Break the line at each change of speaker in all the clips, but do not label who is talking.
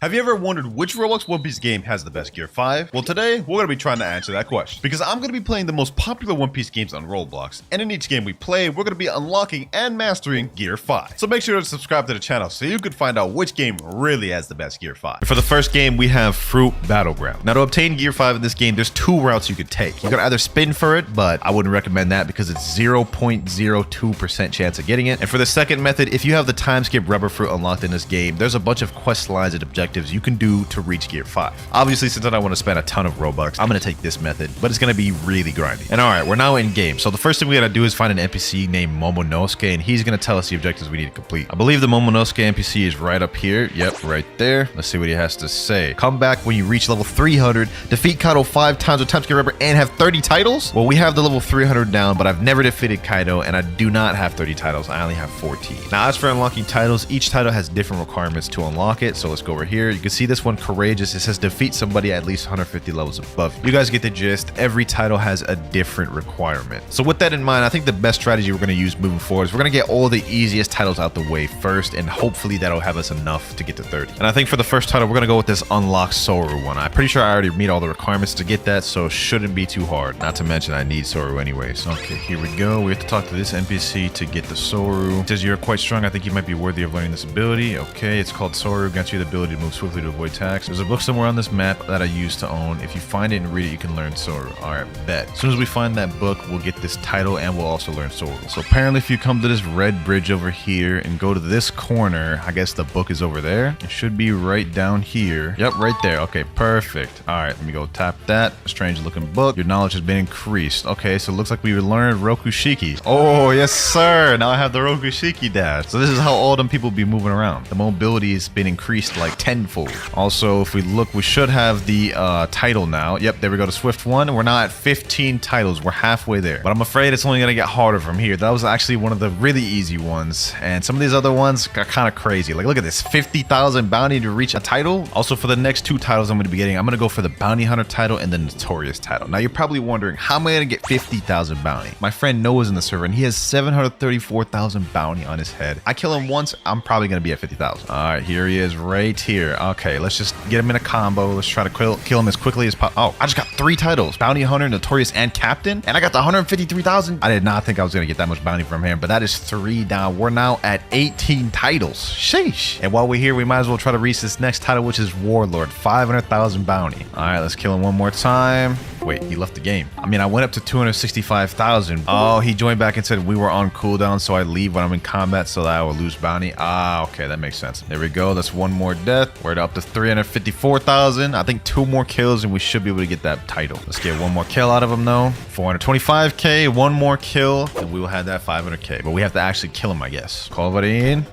Have you ever wondered which Roblox One Piece game has the best Gear 5? Well, today, we're going to be trying to answer that question. Because I'm going to be playing the most popular One Piece games on Roblox, and in each game we play, we're going to be unlocking and mastering Gear 5. So make sure to subscribe to the channel so you can find out which game really has the best Gear 5. For the first game, we have Fruit Battleground. Now, to obtain Gear 5 in this game, there's two routes you could take. You can either spin for it, but I wouldn't recommend that because it's 0.02% chance of getting it. And for the second method, if you have the time skip rubber fruit unlocked in this game, there's a bunch of quest lines and objectives you can do to reach Gear 5. Obviously, since I don't want to spend a ton of Robux, I'm going to take this method, but it's going to be really grindy. And alright, we're now in game. So the first thing we got to do is find an NPC named Momonosuke, and he's going to tell us the objectives we need to complete. I believe the Momonosuke NPC is right up here. Yep, right there. Let's see what he has to say. Come back when you reach level 300, defeat Kaido 5 times with time skip rubber, and have 30 titles? Well, we have the level 300 down, but I've never defeated Kaido, and I do not have 30 titles. I only have 14. Now, as for unlocking titles, each title has different requirements to unlock it. So let's go over here. You can see this one, Courageous. It says defeat somebody at least 150 levels above you. You guys get the gist. Every title has a different requirement. So with that in mind, I think the best strategy we're going to use moving forward is we're going to get all the easiest titles out the way first, and hopefully that'll have us enough to get to 30. And I think for the first title, we're going to go with this Unlock Soru one. I'm pretty sure I already meet all the requirements to get that, so it shouldn't be too hard. Not to mention I need Soru anyways. Okay, here we go. We have to talk to this NPC to get the Soru. It says you're quite strong. I think you might be worthy of learning this ability. Okay, it's called Soru. Grants you the ability to move swiftly to avoid attacks. There's a book somewhere on this map that I used to own. If you find it and read it, you can learn Soru. Alright, bet. As soon as we find that book, we'll get this title and we'll also learn Soru. So apparently if you come to this red bridge over here and go to this corner, I guess the book is over there. It should be right down here. Yep, right there. Okay, perfect. Alright, let me go tap that. Strange looking book. Your knowledge has been increased. Okay, so it looks like we learned Rokushiki. Oh, yes sir. Now I have the Rokushiki dash. So this is how all them people be moving around. The mobility has been increased like tenfold. Also, if we look, we should have the title now. Yep, there we go, the Swift one. We're now at 15 titles. We're halfway there. But I'm afraid it's only going to get harder from here. That was actually one of the really easy ones. And some of these other ones got kind of crazy. Like, look at this, 50,000 bounty to reach a title. Also, for the next two titles I'm going to be getting, I'm going to go for the Bounty Hunter title and the Notorious title. Now, you're probably wondering, how am I going to get 50,000 bounty? My friend Noah's in the server, and he has 734,000 bounty on his head. I kill him once, I'm probably going to be at 50,000. All right, here he is right here. Okay, let's just get him in a combo. Let's try to kill him as quickly as possible. Oh, I just got 3 titles. Bounty Hunter, Notorious, and Captain. And I got the 153,000. I did not think I was going to get that much bounty from him, but that is 3 down. We're now at 18 titles. Sheesh. And while we're here, we might as well try to reach this next title, which is Warlord. 500,000 bounty. All right, let's kill him one more time. Wait, he left the game. I mean, I went up to 265,000. Oh, he joined back and said we were on cooldown, so I leave when I'm in combat so that I will lose bounty. Ah, okay, that makes sense. There we go. That's one more death. We're up to 354,000. I think 2 more kills and we should be able to get that title. Let's get one more kill out of him though. 425k, 1 more kill, and we will have that 500k. But we have to actually kill him, I guess. Culverine.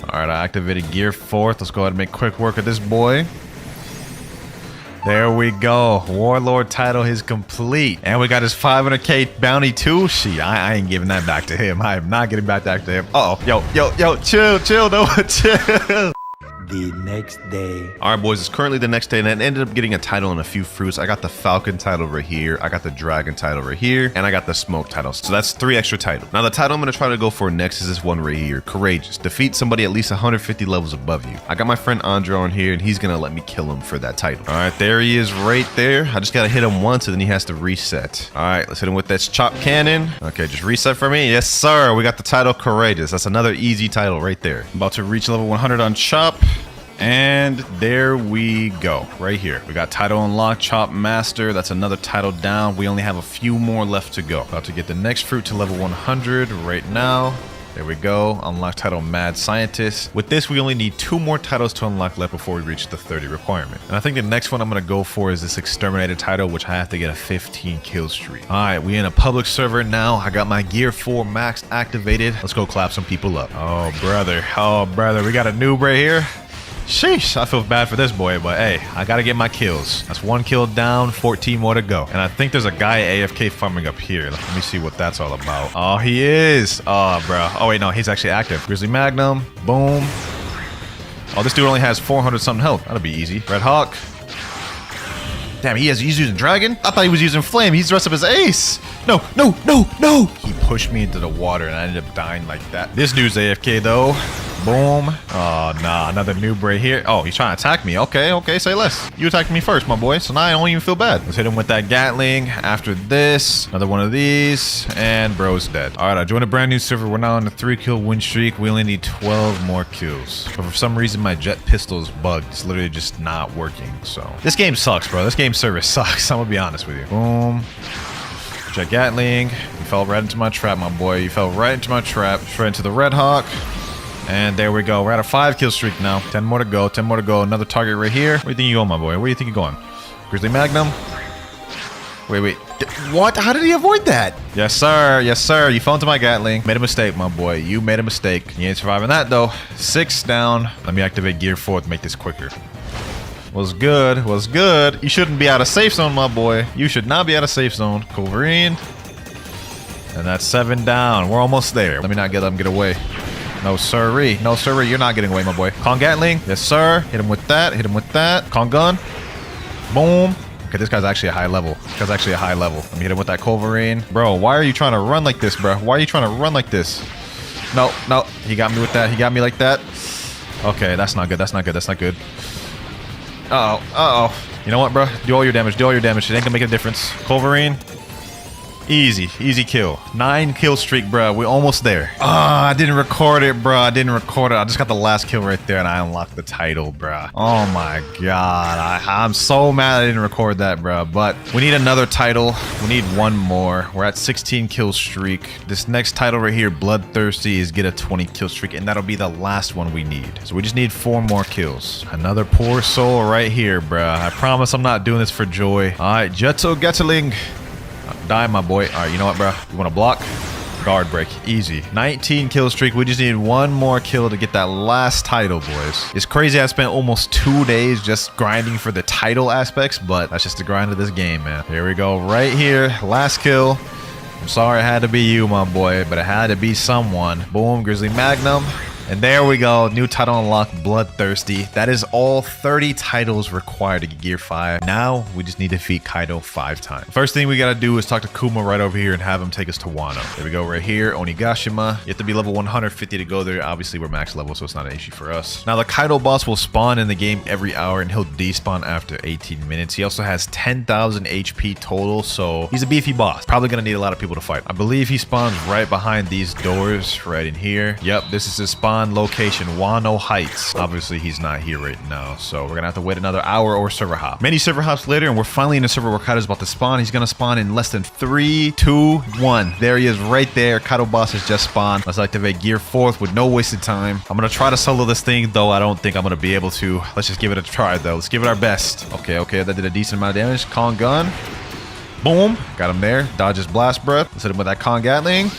All right, I activated Gear 4th. Let's go ahead and make quick work of this boy. There we go. Warlord title is complete. And we got his 500k bounty too. Shit, I ain't giving that back to him. I am not getting back to him. Uh oh, yo, chill, no, chill.
The next day.
All right, boys, it's currently the next day, and I ended up getting a title and a few fruits. I got the Falcon title right here, I got the Dragon title right here, and I got the Smoke title. So that's 3 extra titles. Now, the title I'm going to try to go for next is this one right here, Courageous. Defeat somebody at least 150 levels above you. I got my friend Andre on here, and he's going to let me kill him for that title. All right, there he is right there. I just got to hit him once, and then he has to reset. All right, let's hit him with this Chop Cannon. Okay, just reset for me. Yes, sir. We got the title Courageous. That's another easy title right there. I'm about to reach level 100 on Chop. And there we go, right here. We got title unlocked, Chop Master. That's another title down. We only have a few more left to go. About to get the next fruit to level 100 right now. There we go. Unlock title Mad Scientist. With this, we only need 2 more titles to unlock left before we reach the 30 requirement. And I think the next one I'm going to go for is this Exterminator title, which I have to get a 15 kill streak. All right, we in a public server now. I got my Gear 4 max activated. Let's go clap some people up. Oh, brother. We got a noob right here. Sheesh, I feel bad for this boy, but hey, I gotta get my kills. That's 1 kill down, 14 more to go. And I think there's a guy AFK farming up here. Let me see what that's all about. Oh, he is. Oh, bro. Oh, wait, no, he's actually active. Grizzly Magnum. Boom. Oh, this dude only has 400 something health. That'll be easy. Red Hawk. Damn, he's using Dragon? I thought he was using Flame. He's dressed up as Ace. No. He pushed me into the water and I ended up dying like that. This dude's AFK though. Boom. Oh, nah. Another noob right here. Oh, he's trying to attack me. Okay, say less. You attacked me first, my boy. So now I don't even feel bad. Let's hit him with that Gatling. After this, another one of these. And bro's dead. All right, I joined a brand new server. We're now on a 3-kill win streak. We only need 12 more kills. But for some reason, my jet pistol is bugged. It's literally just not working. So this game sucks, bro. This game server sucks. I'm gonna be honest with you. Boom. Jet Gatling. You fell right into my trap, my boy. You fell right into my trap. Straight into the Red Hawk. And there we go. We're at a 5-kill streak now. 10 more to go. 10 more to go. Another target right here. Where do you think you going, my boy? Where do you think you're going? Grizzly Magnum. Wait. What? How did he avoid that? Yes, sir. Yes, sir. You fell into my Gatling. Made a mistake, my boy. You made a mistake. You ain't surviving that, though. 6 down. Let me activate Gear 4 to make this quicker. Was good. Was good. You shouldn't be out of safe zone, my boy. You should not be out of safe zone. Wolverine. And that's 7 down. We're almost there. Let me not let him get away. No, sirree. No, sirree. You're not getting away, my boy. Kong Gatling. Yes, sir. Hit him with that. Hit him with that. Kong gun. Boom. Okay, this guy's actually a high level. This guy's actually a high level. Let me hit him with that Wolverine. Bro, why are you trying to run like this, bro? Why are you trying to run like this? No. He got me with that. He got me like that. Okay, that's not good. That's not good. That's not good. Uh-oh. You know what, bro? Do all your damage. Do all your damage. It ain't gonna make a difference. Wolverine. Easy kill. 9-kill streak, bro. We're almost there. I didn't record it, bro. I just got the last kill right there and I unlocked the title, bro. Oh my god. I'm so mad I didn't record that, bro. But we need another title. We need one more. We're at 16-kill streak. This next title right here, Bloodthirsty, is get a 20-kill streak, and that'll be the last one we need. So we just need 4 more kills. Another poor soul right here, bro. I promise I'm not doing this for joy. All right, Jetso Gatling. Die, my boy. All right, you know what, bro? You want to block? Guard break. Easy. 19-kill streak. We just need one more kill to get that last title, boys. It's crazy I spent almost 2 days just grinding for the title aspects, but that's just the grind of this game, man. Here we go. Right here. Last kill. I'm sorry it had to be you, my boy, but it had to be someone. Boom. Grizzly Magnum. And there we go. New title unlocked, Bloodthirsty. That is all 30 titles required to get Gear 5. Now, we just need to defeat Kaido 5 times. First thing we gotta do is talk to Kuma right over here and have him take us to Wano. There we go, right here. Onigashima. You have to be level 150 to go there. Obviously, we're max level, so it's not an issue for us. Now, the Kaido boss will spawn in the game every hour, and he'll despawn after 18 minutes. He also has 10,000 HP total, so he's a beefy boss. Probably gonna need a lot of people to fight. I believe he spawns right behind these doors, right in here. Yep, this is his spawn location, Wano Heights. Obviously, he's not here right now, so we're gonna have to wait another hour or server hop. Many server hops later, and we're finally in a server where Kaido's about to spawn. He's gonna spawn in less than 3, 2, 1. There he is right there. Kaido boss has just spawned. Let's activate Gear 4 with no wasted time. I'm gonna try to solo this thing, though I don't think I'm gonna be able to. Let's just give it a try, though. Let's give it our best. Okay, that did a decent amount of damage. Kong gun. Boom. Got him there. Dodges blast breath. Let's hit him with that Kong Gatling.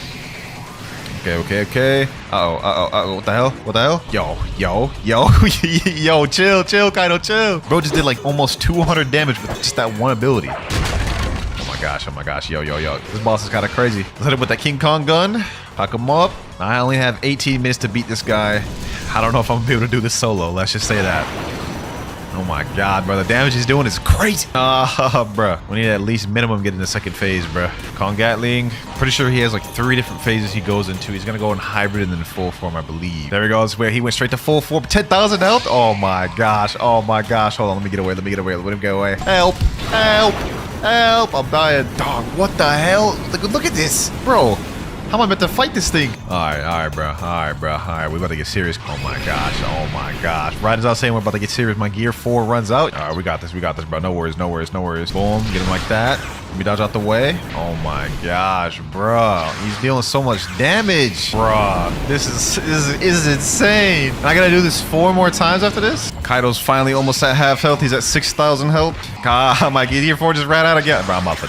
Okay. Uh-oh. What the hell? Yo, chill, Kaido, chill. Bro just did like almost 200 damage with just that one ability. Oh my gosh. Yo. This boss is kind of crazy. Let's hit him with that King Kong gun. Pack him up. I only have 18 minutes to beat this guy. I don't know if I'm gonna be able to do this solo. Let's just say that. Oh my god, bro. The damage he's doing is crazy. Bro. We need at least minimum get in the second phase, bro. Kong Gatling. Pretty sure he has like 3 different phases he goes into. He's gonna go in hybrid and then full form, I believe. There he goes, where he went straight to full form. 10,000 health. Oh my gosh. Hold on, let me get away. Let him get away. Help. I'm dying. Dog, what the hell? Look at this, bro. How am I meant to fight this thing? All right, bro. We're about to get serious. Oh my gosh. Right as I was saying we're about to get serious, my Gear 4 runs out. All right, we got this, bro. No worries. Boom, get him like that. Let me dodge out the way. Oh my gosh, bro. He's dealing so much damage, bro. This is insane. And I gotta do this 4 more times after this? Kaido's finally almost at half health. He's at 6,000 health. God, my Gear 4 just ran out again. Bro, I'm about to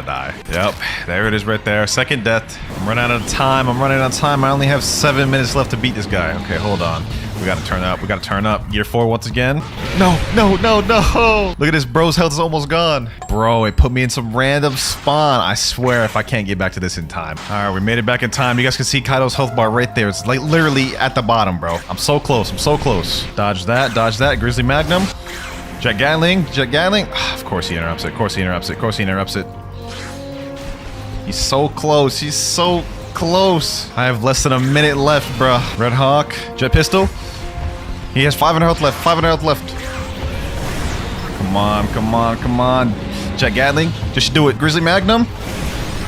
die. Yep, there it is right there. Second death. I'm running out of time. I only have 7 minutes left to beat this guy. Okay, hold on. We gotta turn up. Gear 4 once again. No. Look at this, bro's health is almost gone. Bro, it put me in some random spawn. I swear if I can't get back to this in time. All right, we made it back in time. You guys can see Kaido's health bar right there. It's like literally at the bottom, bro. I'm so close. Dodge that. Grizzly Magnum. Jet Gatling. Of course he interrupts it. He's so close. close. I have less than a minute left, bruh. Red Hawk, jet pistol. He has 500 health left. 500 health left. Come on, come on, come on. Jet Gatling, just do it. Grizzly Magnum.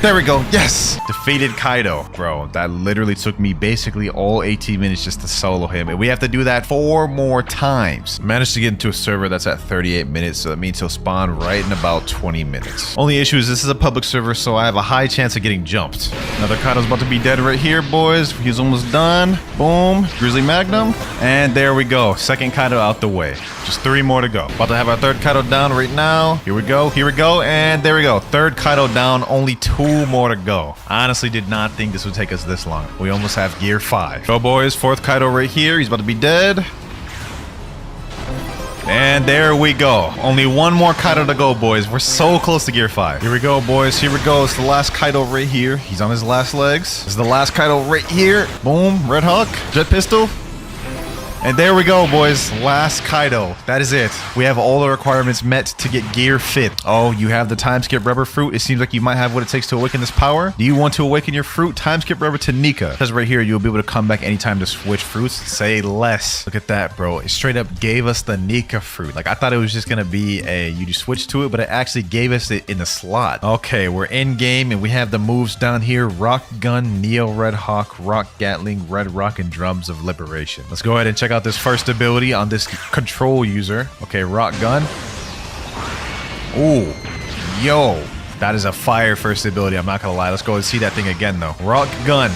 There we go. Yes. Defeated Kaido. Bro, that literally took me basically all 18 minutes just to solo him. And we have to do that 4 more times. Managed to get into a server that's at 38 minutes. So that means he'll spawn right in about 20 minutes. Only issue is this is a public server, so I have a high chance of getting jumped. Another Kaido's about to be dead right here, boys. He's almost done. Boom. Grizzly Magnum. And there we go. Second Kaido out the way. Just 3 more to go. About to have our third Kaido down right now. Here we go. Here we go. And there we go. Third Kaido down. Only 2 more to go. Honestly did not think this would take us this long. We almost have gear 5. Go, boys. 4th Kaido right here. He's about to be dead. And there we go. Only 1 more Kaido to go, boys. We're so close to gear 5. Here we go, boys. Here we go. It's the last Kaido right here. He's on his last legs. This is the last Kaido right here. Boom. Red Hawk. Jet pistol. And there we go, boys. Last Kaido. That is it. We have all the requirements met to get gear fit. Oh, you have the time skip rubber fruit. It seems like you might have what it takes to awaken this power. Do you want to awaken your fruit? Time skip rubber to Nika. Because right here, you'll be able to come back anytime to switch fruits. Say less. Look at that, bro. It straight up gave us the Nika fruit. Like, I thought it was just going to be you just switch to it, but it actually gave us it in the slot. Okay, we're in game, and we have the moves down here. Rock Gun, Neo Red Hawk, Rock Gatling, Red Rock, and Drums of Liberation. Let's go ahead and check out this first ability on this control user. Okay, Rock Gun. Ooh, yo, that is a fire first ability. I'm not gonna lie. Let's go and see that thing again though. Rock Gun.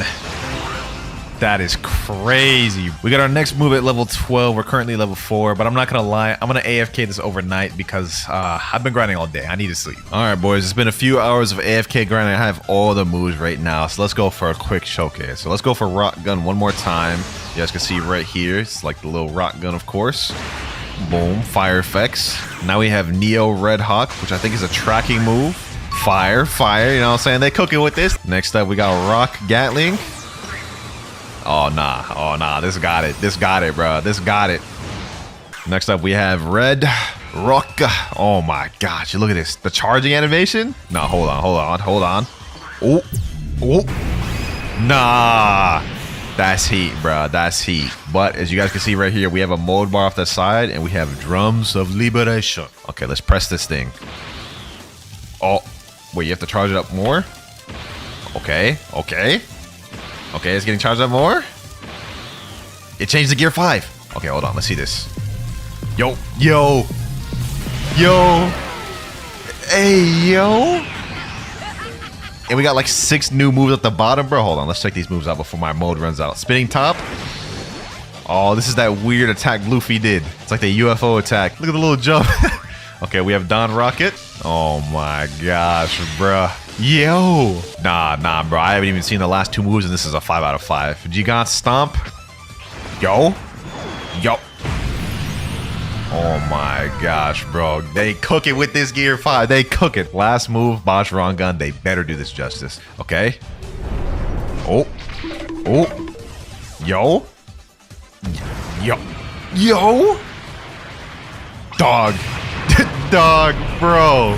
That is crazy. We got our next move at level 12. We're currently level 4, but I'm not gonna lie. I'm gonna AFK this overnight because I've been grinding all day. I need to sleep. All right, boys. It's been a few hours of AFK grinding. I have all the moves right now, so let's go for a quick showcase. So let's go for Rock Gun one more time. You guys can see right here. It's like the little Rock Gun, of course. Boom. Fire effects. Now we have Neo Red Hawk, which I think is a tracking move. Fire, fire. You know what I'm saying? They cooking with this. Next up, we got Rock Gatling. Oh, nah. Oh, nah. This got it. This got it, bro. This got it. Next up, we have Red Rock. Oh, my gosh. Look at this. The charging animation? No, hold on. Hold on. Hold on. Oh. Oh. Nah. That's heat, bro. That's heat. But as you guys can see right here, we have a mode bar off the side, and we have Drums of Liberation. Okay, let's press this thing. Oh. Wait, you have to charge it up more? Okay. Okay. Okay, it's getting charged up more. It changed to gear 5. Okay, hold on. Let's see this. Yo, yo, yo. Hey, yo. And we got like 6 new moves at the bottom, bro. Hold on. Let's check these moves out before my mode runs out. Spinning top. Oh, this is that weird attack Luffy did. It's like the UFO attack. Look at the little jump. Okay, we have Don Rocket. Oh my gosh, bruh. Yo. Nah, bro. I haven't even seen the last 2 moves, and this is a 5 out of 5. Gigant Stomp. Yo. Yo. Oh my gosh, bro. They cook it with this gear 5. They cook it. Last move, Bosch Wrong Gun. They better do this justice. Okay. Oh. Oh. Yo. Yo. Yo. Dog. Dog, bro.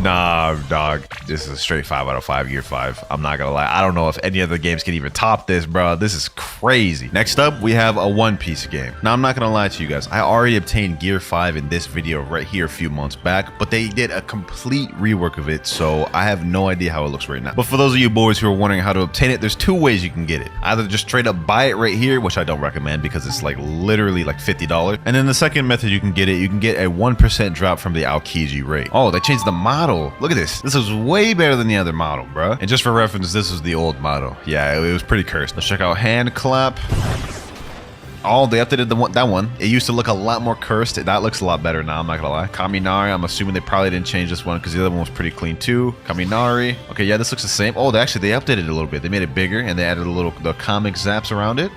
Nah, dog. This is a straight 5 out of 5, gear 5. I'm not gonna lie. I don't know if any other games can even top this, bro. This is crazy. Next up, we have a One Piece game. Now, I'm not gonna lie to you guys. I already obtained gear 5 in this video right here a few months back, but they did a complete rework of it, so I have no idea how it looks right now. But for those of you boys who are wondering how to obtain it, there's 2 ways you can get it. Either just straight up buy it right here, which I don't recommend because it's like literally like $50. And then the second method you can get it, you can get a 1% drop from the Aokiji rate. Oh, they changed the model. Look at this. This is way better than the other model, bro. And just for reference, this is the old model. Yeah, it was pretty cursed. Let's check out Hand Clap. Oh, they updated that one. It used to look a lot more cursed. That looks a lot better now, I'm not gonna lie. Kaminari, I'm assuming they probably didn't change this one because the other one was pretty clean too. Kaminari. Okay, yeah, this looks the same. Oh, they updated it a little bit. They made it bigger and they added the comic zaps around it.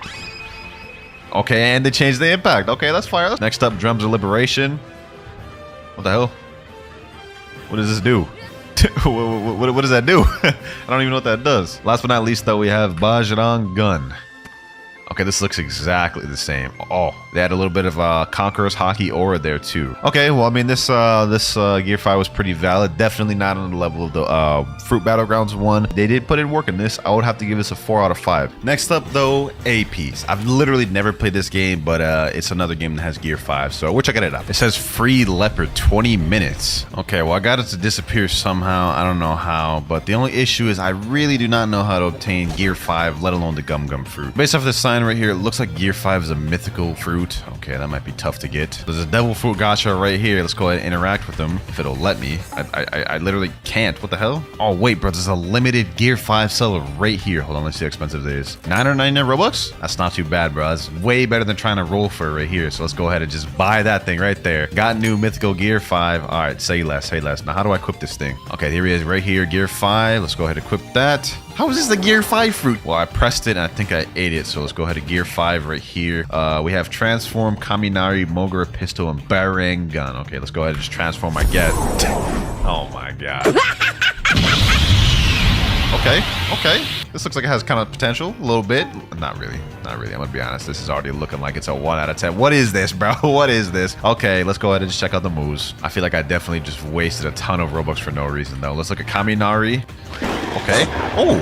Okay, and they changed the impact. Okay, that's fire. Next up, Drums of Liberation. What the hell? What does this do? what does that do? I don't even know what that does. Last but not least, though, we have Bajrang Gun. Okay, this looks exactly the same. Oh, they had a little bit of Conqueror's Hockey aura there too. Okay, well, I mean, this Gear 5 was pretty valid. Definitely not on the level of the Fruit Battlegrounds one. They did put in work in this. I would have to give this a 4 out of 5. Next up, though, A Piece. I've literally never played this game, but it's another game that has Gear 5, so we'll check it out. It says Free Leopard, 20 minutes. Okay, well, I got it to disappear somehow. I don't know how, but the only issue is I really do not know how to obtain Gear 5, let alone the Gum Gum fruit. Based off this sign right here, it looks like Gear 5 is a mythical fruit. Okay, that might be tough to get. There's a devil fruit gacha right here. Let's go ahead and interact with them if it'll let me. I literally can't. What the hell? Oh, wait, bro. There's a limited Gear 5 seller right here. Hold on, let's see how expensive it is. 999 Robux? That's not too bad, bro. That's way better than trying to roll for it right here. So let's go ahead and just buy that thing right there. Got new mythical Gear 5. All right, say less, say less. Now, how do I equip this thing? Okay, here he is right here, Gear 5. Let's go ahead and equip that. How is this the Gear 5 fruit? Well, I pressed it and I think I ate it. So let's go ahead to Gear 5 right here. We have Transform, Kaminari, Mogura Pistol, and Barang Gun. Okay, let's go ahead and just transform my get. Oh my god. Okay. This looks like it has kind of potential. A little bit. Not really. I'm gonna be honest. This is already looking like it's a 1 out of 10. What is this, bro? What is this? Okay, let's go ahead and just check out the moves. I feel like I definitely just wasted a ton of Robux for no reason, though. Let's look at Kaminari. Okay. Oh.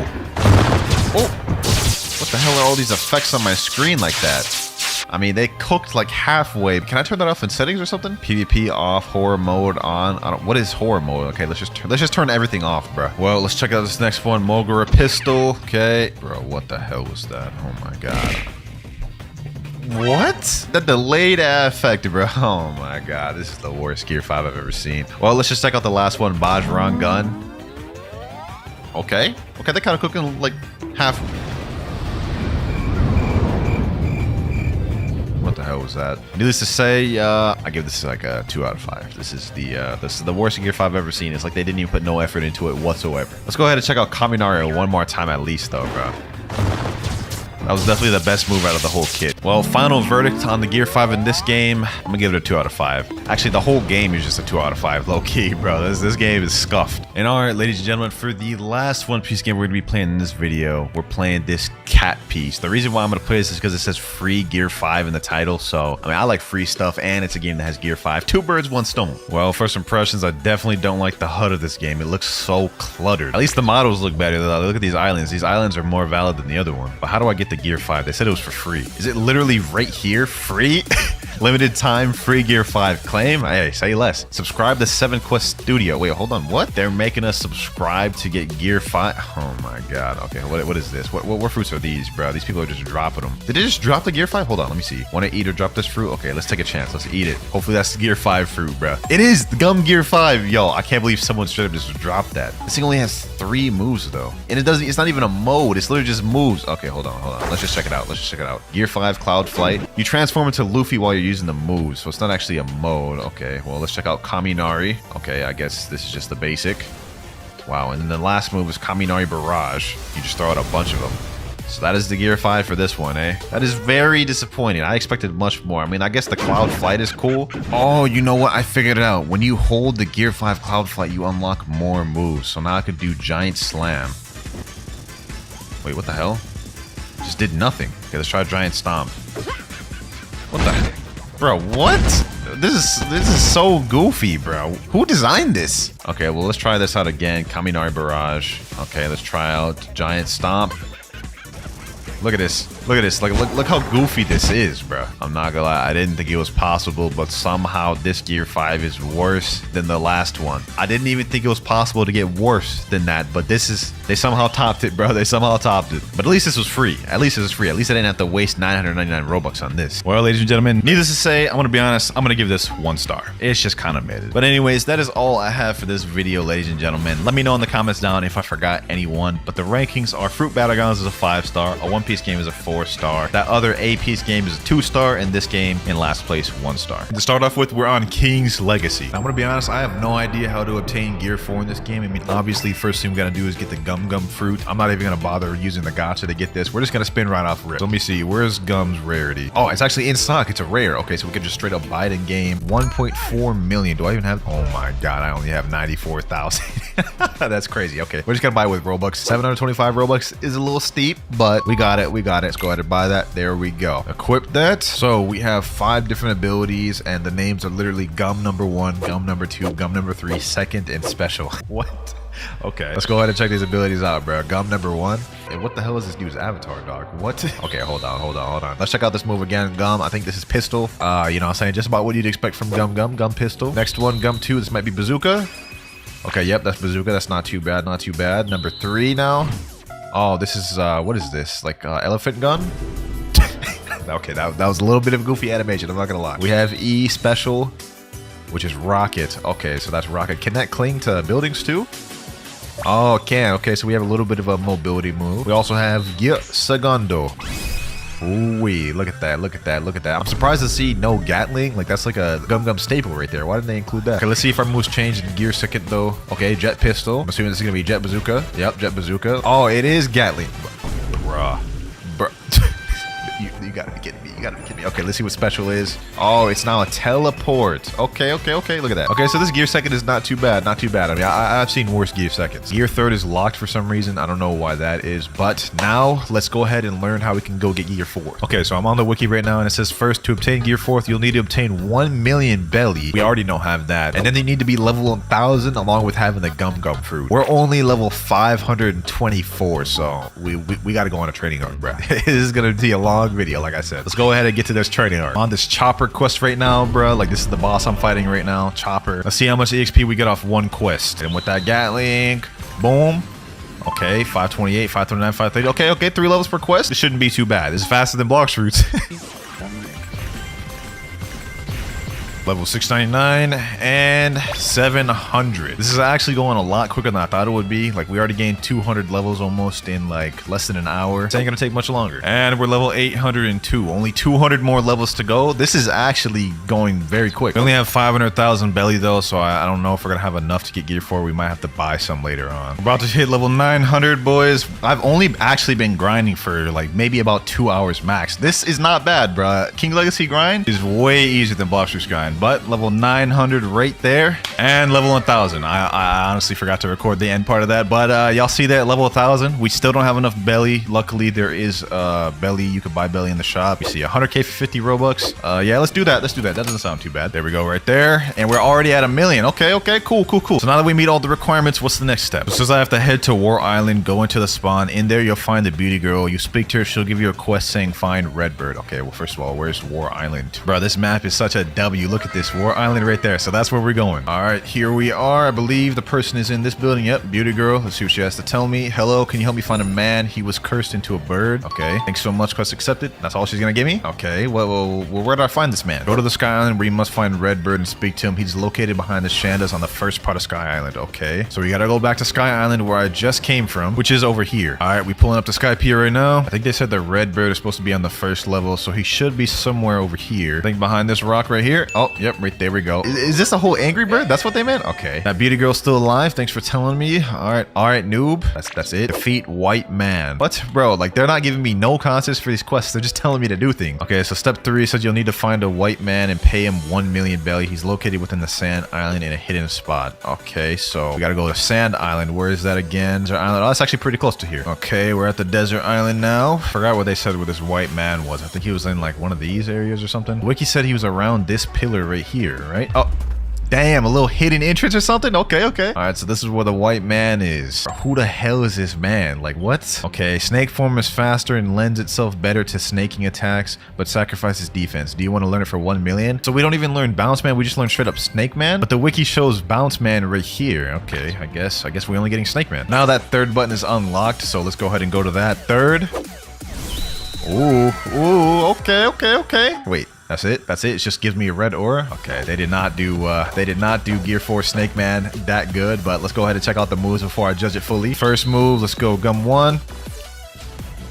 What the hell are all these effects on my screen like that? I mean, they cooked like halfway. Can I turn that off in settings or something? PvP off, horror mode on. What is horror mode? Okay, let's just turn everything off, bro. Well, let's check out this next one. Mogura Pistol. Okay. Bro, what the hell was that? Oh my god. What? That delayed effect, bro. Oh my god. This is the worst Gear 5 I've ever seen. Well, let's just check out the last one. Bajrang Gun. Okay, they're kind of cooking like half. What the hell was that? Needless to say, I give this like a 2 out of 5. This is the worst Gear 5 I've ever seen. It's like they didn't even put no effort into it whatsoever. Let's go ahead and check out Kaminari one more time at least, though, bro. That was definitely the best move out of the whole kit. Well, final verdict on the Gear 5 in this game, I'm gonna give it a 2 out of 5. Actually, the whole game is just a 2 out of 5, low key, bro. This game is scuffed. And all right, ladies and gentlemen, for the last One Piece game we're gonna be playing in this video, we're playing this cat piece. The reason why I'm gonna play this is because it says free Gear 5 in the title. So, I mean, I like free stuff, and it's a game that has Gear 5. 2 birds, 1 stone. Well, first impressions, I definitely don't like the HUD of this game. It looks so cluttered. At least the models look better, though. Look at these islands. These islands are more valid than the other one. But how do I get the Gear 5? They said it was for free. Is it literally right here? Free? Limited time free Gear 5 claim? Hey, say less. Subscribe to 7 Quest Studio. Wait, hold on. What? They're making us subscribe to get Gear 5? Oh my god. Okay, what is this? What fruits are these, bro? These people are just dropping them. Did they just drop the Gear 5? Hold on, let me see. Want to eat or drop this fruit? Okay, let's take a chance. Let's eat it. Hopefully that's the Gear 5 fruit, bro. It is the Gum Gear 5. Yo, I can't believe someone straight up just dropped that. This thing only has 3 moves, though. And it's not even a mode. It's literally just moves. Okay, hold on. Let's just check it out. Gear 5 Cloud Flight. You transform into Luffy while you're using the moves, so it's not actually a mode. Okay, well, let's check out Kaminari. Okay, I guess this is just the basic. Wow, and then the last move is Kaminari Barrage. You just throw out a bunch of them. So that is the Gear 5 for this one, eh? That is very disappointing. I expected much more. I mean, I guess the Cloud Flight is cool. Oh, you know what? I figured it out. When you hold the Gear 5 Cloud Flight, you unlock more moves. So now I could do Giant Slam. Wait, what the hell? Just did nothing. Okay, let's try Giant Stomp. What the heck? Bro, what? This is so goofy, bro. Who designed this? Okay, well, let's try this out again. Kaminari Barrage. Okay, let's try out Giant Stomp. Look at this. Like, look how goofy this is, bro. I'm not gonna lie. I didn't think it was possible, but somehow this Gear 5 is worse than the last one. I didn't even think it was possible to get worse than that, but they somehow topped it, bro. They somehow topped it. But at least this was free. At least it was free. At least I didn't have to waste 999 Robux on this. Well, ladies and gentlemen, needless to say, I'm gonna be honest. I'm gonna give this 1 star. It's just kind of mid. But anyways, that is all I have for this video, ladies and gentlemen. Let me know in the comments down if I forgot anyone. But the rankings are Fruit Battlegrounds is a 5-star. A One Piece game is a 4-star. That other A Piece game is a 2-star, and this game in last place 1-star. To start off with, we're on King's Legacy. I'm gonna be honest, I have no idea how to obtain Gear 4 in this game. I mean, obviously, first thing we gotta do is get the Gum Gum fruit. I'm not even gonna bother using the gacha to get this. We're just gonna spin right off rip. So let me see, where's Gum's rarity? Oh, it's actually in stock. It's a rare. Okay, so we can just straight up buy it in game. 1.4 million. Do I even have? Oh my god, I only have 94,000. That's crazy. Okay, we're just gonna buy it with Robux. 725 Robux is a little steep, but we got got it. We got it. Let's go ahead and buy that. There we go. Equip that. So we have 5 different abilities, and the names are literally gum number 1, gum number 2, gum number 3, second, and special. What? Okay, let's go ahead and check these abilities out, bro. Gum number 1. Hey, what the hell is this dude's avatar, dog? What? Okay, hold on. Let's check out this move again. Gum, I think this is pistol. You know what I'm saying? Just about what you'd expect from Gum pistol. Next one, Gum 2. This might be bazooka. Okay, yep, that's bazooka. That's not too bad, not too bad. Number 3 now. Oh, this is, what is this? Like, elephant gun? Okay, that was a little bit of a goofy animation, I'm not gonna lie. We have E special, which is rocket. Okay, so that's rocket. Can that cling to buildings too? Oh, it can. Okay, so we have a little bit of a mobility move. We also have Gya Segundo. Ooh-wee, look at that, look at that, look at that. I'm surprised to see no Gatling. Like, that's like a Gum staple right there. Why didn't they include that? Okay, let's see if our moves change in Gear Second, though. Okay, Jet Pistol. I'm assuming this is going to be Jet Bazooka. Yep, Jet Bazooka. Oh, it is Gatling. Bruh. You gotta be kidding me. You gotta be kidding me. Okay, let's see what special is. Oh, it's now a teleport. Okay. Look at that. Okay, so this Gear Second is not too bad. Not too bad. I mean, I've seen worse Gear Seconds. Gear Third is locked for some reason. I don't know why that is. But now, let's go ahead and learn how we can go get Gear 4. Okay, so I'm on the wiki right now, and it says first, to obtain Gear 4th, you'll need to obtain 1 million belly. We already know have that. And then they need to be level 1000 along with having the Gum fruit. We're only level 524, so we gotta go on a training arc, bro. This is gonna be a long video, like I said. Let's go ahead and get to this training arc. On this Chopper quest right now, bro. Like, this is the boss I'm fighting right now, Chopper. Let's see how much EXP we get off one quest. And with that Gatling, boom. Okay, 528, 529, 530. Okay, 3 levels per quest. This shouldn't be too bad. This is faster than Blox Fruits. Level 699 and 700. This is actually going a lot quicker than I thought it would be. Like, we already gained 200 levels almost in like less than an hour. This ain't gonna take much longer. And we're level 802. Only 200 more levels to go. This is actually going very quick. We only have 500,000 belly though, so I don't know if we're gonna have enough to get Gear 4. We might have to buy some later on. We're about to hit level 900, boys. I've only actually been grinding for like maybe about 2 hours max. This is not bad, bruh. King Legacy grind is way easier than Blox Fruits grind. But level 900 right there, and level 1000. I honestly forgot to record the end part of that, but y'all see that level 1000. We still don't have enough belly. Luckily, there is belly. You could buy belly in the shop. You see 100k for 50 Robux. Yeah, let's do that. That doesn't sound too bad. There we go, right there, and we're already at 1 million. Okay, cool. So now that we meet all the requirements, what's the next step? It says I have to head to War Island, go into the spawn. In there, you'll find the beauty girl. You speak to her. She'll give you a quest saying find Redbird. Okay, well, first of all, where's War Island? Bro, this map is such a W. Look at this. War Island right there. So that's where we're going. All right, here we are. I believe the person is in this building. Yep, beauty girl. Let's see what she has to tell me. Hello, can you help me find a man? He was cursed into a bird. Okay, thanks so much. Quest accepted. That's all she's gonna give me. Okay, well, where do I find this man? Go to the Sky Island where you must find Redbird and speak to him. He's located behind the Shandas on the first part of Sky Island. Okay, so we gotta go back to Sky Island where I just came from, which is over here. All right, we pulling up to Sky Pier right now. I think they said the Redbird is supposed to be on the first level, so he should be somewhere over here. I think behind this rock right here. Oh, yep, right there we go. Is this a whole Angry Bird? That's what they meant? Okay. That beauty girl's still alive. Thanks for telling me. All right, noob. That's it. Defeat White Man. What? Bro, like, they're not giving me no context for these quests. They're just telling me to do things. Okay, so step 3 says you'll need to find a white man and pay him 1 million belly. He's located within the Sand Island in a hidden spot. Okay, so we gotta go to Sand Island. Where is that again? Desert Island. Oh, that's actually pretty close to here. Okay, we're at the Desert Island now. Forgot what they said where this white man was. I think he was in like one of these areas or something. Wiki said he was around this pillar right here, right? Oh, damn, a little hidden entrance or something? Okay. All right, so this is where the white man is. Who the hell is this man? Like, what? Okay, snake form is faster and lends itself better to snaking attacks, but sacrifices defense. Do you want to learn it for 1 million? So we don't even learn Bounce Man, we just learn straight up Snake Man? But the wiki shows Bounce Man right here. Okay, I guess we're only getting Snake Man. Now that third button is unlocked, so let's go ahead and go to that. Third. Ooh, okay. Wait. That's it. It just gives me a red aura. Okay, they did not do Gear 4 Snake Man that good, but let's go ahead and check out the moves before I judge it fully. First move, let's go Gum 1.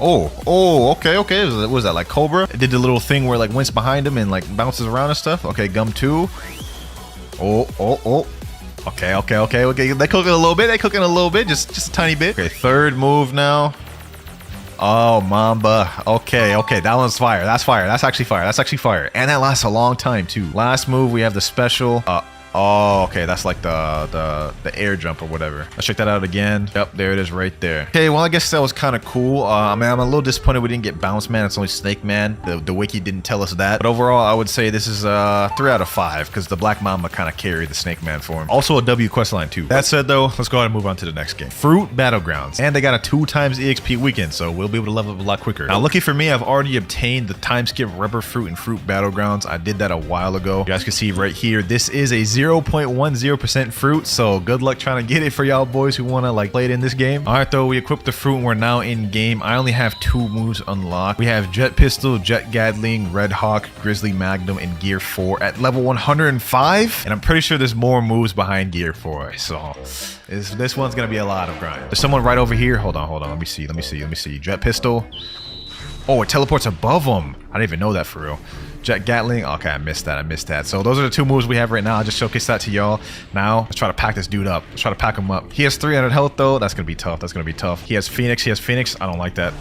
Oh, okay. What was that, like Cobra? It did the little thing where like winds behind him and like bounces around and stuff. Okay, Gum 2. Oh. Okay. They cooking a little bit. Just a tiny bit. Okay, third move now. Oh, Mamba. Okay. That one's fire. That's fire. That's actually fire. And that lasts a long time, too. Last move, we have the special. Oh, okay, that's like the air jump or whatever. Let's check that out again. Yep, there it is right there. Okay, well, I guess that was kind of cool. I mean, I'm a little disappointed we didn't get Bounce Man. It's only Snake Man. The wiki didn't tell us that. But overall, I would say this is 3 out of 5 because the Black Mamba kind of carried the Snake Man form. Also a W questline too. That said though, let's go ahead and move on to the next game. Fruit Battlegrounds. And they got a 2 times EXP weekend, so we'll be able to level up a lot quicker. Now, lucky for me, I've already obtained the time skip rubber fruit and Fruit Battlegrounds. I did that a while ago. You guys can see right here, this is a 0.10% fruit, so good luck trying to get it for y'all boys who want to like play it in this game. All right, though, we equipped the fruit and we're now in game. I only have 2 moves unlocked. We have Jet Pistol, Jet Gatling, Red Hawk, Grizzly Magnum, and Gear 4 at level 105. And I'm pretty sure there's more moves behind Gear 4, so this one's gonna be a lot of grind. There's someone right over here. Hold on. Let me see. Jet Pistol. Oh, it teleports above them. I didn't even know that for real. Jet Gatling. Okay, I missed that. So those are the 2 moves we have right now. I just showcased that to y'all. Now, let's try to pack this dude up. Let's try to pack him up. He has 300 health, though. That's going to be tough. He has Phoenix. I don't like that.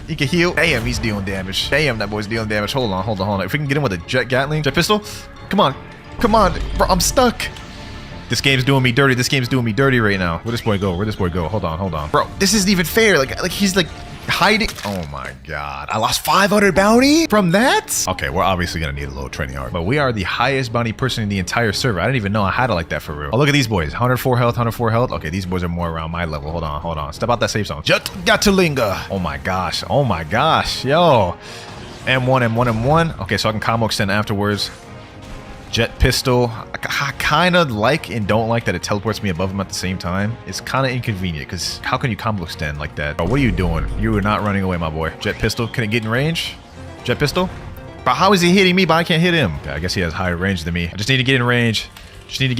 He can heal. Damn, he's dealing damage. Damn, that boy's dealing damage. Hold on. If we can get him with a Jet Gatling, Jet Pistol. Come on. Bro, I'm stuck. This game's doing me dirty right now. Where'd this boy go? Hold on. Bro, this isn't even fair. Like he's like hiding. Oh my god. I lost 500 bounty from that? Okay, we're obviously gonna need a little training arc. But we are the highest bounty person in the entire server. I didn't even know I had it like that for real. Oh, look at these boys. 104 health. Okay, these boys are more around my level. Hold on. Step out that safe zone. Jet Gatalinga. Oh my gosh. Yo. M1. Okay, so I can combo extend afterwards. Jet Pistol. I kind of like and don't like that it teleports me above him at the same time. It's kind of inconvenient because how can you combo extend like that? Oh, what are you doing? You are not running away, my boy. Jet Pistol. Can it get in range? Jet Pistol? But how is he hitting me but I can't hit him? Okay, I guess he has higher range than me. I just need to get in range. Jet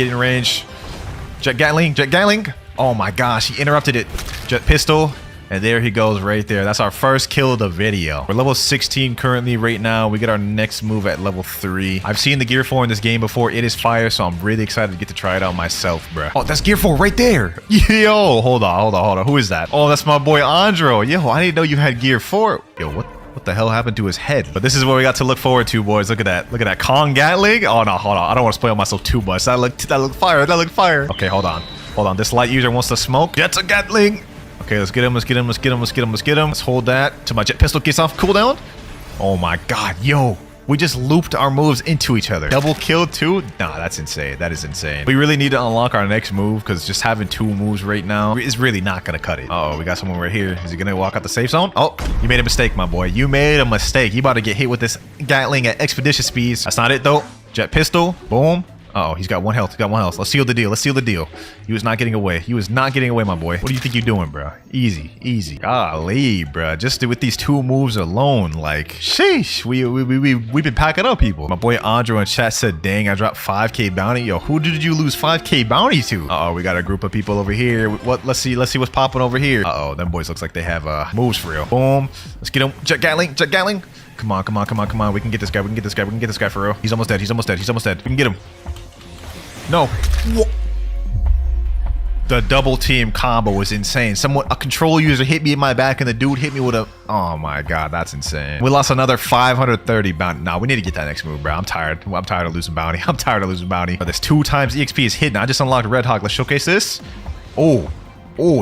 Gatling. Oh my gosh, he interrupted it. Jet Pistol. And there he goes right there. That's our first kill of the video. We're level 16 currently right now. We get our next move at level 3. I've seen the Gear 4 in this game before. It is fire, so I'm really excited to get to try it out myself, bro. Oh, that's Gear 4 right there. Yo, hold on. Who is that? Oh, that's my boy Andro. Yo, I didn't know you had Gear 4. Yo, what the hell happened to his head? But this is what we got to look forward to, boys. Look at that Kong Gatling. Oh, no, hold on. I don't want to spoil myself too much. That looked fire. Okay, hold on. This light user wants to smoke. Jet's a Gatling. Okay, let's get him. Let's hold that till my Jet Pistol gets off cooldown. Oh my god, yo. We just looped our moves into each other. Double kill too? Nah, that's insane. That is insane. We really need to unlock our next move because just having 2 moves right now is really not going to cut it. Uh oh, we got someone right here. Is he going to walk out the safe zone? Oh, you made a mistake, my boy. You made a mistake. You about to get hit with this Gatling at expeditious speeds. That's not it though. Jet Pistol. Boom. Uh oh, he's got 1 health. Let's seal the deal. He was not getting away. My boy. What do you think you're doing, bro? Easy. Golly, bro. Just with these 2 moves alone, like, sheesh. We've been packing up, people. My boy Andro in chat said, dang, I dropped 5k bounty. Yo, who did you lose 5k bounty to? Uh oh, we got a group of people over here. Let's see what's popping over here. Uh oh, them boys looks like they have moves for real. Boom. Let's get him. Jet Gatling. Come on. We can get this guy for real. He's almost dead. We can get him. No. The double team combo was insane. A control user hit me in my back and the dude hit me with a... Oh my god, that's insane. We lost another 530 bounty. Nah, we need to get that next move, bro. I'm tired of losing bounty. But this 2 times EXP is hidden. I just unlocked Red Hawk. Let's showcase this. Oh,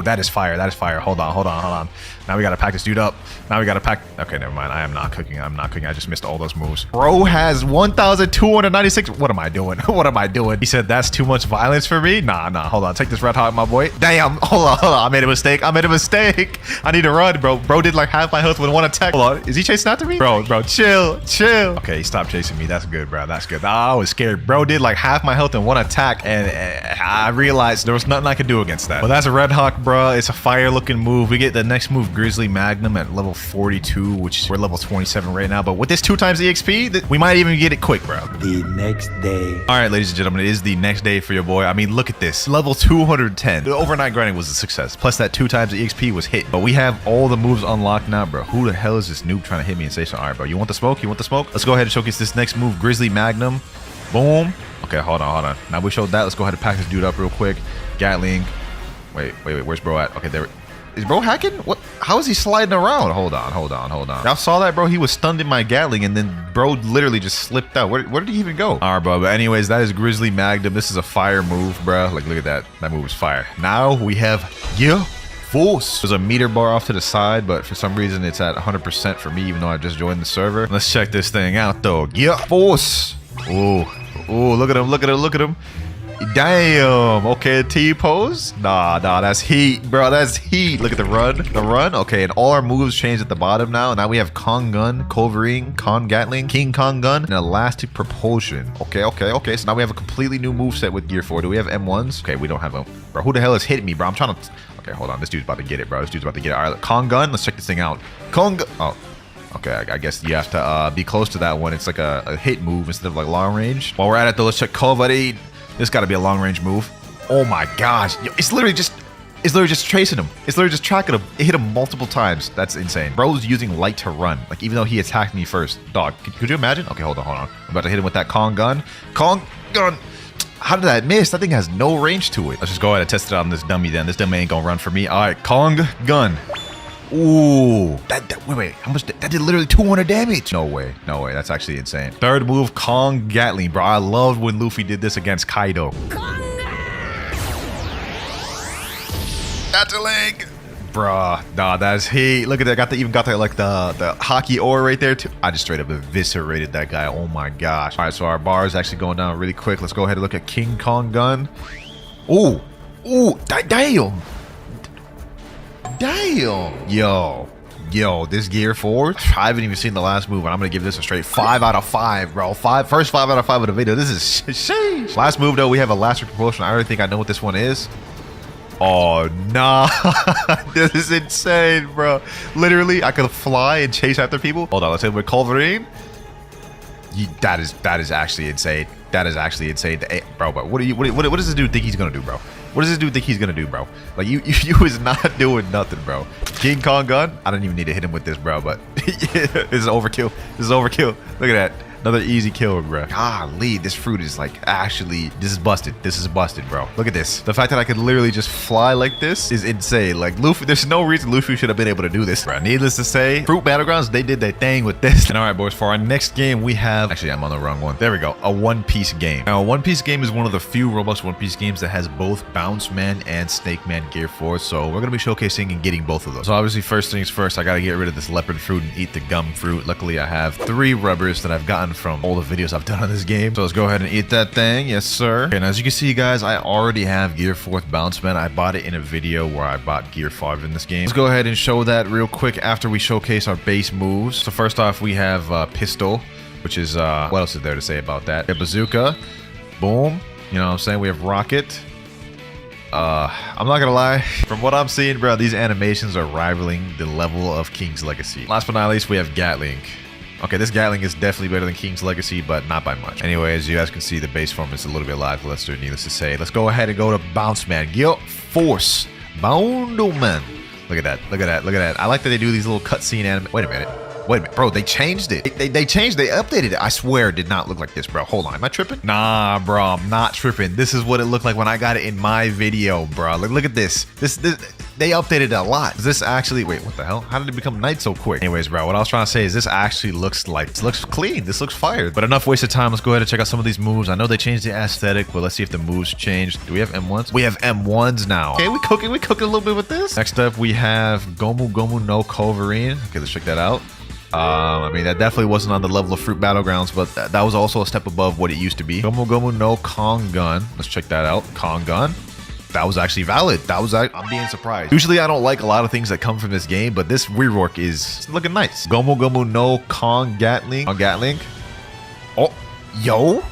that is fire. Hold on. Now we gotta pack this dude up. Okay, never mind. I am not cooking. I just missed all those moves. Bro has 1,296. What am I doing? He said that's too much violence for me. Nah. Hold on. Take this Red Hawk, my boy. Damn. Hold on. I made a mistake. I need to run, bro. Bro did like half my health with 1 attack. Hold on. Is he chasing after me? Bro, chill. Okay, he stopped chasing me. That's good, bro. That's good. I was scared. Bro did like half my health in 1 attack, and I realized there was nothing I could do against that. Well, that's a Red Hawk, bro. It's a fire-looking move. We get the next move, Grizzly Magnum, at level 42, which we're level 27 right now. But with this 2 times EXP, we might even get it quick, bro.
The next day.
All right, ladies and gentlemen, it is the next day for your boy. I mean, look at this. Level 210. The overnight grinding was a success. Plus that 2 times EXP was hit. But we have all the moves unlocked now, bro. Who the hell is this noob trying to hit me and say something? All right, bro. You want the smoke? Let's go ahead and showcase this next move, Grizzly Magnum. Boom. Okay, hold on. Now we showed that. Let's go ahead and pack this dude up real quick. Gatling. Wait. Where's bro at? Okay, there. Is bro hacking? What? How is he sliding around? Hold on. Y'all saw that, bro? He was stunned in my Gatling, and then bro literally just slipped out. Where did he even go? All right, bro. But anyways, that is Grizzly Magnum. This is a fire move, bro. Like, look at that. That move is fire. Now we have Force. There's a meter bar off to the side, but for some reason it's at 100% for me, even though I just joined the server. Let's check this thing out, though. Force. Ooh, look at him. Damn. Okay, T-pose. Nah, that's heat, bro. That's heat. Look at the run. Okay, and all our moves changed at the bottom now. Now we have Kong Gun, Culverin, Kong Gatling, King Kong Gun, and Elastic Propulsion. Okay. So now we have a completely new moveset with Gear 4. Do we have M1s? Okay, we don't have them. Bro, who the hell is hitting me, bro? I'm trying to... Okay, hold on. This dude's about to get it, bro. All right, Kong Gun. Let's check this thing out. Oh. Okay, I guess you have to be close to that one. It's like a hit move instead of like long range. While we're at it, though, let's check Culverin. This got to be a long range move. Oh my gosh. It's literally just tracing him. It's literally just tracking him. It hit him multiple times. That's insane. Bro's using light to run. Like, even though he attacked me first. Dog, could you imagine? Okay, hold on. I'm about to hit him with that Kong Gun. How did that miss? That thing has no range to it. Let's just go ahead and test it on this dummy then. This dummy ain't gonna run for me. All right, Kong Gun. Ooh, wait, how much? That did literally 200 damage. No way. That's actually insane. Third move, Kong Gatling, bro. I loved when Luffy did this against Kaido. Gatling, bruh. Nah, that's heat. Look at that. Even got the hockey ore right there too. I just straight up eviscerated that guy. Oh my gosh. All right, so our bar is actually going down really quick. Let's go ahead and look at King Kong Gun. Ooh, damn. Yo, this Gear 4, I haven't even seen the last move, and I'm gonna give this a straight 5 out of 5, bro. First 5 out of 5 of the video. This is sheesh. Last move, though, we have Elastic Propulsion. I already think I know what this one is. Oh, nah. This is insane, bro. Literally, I could fly and chase after people. Hold on, let's hit him with Culverin. That is actually insane. Hey, bro, but what does this dude think he's gonna do, bro? What does this dude think he's gonna do, bro? Like, you is not doing nothing, bro. King Kong Gun. I don't even need to hit him with this, bro, but this is overkill. Look at that. Another easy kill, bro. Golly, this fruit is like actually, this is busted, bro. Look at this. The fact that I could literally just fly like this is insane. Like, Luffy, there's no reason Luffy should have been able to do this, bro. Needless to say, Fruit Battlegrounds, they did their thing with this. And all right, boys, for our next game, we have, actually, I'm on the wrong one. There we go, a One Piece game. Now, a One Piece game is one of the few Roblox One Piece games that has both Bounce Man and Snake Man Gear 4, so we're gonna be showcasing and getting both of those. So obviously, first things first, I gotta get rid of this leopard fruit and eat the gum fruit. Luckily, I have 3 rubbers that I've gotten from all the videos I've done on this game. So let's go ahead and eat that thing. Yes, sir. Okay, and as you can see, guys, I already have Gear 4 Bounce Man. I bought it in a video where I bought Gear 5 in this game. Let's go ahead and show that real quick after we showcase our base moves. So first off, we have Pistol, which is, what else is there to say about that? We have Bazooka. Boom. You know what I'm saying? We have Rocket. I'm not gonna lie, from what I'm seeing, bro, these animations are rivaling the level of King's Legacy. Last but not least, we have Gatling. Okay, this Gatling is definitely better than King's Legacy, but not by much. Anyways, you guys can see the base form is a little bit lackluster, needless to say. Let's go ahead and go to Bounce Man. Gear Force. Boundle Man. Look at that. I like that they do these little cutscene anime. Wait a minute, bro, they changed it. They updated it. I swear it did not look like this, bro. Hold on, am I tripping? Nah, bro, I'm not tripping. This is what it looked like when I got it in my video, bro. Look at this. They updated it a lot. Is this actually, wait, what the hell? How did it become night so quick? Anyways, bro, what I was trying to say is this actually looks clean. This looks fire. But enough wasted time. Let's go ahead and check out some of these moves. I know they changed the aesthetic, but let's see if the moves changed. Do we have M1s? We have M1s now. Okay, we cooking a little bit with this. Next up, we have Gomu Gomu no Culverin. Okay, let's check that out. I mean, that definitely wasn't on the level of Fruit Battlegrounds, but that was also a step above what it used to be. Gomu Gomu no Kong Gun. Let's check that out. Kong Gun. That was actually valid. I'm being surprised. Usually I don't like a lot of things that come from this game, but this rework is looking nice. Gomu Gomu no Kong Gatling. Oh, yo.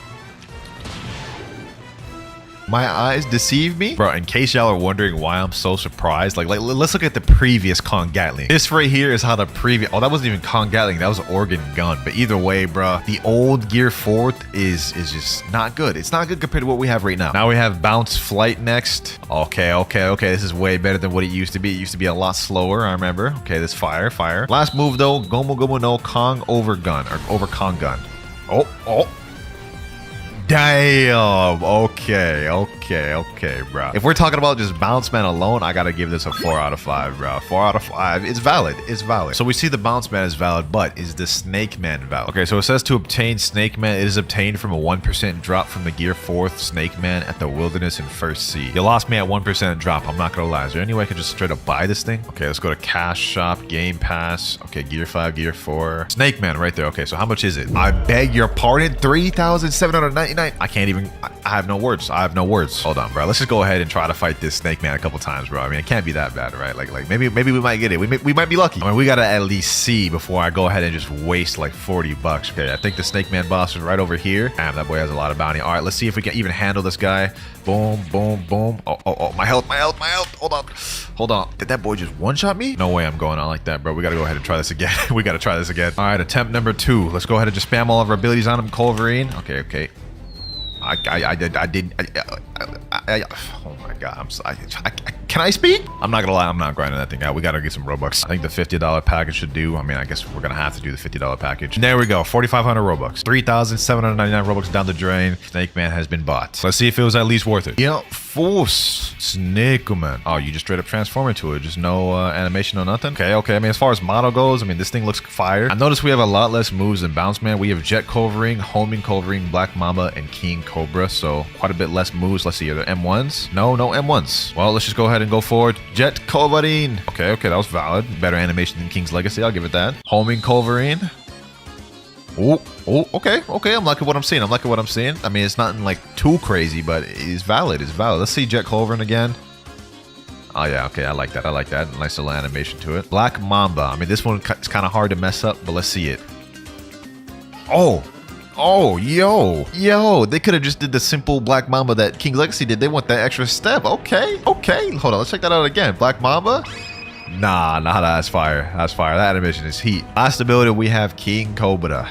My eyes deceive me? Bro, in case y'all are wondering why I'm so surprised, like let's look at the previous Kong Gatling. This right here is how the previous, oh, that wasn't even Kong Gatling, that was Organ Gun. But either way, bro, the old Gear 4 is just not good. It's not good compared to what we have right now. Now we have Bounce Flight next. Okay. This is way better than what it used to be. It used to be a lot slower, I remember. Okay, this fire. Last move though, Gomu Gomu no Kong Over Gun, or Over Kong Gun. Oh. Damn. Okay, bro. If we're talking about just Bounce Man alone, I gotta give this a 4 out of 5, bro. 4 out of 5. It's valid. It's valid. So we see the Bounce Man is valid, but is the Snake Man valid? Okay, so it says to obtain Snake Man, it is obtained from a 1% drop from the Gear 4th Snake Man at the Wilderness and First Sea. You lost me at 1% drop. I'm not gonna lie. Is there any way I can just straight up buy this thing? Okay, let's go to Cash Shop, Game Pass. Okay, Gear 5, Gear 4. Snake Man right there. Okay, so how much is it? I beg your pardon, 3,799. I can't even, I have no words. I have no words. Hold on, bro. Let's just go ahead and try to fight this Snake Man a couple times, bro. I mean, it can't be that bad, right? Like maybe we might get it. We might be lucky. I mean, we gotta at least see before I go ahead and just waste like 40 bucks. Okay, I think the Snake Man boss is right over here. Damn, that boy has a lot of bounty. All right, let's see if we can even handle this guy. Boom, boom, boom. Oh, my health. Hold on. Did that boy just one-shot me? No way I'm going on like that, bro. We gotta go ahead and try this again. We gotta try this again. All right, attempt number 2. Let's go ahead and just spam all of our abilities on him. Culverine. Okay. Oh my god, can I speak? I'm not gonna lie, I'm not grinding that thing out. We gotta get some Robux. I think the $50 package should do. I mean, I guess we're gonna have to do the $50 package. There we go, 4,500 Robux. 3,799 Robux down the drain. Snake Man has been bought. Let's see if it was at least worth it. Yeah, force Snake Man. Oh, you just straight up transform into it. Just no animation, no nothing. Okay. I mean, as far as model goes, I mean, this thing looks fire. I noticed we have a lot less moves than Bounce Man. We have Jet Culverine, Homing Culverine, Black Mamba, and King Cobra. So quite a bit less moves. Let's see, are there M1s? No M1s. Well, let's just go ahead and go forward. Jet Culverine. Okay, that was valid. Better animation than King's Legacy. I'll give it that. Homing Culverine. Oh, okay. I'm liking what I'm seeing. I mean, it's nothing like too crazy, but it's valid. Let's see Jet Culverine again. Oh yeah, okay, I like that. Nice little animation to it. Black Mamba. I mean, this one is kind of hard to mess up, but let's see it. Oh, yo, they could have just did the simple Black Mamba that King Legacy did. They want that extra step. Okay. Hold on, let's check that out again. Black Mamba. Nah, that's fire. That animation is heat. Last ability, we have King Cobra.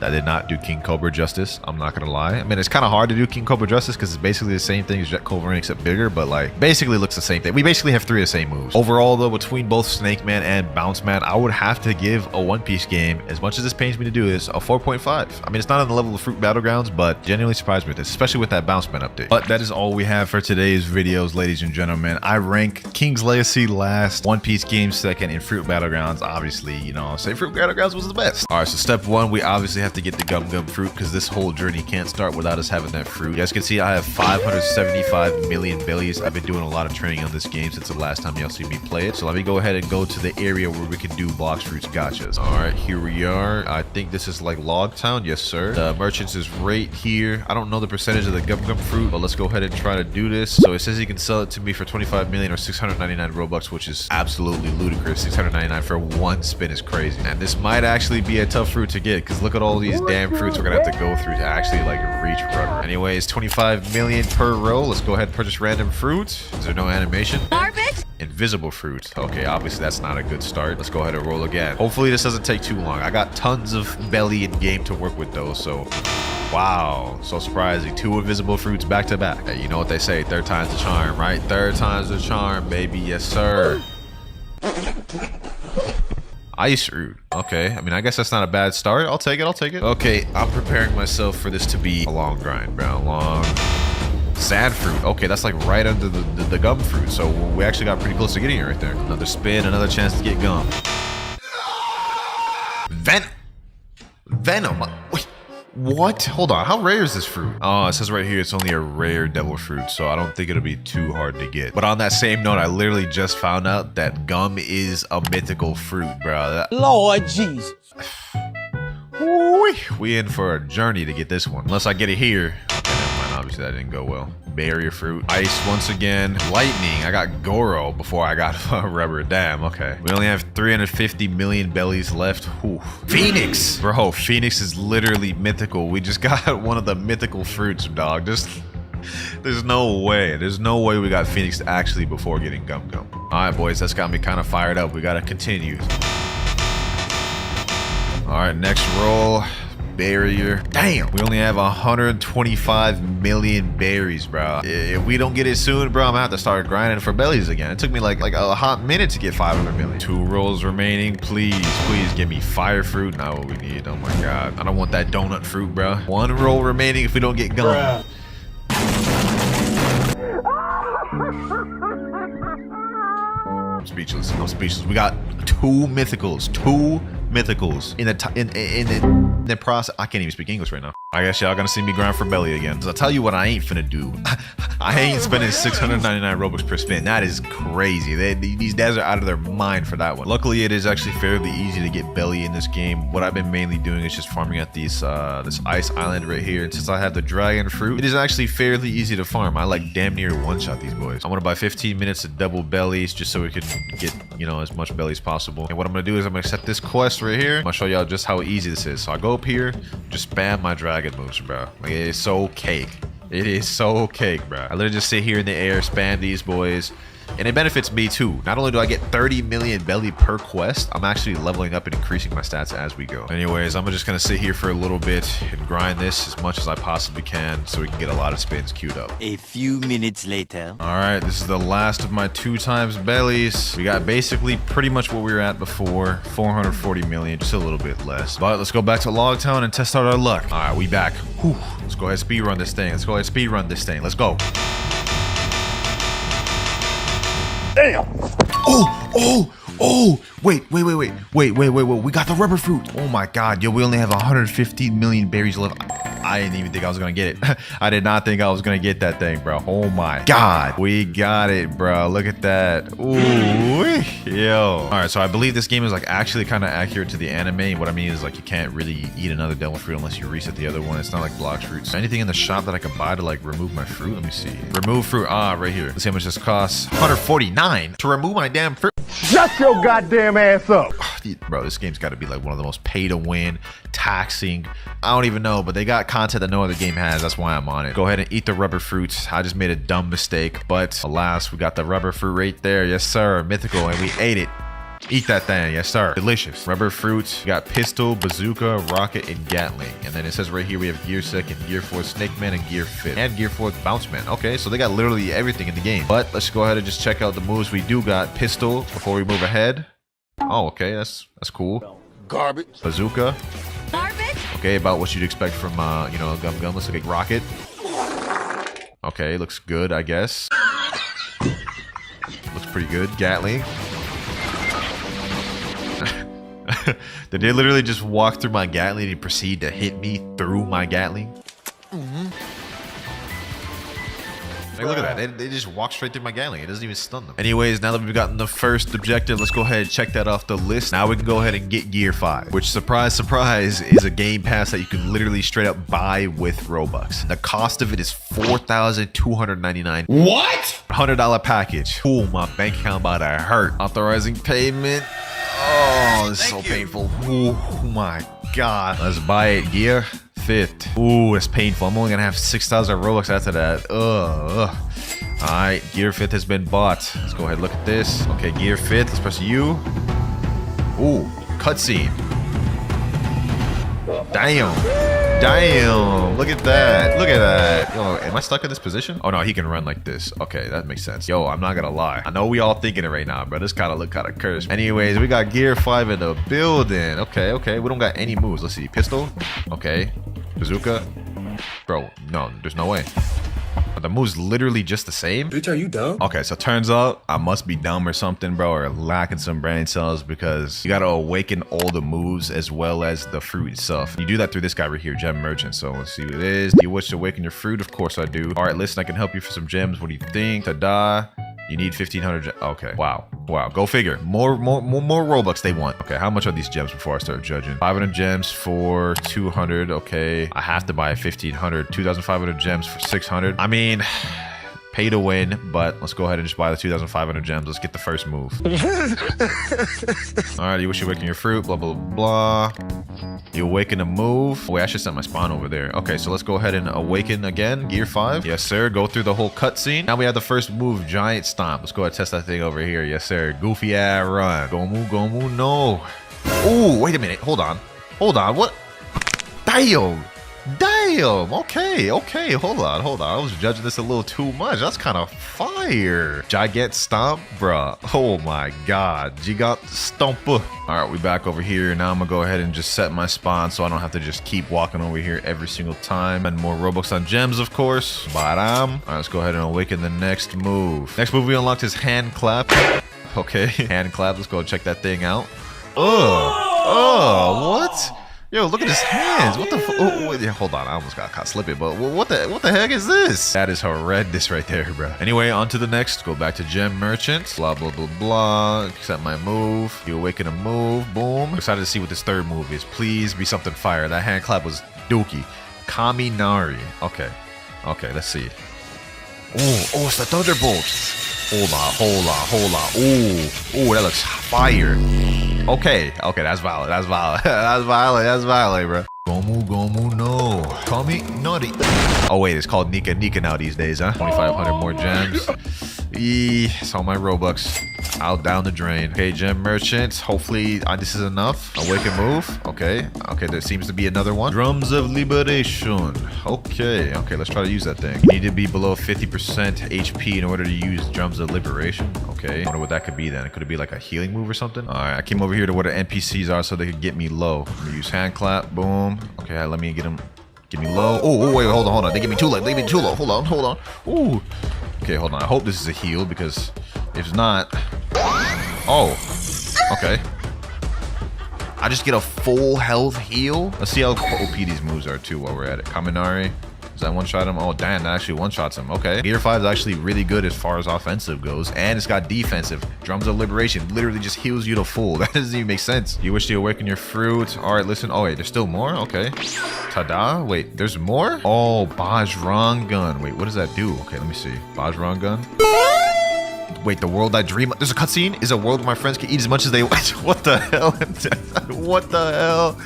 That did not do King Cobra justice. I'm not gonna lie. I mean, it's kind of hard to do King Cobra justice because it's basically the same thing as Jet Culverine except bigger, but like basically looks the same thing. We basically have 3 of the same moves. Overall though, between both Snake Man and Bounce Man, I would have to give a One Piece game, as much as this pains me to do this, a 4.5. I mean, it's not on the level of Fruit Battlegrounds, but genuinely surprised me with this, especially with that Bounce Man update. But that is all we have for today's videos, ladies and gentlemen. I rank King's Legacy last, One Piece game second, and Fruit Battlegrounds, obviously, you know, say Fruit Battlegrounds was the best. All right, so step 1, we obviously have to get the Gum fruit, because this whole journey can't start without us having that fruit. You guys can see I have 575 million bellies. I've been doing a lot of training on this game since the last time y'all see me play it. So let me go ahead and go to the area where we can do box fruits gotchas. All right, here we are. I think this is like Log Town. Yes, sir. The merchants is right here. I don't know the percentage of the gum fruit, but let's go ahead and try to do this. So it says he can sell it to me for 25 million or 699 Robux, which is absolutely ludicrous. 699 for one spin is crazy. And this might actually be a tough fruit to get, because look at all these damn fruits we're gonna have to go through to actually like reach rubber. Anyways, 25 million per row. Let's go ahead and purchase random fruit. Is there no animation? Garbage. Invisible fruit. Okay, obviously that's not a good start. Let's go ahead and roll again. Hopefully this doesn't take too long. I got tons of belly in game to work with though, so wow, so surprising. 2 invisible fruits back to back. Hey, you know what they say, third time's the charm, right? Third time's the charm, baby. Yes, sir. Ice root. Okay, I mean, I guess that's not a bad start. I'll take it. Okay, I'm preparing myself for this to be a long grind, bro. Long sand fruit. Okay, that's like right under the gum fruit. So we actually got pretty close to getting it right there. Another spin, another chance to get gum. Venom. Wait, what? Hold on. How rare is this fruit? Oh, it says right here it's only a rare devil fruit, so I don't think it'll be too hard to get. But on that same note, I literally just found out that gum is a mythical fruit, bro.
Lord Jesus.
We in for a journey to get this one. Unless I get it here. Okay, never mind. Obviously, that didn't go well. Barrier fruit. Ice once again. Lightning. I got Goro before I got rubber. Damn, okay. We only have 350 million bellies left. Whew. Phoenix. Bro, Phoenix is literally mythical. We just got one of the mythical fruits, dog. There's no way. There's no way we got Phoenix actually before getting Gum Gum. All right, boys. That's got me kind of fired up. We got to continue. All right, next roll. barrier. Damn, we only have 125 million berries, bro. If we don't get it soon, bro, I'm gonna have to start grinding for bellies again. It took me like a hot minute to get 500 million. 2 rolls remaining. Please give me fire fruit. Not what we need. Oh my god, I don't want that donut fruit, bro. 1 roll remaining if we don't get gum. I'm speechless. I'm speechless. We got 2 mythicals. 2 mythicals in the process. I can't even speak English right now. I guess y'all gonna see me grind for belly again. So I'll tell you what I ain't finna do. I ain't spending 699 Robux per spin. That is crazy. These dads are out of their mind for that one. Luckily, it is actually fairly easy to get belly in this game. What I've been mainly doing is just farming at these this ice island right here. And since I have the dragon fruit, it is actually fairly easy to farm. I like damn near one-shot these boys. I want to buy 15 minutes of double bellies just so we can get, you know, as much belly as possible. And what I'm gonna do is I'm gonna set this quest right here. I'm gonna show y'all just how easy this is. So I go up here, just spam my dragon moves, bro. Like, it is so cake. It is so cake, bro. I literally just sit here in the air, spam these boys, and it benefits me too. Not only do I get 30 million belly per quest, I'm actually leveling up and increasing my stats as we go. Anyways, I'm just gonna sit here for a little bit and grind this as much as I possibly can so we can get a lot of spins queued up.
A few minutes later.
All right, this is the last of my 2 times bellies. We got basically pretty much what we were at before, 440 million, just a little bit less. But let's go back to Logtown and test out our luck. All right, we back. Whew. Let's go ahead and speed run this thing. Let's go. Damn. Oh, wait. We got the rubber fruit. Oh my god, yo, we only have 115 million berries left. I didn't even think I was gonna get it. I did not think I was gonna get that thing, bro. Oh my god, we got it, bro. Look at that. Ooh, yo. All right, so I believe this game is like actually kind of accurate to the anime. What I mean is like you can't really eat another devil fruit unless you reset the other one. It's not like blocks fruits. Anything in the shop that I can buy to like remove my fruit? Let me see. Remove fruit. Ah, right here. Let's see how much this costs. 149 to remove my damn fruit.
Shut your goddamn ass up.
Bro, this game's got to be like one of the most pay to win, taxing. I don't even know, but they got content that no other game has. That's why I'm on it. Go ahead and eat the rubber fruits. I just made a dumb mistake, but alas, we got the rubber fruit right there. Yes, sir. Mythical, and we ate it. Eat that thing. Yes, sir. Delicious. Rubber fruits. We got pistol, bazooka, rocket, and gatling. And then it says right here we have gear second, gear 4 snake man, and gear 5th. And gear 4 bounce man. Okay, so they got literally everything in the game. But let's go ahead and just check out the moves we do got. Pistol before we move ahead. Oh, okay. That's cool.
Garbage.
Bazooka.
Garbage.
Okay, about what you'd expect from, you know, a gum. Let's look at rocket. Okay, looks good, I guess. Looks pretty good. Gatling. Did they literally just walk through my Gatling and proceed to hit me through my Gatling? Like, look at that. They just walk straight through my Gatling. It doesn't even stun them. Anyways, now that we've gotten the first objective, let's go ahead and check that off the list. Now we can go ahead and get gear 5, which, surprise, surprise, is a game pass that you can literally straight up buy with Robux. The cost of it is $4,299.
What?
$100 package. Ooh, my bank account about to hurt. Authorizing payment. Oh, this is so painful. Oh my god. Let's buy it. Gear 5th. Ooh, it's painful. I'm only gonna have 6,000 Robux after that. Ugh. Alright, gear 5th has been bought. Let's go ahead and look at this. Okay, gear 5th. Let's press U. Ooh, cutscene. Damn. Look at that. Yo, am I stuck in this position? Oh no, he can run like this. Okay, that makes sense. Yo, I'm not gonna lie. I know we all thinking it right now, bro. This kind of look kind of cursed. Anyways, we got gear 5 in the building. Okay. We don't got any moves. Let's see. Pistol. Okay. Bazooka. Bro, no, there's no way. Are the moves literally just the same?
Bitch, are you dumb?
Okay, so turns out I must be dumb or something, bro, or lacking some brain cells, because you gotta awaken all the moves as well as the fruit itself. You do that through this guy right here, Gem Merchant. So let's see what it is. Do you wish to awaken your fruit? Of course I do. All right, listen, I can help you for some gems. What do you think? Ta-da. You need 1,500 gems. Okay. Wow. Go figure. More Robux they want. Okay, how much are these gems before I start judging? 500 gems for 200. Okay. I have to buy 1,500. 2,500 gems for 600. I mean, pay to win, but let's go ahead and just buy the 2,500 gems. Let's get the first move. All right, you wish you awaken your fruit. Blah, blah, blah. You awaken a move. Wait, I should set my spawn over there. Okay, so let's go ahead and awaken again. Gear 5. Yes, sir. Go through the whole cutscene. Now we have the first move, Giant Stomp. Let's go ahead and test that thing over here. Yes, sir. Goofy ass run. Gomu, no. Oh, wait a minute. Hold on. What? Damn. Damn. Okay. Hold on. I was judging this a little too much. That's kind of fire. Gigant Stomp, bruh. Oh my God. Gigant Stomper. All right, we back over here. Now I'm gonna go ahead and just set my spawn so I don't have to just keep walking over here every single time. And more Robux on gems, of course. All right, let's go ahead and awaken the next move. Next move we unlocked is hand clap. Okay, hand clap. Let's go check that thing out. Oh, what? Yo, look at his hands. What the yeah, hold on, I almost got caught slipping, but what the heck is this? That is horrendous right there, bro. Anyway, on to the next. Go back to Gem Merchant. Blah, blah, blah, blah. Accept my move. You awaken a move. Boom. I'm excited to see what this third move is. Please be something fire. That hand clap was dookie. Kaminari. Okay, let's see. Oh, it's the Thunderbolt. Hold on. Ooh, that looks fire. Okay, that's valid. That's valid, bro. Gomu, no. Call me naughty. Oh, wait, it's called Nika now these days, huh? 2,500 more gems. It's all my Robux out down the drain. Okay, Gem Merchant. Hopefully this is enough. Awaken move. Okay, there seems to be another one. Drums of Liberation. Okay, let's try to use that thing. You need to be below 50% HP in order to use Drums of Liberation. Okay, I wonder what that could be then. Could it be like a healing move or something? All right, I came over here to where the NPCs are so they could get me low. I'm gonna use hand clap. Boom. Okay, let me get him. Get me low. Oh, wait, hold on. They get me too low. Hold on. Ooh. Okay, hold on. I hope this is a heal because if not... Oh, okay. I just get a full health heal. Let's see how OP these moves are too while we're at it. Kaminari. Does that one-shot him? Oh, damn, that actually one-shots him. Okay. Gear 5 is actually really good as far as offensive goes. And it's got defensive. Drums of Liberation literally just heals you to full. That doesn't even make sense. You wish to awaken your fruit. All right, listen. Oh, wait, there's still more? Okay. Tada. Wait, there's more? Oh, Bajrang Gun. Wait, what does that do? Okay, let me see. Bajrang Gun. Wait, the world I dream of. There's a cutscene? Is a world where my friends can eat as much as they want? What the hell? What the hell?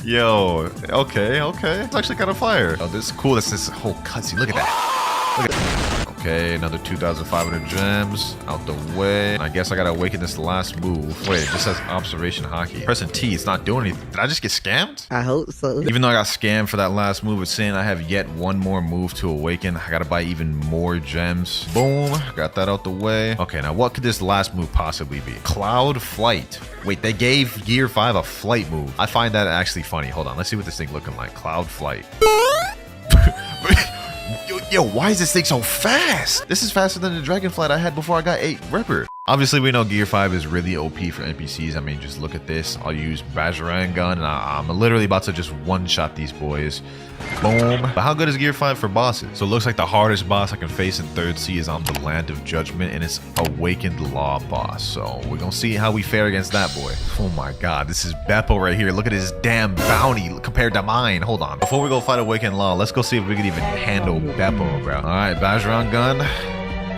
Yo, okay. It's actually kind of fire. Oh, this is cool. That's this whole cutscene. Look at that. Look at that. Okay, another 2,500 gems out the way. I guess I gotta awaken this last move. Wait, this says observation hockey. Pressing T, it's not doing anything. Did I just get scammed?
I hope so.
Even though I got scammed for that last move, it's saying I have yet one more move to awaken. I gotta buy even more gems. Boom, got that out the way. Okay, now what could this last move possibly be? Cloud Flight. Wait, they gave Gear 5 a flight move. I find that actually funny. Hold on, let's see what this thing looking like. Cloud Flight. Yo, why is this thing so fast? This is faster than the Dragonflight I had before I got 8 Ripper. Obviously, we know Gear 5 is really OP for NPCs. I mean, just look at this. I'll use Bajrang Gun, and I'm literally about to just one-shot these boys. Boom. But how good is Gear 5 for bosses? So it looks like the hardest boss I can face in 3rd Sea is on the Land of Judgment, and it's Awakened Law boss. So we're gonna see how we fare against that boy. Oh my God, this is Beppo right here. Look at his damn bounty compared to mine. Hold on. Before we go fight Awakened Law, let's go see if we can even handle Beppo, bro. All right, Bajrang Gun.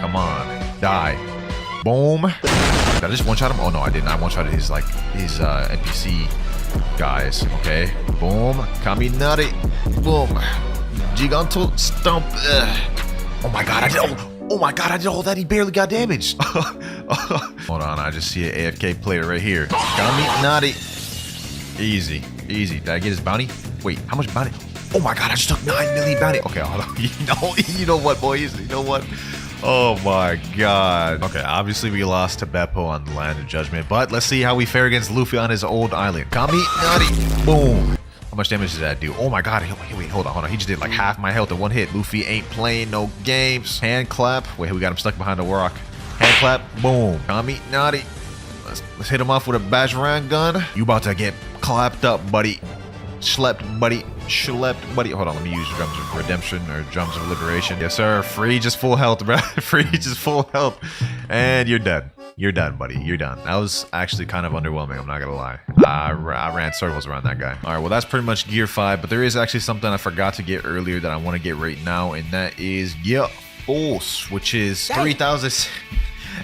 Come on, die. Boom. Did I just one-shot him? Oh no, I didn't. I one-shotted his NPC guys. Okay. Boom. Kaminari. Boom. Giganto Stomp. Oh my God, oh my God, I did all that. He barely got damaged. Hold on, I just see an AFK player right here. Kaminari. Easy. Did I get his bounty? Wait, how much bounty? Oh my God, I just took 9 million bounty. Okay, hold on. You know what, boys? You know what? Oh my God. Okay, obviously we lost to Beppo on the Land of Judgment, but let's see how we fare against Luffy on his old island. Kami Nari. Boom. How much damage did that do? Oh my God. Wait, hold on. He just did like half my health in one hit. Luffy ain't playing no games. Hand clap. Wait, we got him stuck behind a rock. Hand clap. Boom. Kami Nari. Let's hit him off with a Bajrang Gun. You about to get clapped up, buddy. Schlepped, buddy. Hold on, let me use Drums of Redemption or Drums of Liberation. Yes, sir. Free, just full health, bro. Free, just full health. And you're done. You're done, buddy. You're done. That was actually kind of underwhelming, I'm not gonna lie. I ran circles around that guy. All right, well, that's pretty much Gear 5, but there is actually something I forgot to get earlier that I want to get right now, and that is Force, which is 3,000.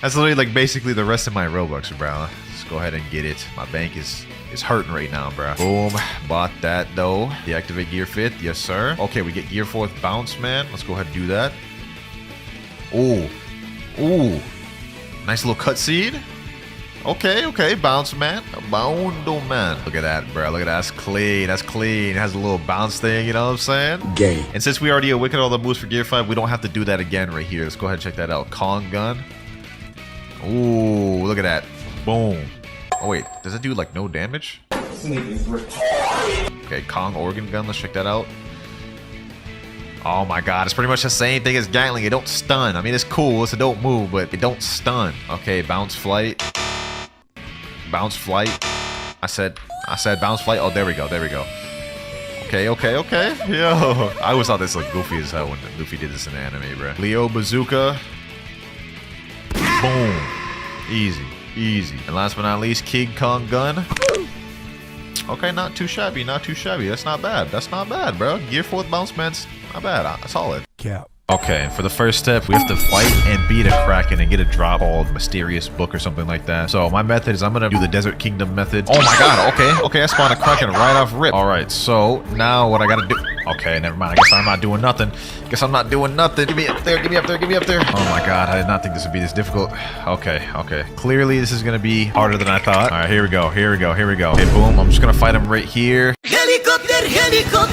That's literally like basically the rest of my Robux, bro. Let's go ahead and get it. My bank is hurting right now, bro. Boom. Bought that, though. Deactivate Gear 5th. Yes, sir. Okay, we get Gear 4th Bounce, man. Let's go ahead and do that. Ooh. Nice little cutscene. Okay, okay, bounce man. Boundo man. Look at that, bro. Look at that. That's clean. That's clean. It has a little bounce thing, you know what I'm saying?
Gay.
And since we already awakened all the moves for Gear 5, we don't have to do that again right here. Let's go ahead and check that out. Kong gun. Ooh, look at that. Boom. Oh, wait. Does that do, like, no damage? Okay, Kong organ gun. Let's check that out. Oh my god, it's pretty much the same thing as Gatling. It don't stun. I mean, it's cool. It's a dope move, but it don't stun. Okay, bounce flight. Bounce flight. I said bounce flight. Oh, there we go. There we go. Okay, okay, okay. Yo. I always thought this looked goofy as hell when Luffy did this in the anime, bro. Leo bazooka. Boom. Easy. Easy. And last but not least, King Kong gun. Okay, not too shabby. Not too shabby. That's not bad. That's not bad, bro. Gear 4 bounce man's not bad. Solid.
Cap.
Okay, for the first step, we have to fight and beat a Kraken and get a drop called Mysterious Book or something like that. So my method is I'm gonna do the Desert Kingdom method. Oh my god, okay, I spawned a Kraken right off rip. Alright, so now what I gotta do... Okay, never mind, I guess I'm not doing nothing. Give me up there, give me up there, give me up there. Oh my god, I did not think this would be this difficult. Okay, okay. Clearly this is gonna be harder than I thought. Alright, here we go. Okay, boom, I'm just gonna fight him right here.
Helicopter!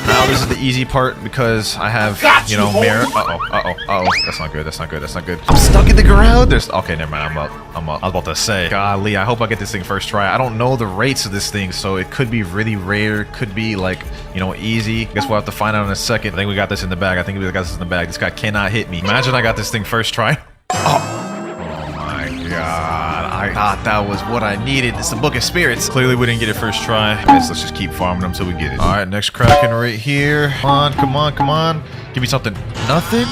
Now this is the easy part because I have, you know, mirror. Uh-oh. That's not good. I'm stuck in the ground. Okay, never mind. I'm up. I was about to say, golly, I hope I get this thing first try. I don't know the rates of this thing, so it could be really rare. Could be like, you know, easy. Guess we'll have to find out in a second. I think we got this in the bag. This guy cannot hit me. Imagine I got this thing first try. Oh my god. I thought that was what I needed. It's the Book of Spirits. Clearly we didn't get it first try. I guess let's just keep farming them until we get it. Alright, next Kraken right here. Come on. Give me something. Nothing?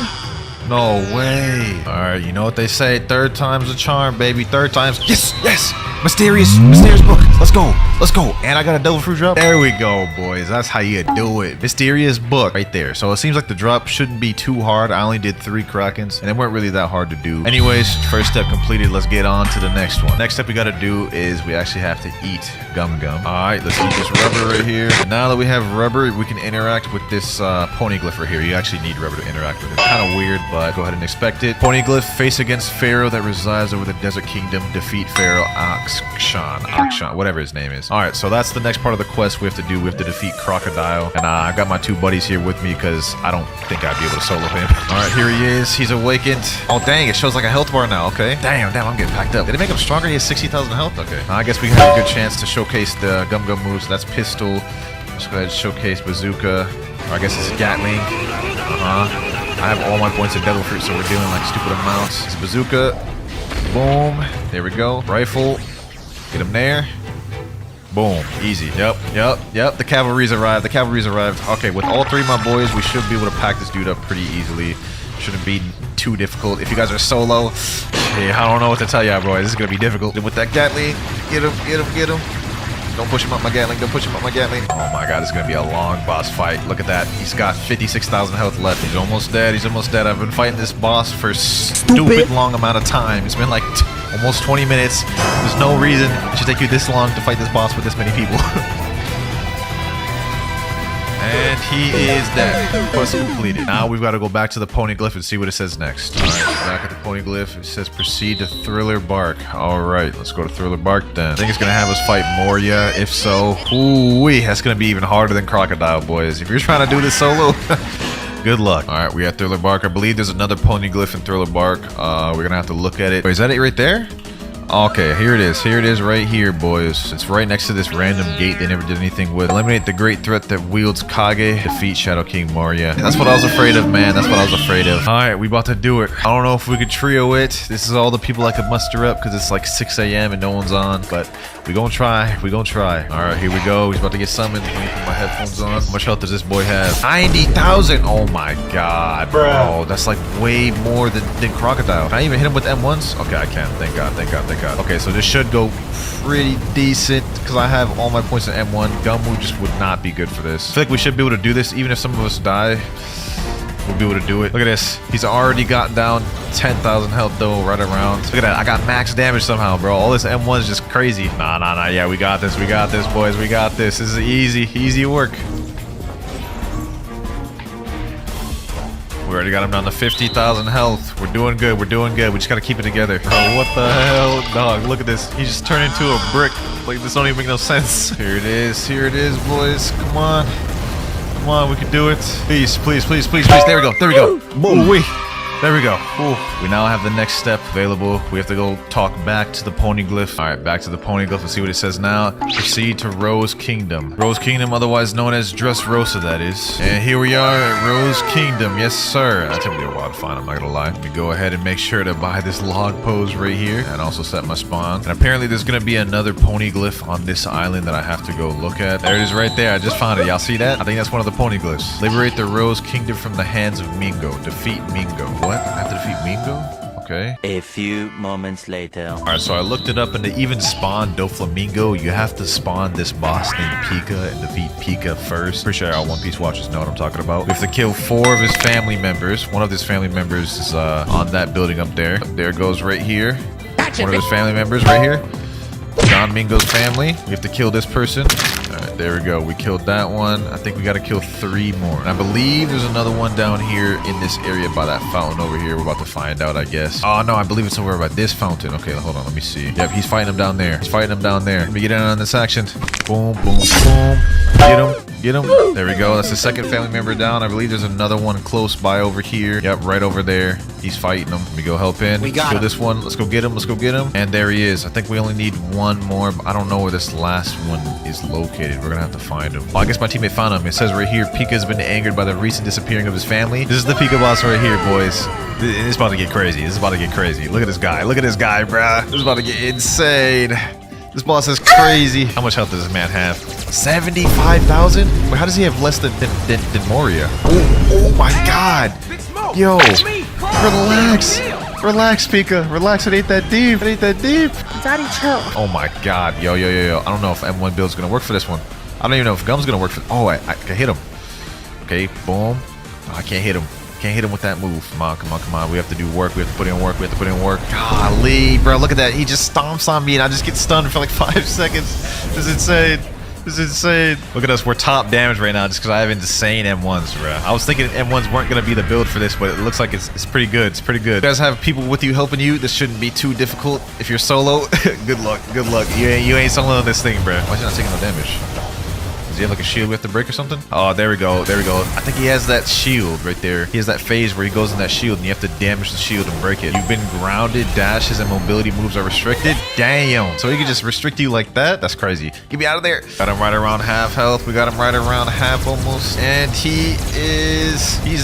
No way. Alright, you know what they say. Third time's a charm, baby. Third time's... Yes! Mysterious book. Let's go. And I got a double fruit drop. There we go, boys. That's how you do it. Mysterious book right there. So it seems like the drop shouldn't be too hard. I only did 3 Krakens, and they weren't really that hard to do. Anyways, first step completed. Let's get on to the next one. Next step we gotta do is we actually have to eat Gum Gum. Alright, let's eat this rubber right here. And now that we have rubber, we can interact with this poneglyph right here. You actually need rubber to interact with it. Kind of weird, but go ahead and expect it. Poneglyph, face against Pharaoh that resides over the Desert Kingdom. Defeat Pharaoh Akshan, whatever his name is. Alright, so that's the next part of the quest we have to do. We have to defeat Crocodile. And I've got my 2 buddies here with me because I don't think I'd be able to solo him. Alright, here he is. He's awakened. Oh, dang, it shows like a health bar now. Okay. Damn, I'm getting packed up. Did it make him stronger? He has 60,000 health? Okay. I guess we have a good chance to showcase the Gum Gum moves. That's pistol. Let's go ahead and showcase bazooka. Or I guess it's Gatling. I have all my points of devil fruit, so we're dealing like stupid amounts. It's bazooka. Boom. There we go. Rifle. Get him there. Boom. Easy. Yep. The cavalry's arrived. Okay, with all 3 of my boys, we should be able to pack this dude up pretty easily. Shouldn't be too difficult. If you guys are solo, hey, I don't know what to tell ya, boys. This is gonna be difficult. With that Gatling, get him. Don't push him up my Gatling. Oh my god, it's gonna be a long boss fight. Look at that. He's got 56,000 health left. He's almost dead. I've been fighting this boss for stupid long amount of time. It's been like almost 20 minutes. There's no reason it should take you this long to fight this boss with this many people. And he is dead. Quest completed. Now we've got to go back to the poneglyph and see what it says next. Alright, back at the poneglyph. It says proceed to Thriller Bark. Alright, let's go to Thriller Bark then. I think it's going to have us fight Moria. If so, ooh-wee, that's going to be even harder than Crocodile, boys. If you're trying to do this solo, good luck. Alright, we got Thriller Bark. I believe there's another poneglyph in Thriller Bark. We're going to have to look at it. Wait, is that it right there? Okay, here it is right here, boys. It's right next to this random gate they never did anything with. Eliminate the great threat that wields Kage. Defeat Shadow King Moria. That's what I was afraid of, man. Alright, we about to do it. I don't know if we could trio it. This is all the people I could muster up because it's like 6 a.m. and no one's on. But we gonna try. Alright, here we go. He's about to get summoned. Let me put my headphones on. How much health does this boy have? 90,000! Oh my god. Bro, that's like way more than Crocodile. Can I even hit him with M1s? Okay, I can. Thank God. Okay, so this should go pretty decent because I have all my points in M1. Gummu just would not be good for this. I feel like we should be able to do this even if some of us die. We'll be able to do it. Look at this. He's already gotten down 10,000 health though, right around. Look at that. I got max damage somehow, bro. All this M1 is just crazy. Nah. Yeah, we got this, boys. We got this. This is easy work. We already got him down to 50,000 health. We're doing good. We're doing good. We just gotta keep it together. Bro, what the hell? Dog, look at this. He just turned into a brick. Like, this don't even make no sense. Here it is. Here it is, boys. Come on. Come on, we can do it. Please, please, please, please, please. There we go. There we go. Boom. There we go. Ooh. We now have the next step available. We have to go talk back to the poneglyph. All right, back to the poneglyph. Let's see what it says now. Proceed to Rose Kingdom. Rose Kingdom, otherwise known as Dressrosa, that is. And here we are at Rose Kingdom. Yes, sir. That took me a while to find, I'm not gonna lie. Let me go ahead and make sure to buy this log pose right here and also set my spawn. And apparently there's gonna be another poneglyph on this island that I have to go look at. There it is right there. I just found it. Y'all see that? I think that's one of the poneglyphs. Liberate the Rose Kingdom from the hands of Mingo. Defeat Mingo. What? I have to defeat Mingo? Okay.
A few moments later.
Alright, so I looked it up, and to even spawn Doflamingo, you have to spawn this boss named Pika and defeat Pika first. Pretty sure our One Piece watchers know what I'm talking about. We have to kill 4 of his family members. One of his family members is on that building up there. There goes right here. One of his family members right here. Don Mingo's family. We have to kill this person. Alright, there we go. We killed that one. I think we gotta kill 3 more. And I believe there's another one down here in this area by that fountain over here. We're about to find out, I guess. Oh, no, I believe it's over by this fountain. Okay, hold on. Let me see. Yep, he's fighting him down there. He's fighting him down there. Let me get in on this action. Boom, boom, boom. Get him. Get him. There we go. That's the second family member down. I believe there's another one close by over here. Yep, right over there. He's fighting him. Let me go help in.
We got
Kill
him.
this one. Let's go get him. Let's go get him. And there he is. I think we only need 1 more. But I don't know where this last one is located. We're gonna have to find him. Well, I guess my teammate found him. It says right here, Pika has been angered by the recent disappearing of his family. This is the Pika boss right here, boys. It's about to get crazy. This is about to get crazy. Look at this guy. Look at this guy, bruh. This is about to get insane. This boss is crazy. How much health does this man have? 75,000? How does he have less than Moria? Oh my god. Yo, relax. Relax, Pika. Relax, it ain't that deep. It ain't that deep.
Daddy, chill.
Oh my god. Yo. I don't know if M1 build's gonna work for this one. I don't even know if Gum's gonna work for... Oh, I can hit him. Okay, boom. Oh, I can't hit him. Can't hit him with that move. Come on, come on, come on. We have to do work. We have to put in work. We have to put in work. Golly, bro. Look at that. He just stomps on me and I just get stunned for like 5 seconds. This is insane. This is insane. Look at us. We're top damage right now just because I have insane M1s, bro. I was thinking M1s weren't going to be the build for this, but it looks like it's pretty good. It's pretty good. You guys have people with you helping you. This shouldn't be too difficult. If you're solo, good luck. Good luck. You ain't soloing this thing, bro. Why is he not taking no damage? Does he have like a shield we have to break or something? Oh, there we go. There we go. I think he has that shield right there. He has that phase where he goes in that shield and you have to damage the shield and break it. You've been grounded. Dashes and mobility moves are restricted. Damn. So he can just restrict you like that? That's crazy. Get me out of there. Got him right around half health. We got him right around half almost. And he's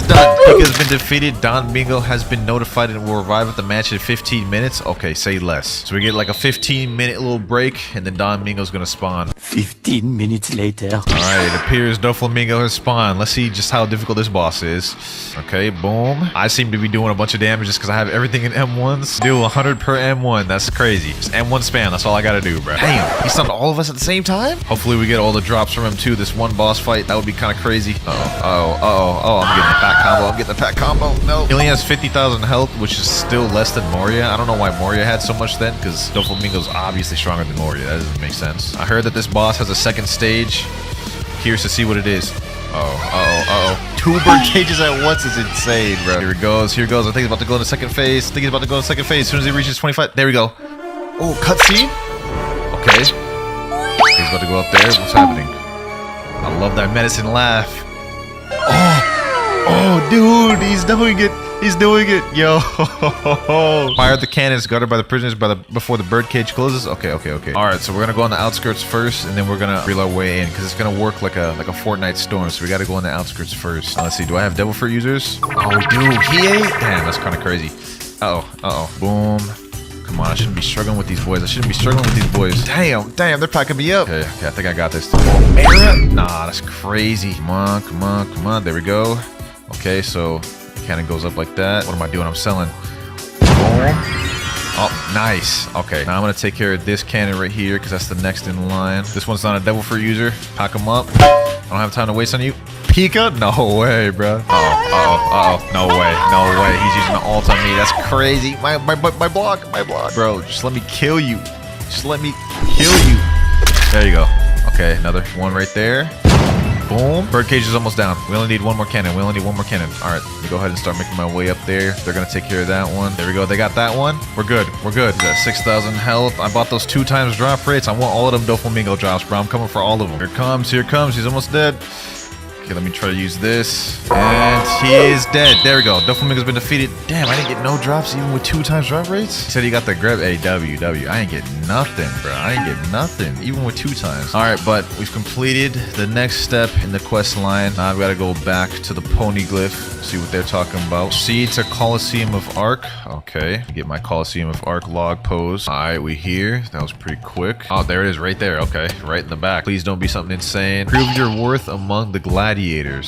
done. Pika's been defeated. Don Bingo has been notified and will arrive at the match in 15 minutes. Okay, say less. So we get like a 15-minute little break and then Don Bingo's gonna spawn.
15 minutes later.
Alright, it appears Doflamingo has spawned. Let's see just how difficult this boss is. Okay, boom. I seem to be doing a bunch of damage just because I have everything in M1s. Do 100 per M1. That's crazy. Just M1 spam. That's all I gotta do, bro. Damn, he stunned all of us at the same time? Hopefully we get all the drops from him too. This one boss fight, that would be kind of crazy. Oh, I'm getting the pack combo. I'm getting the pack combo. No. He only has 50,000 health, which is still less than Moria. I don't know why Moria had so much then, because Doflamingo's obviously stronger than Moria. That doesn't make sense. I heard that this boss has a second stage. Curious to see what it is. Oh. 2 bird cages at once is insane, bro. Here it goes. Here it goes. I think he's about to go into second phase. As soon as he reaches 25. There we go. Oh, cutscene? Okay. He's about to go up there. What's happening? I love that medicine laugh. Oh, dude. He's doing it. He's doing it. Yo. Fire the cannons guarded by the prisoners before the birdcage closes. Okay. Alright, so we're gonna go on the outskirts first, and then we're gonna reel our way in, because it's gonna work like a Fortnite storm, so we gotta go on the outskirts first. Let's see, do I have devil fruit users? Oh, we do. He ate? Damn, that's kind of crazy. Uh-oh. Boom. Come on, I shouldn't be struggling with these boys. Damn, they're packing me up. Okay, I think I got this. Era? Nah, that's crazy. Come on. There we go. Okay, so cannon goes up like that. What am I doing? I'm selling. Boom. Oh, nice. Okay, now I'm gonna take care of this cannon right here because that's the next in line. This one's not a devil fruit user. Pack him up. I don't have time to waste on you. Pika? No way, bro. Uh-oh. No way. He's using the ult on me. That's crazy. My block. Bro, just let me kill you. There you go. Okay, another one right there. boom. Birdcage is almost down. We only need one more cannon. All right, let me go ahead and start making my way up there. They're gonna take care of that one. There we go. They got that one. We're good. We got 6,000 health. I bought those 2 times drop rates. I want all of them Doflamingo drops, bro. I'm coming for all of them. Here comes. He's almost dead. Okay, let me try to use this. And he is dead. There we go. Doflamingo's been defeated. Damn, I didn't get no drops even with 2 times drop rates. He said he got the grab. Hey, W. I ain't get nothing, bro. Even with 2 times. All right, but we've completed the next step in the quest line. Now I've got to go back to the Poneglyph, see what they're talking about. Proceed to Colosseum of Arc. Okay, get my Colosseum of Arc log pose. All right, we here. That was pretty quick. Oh, there it is right there. Okay, right in the back. Please don't be something insane. Prove your worth among the gladiators.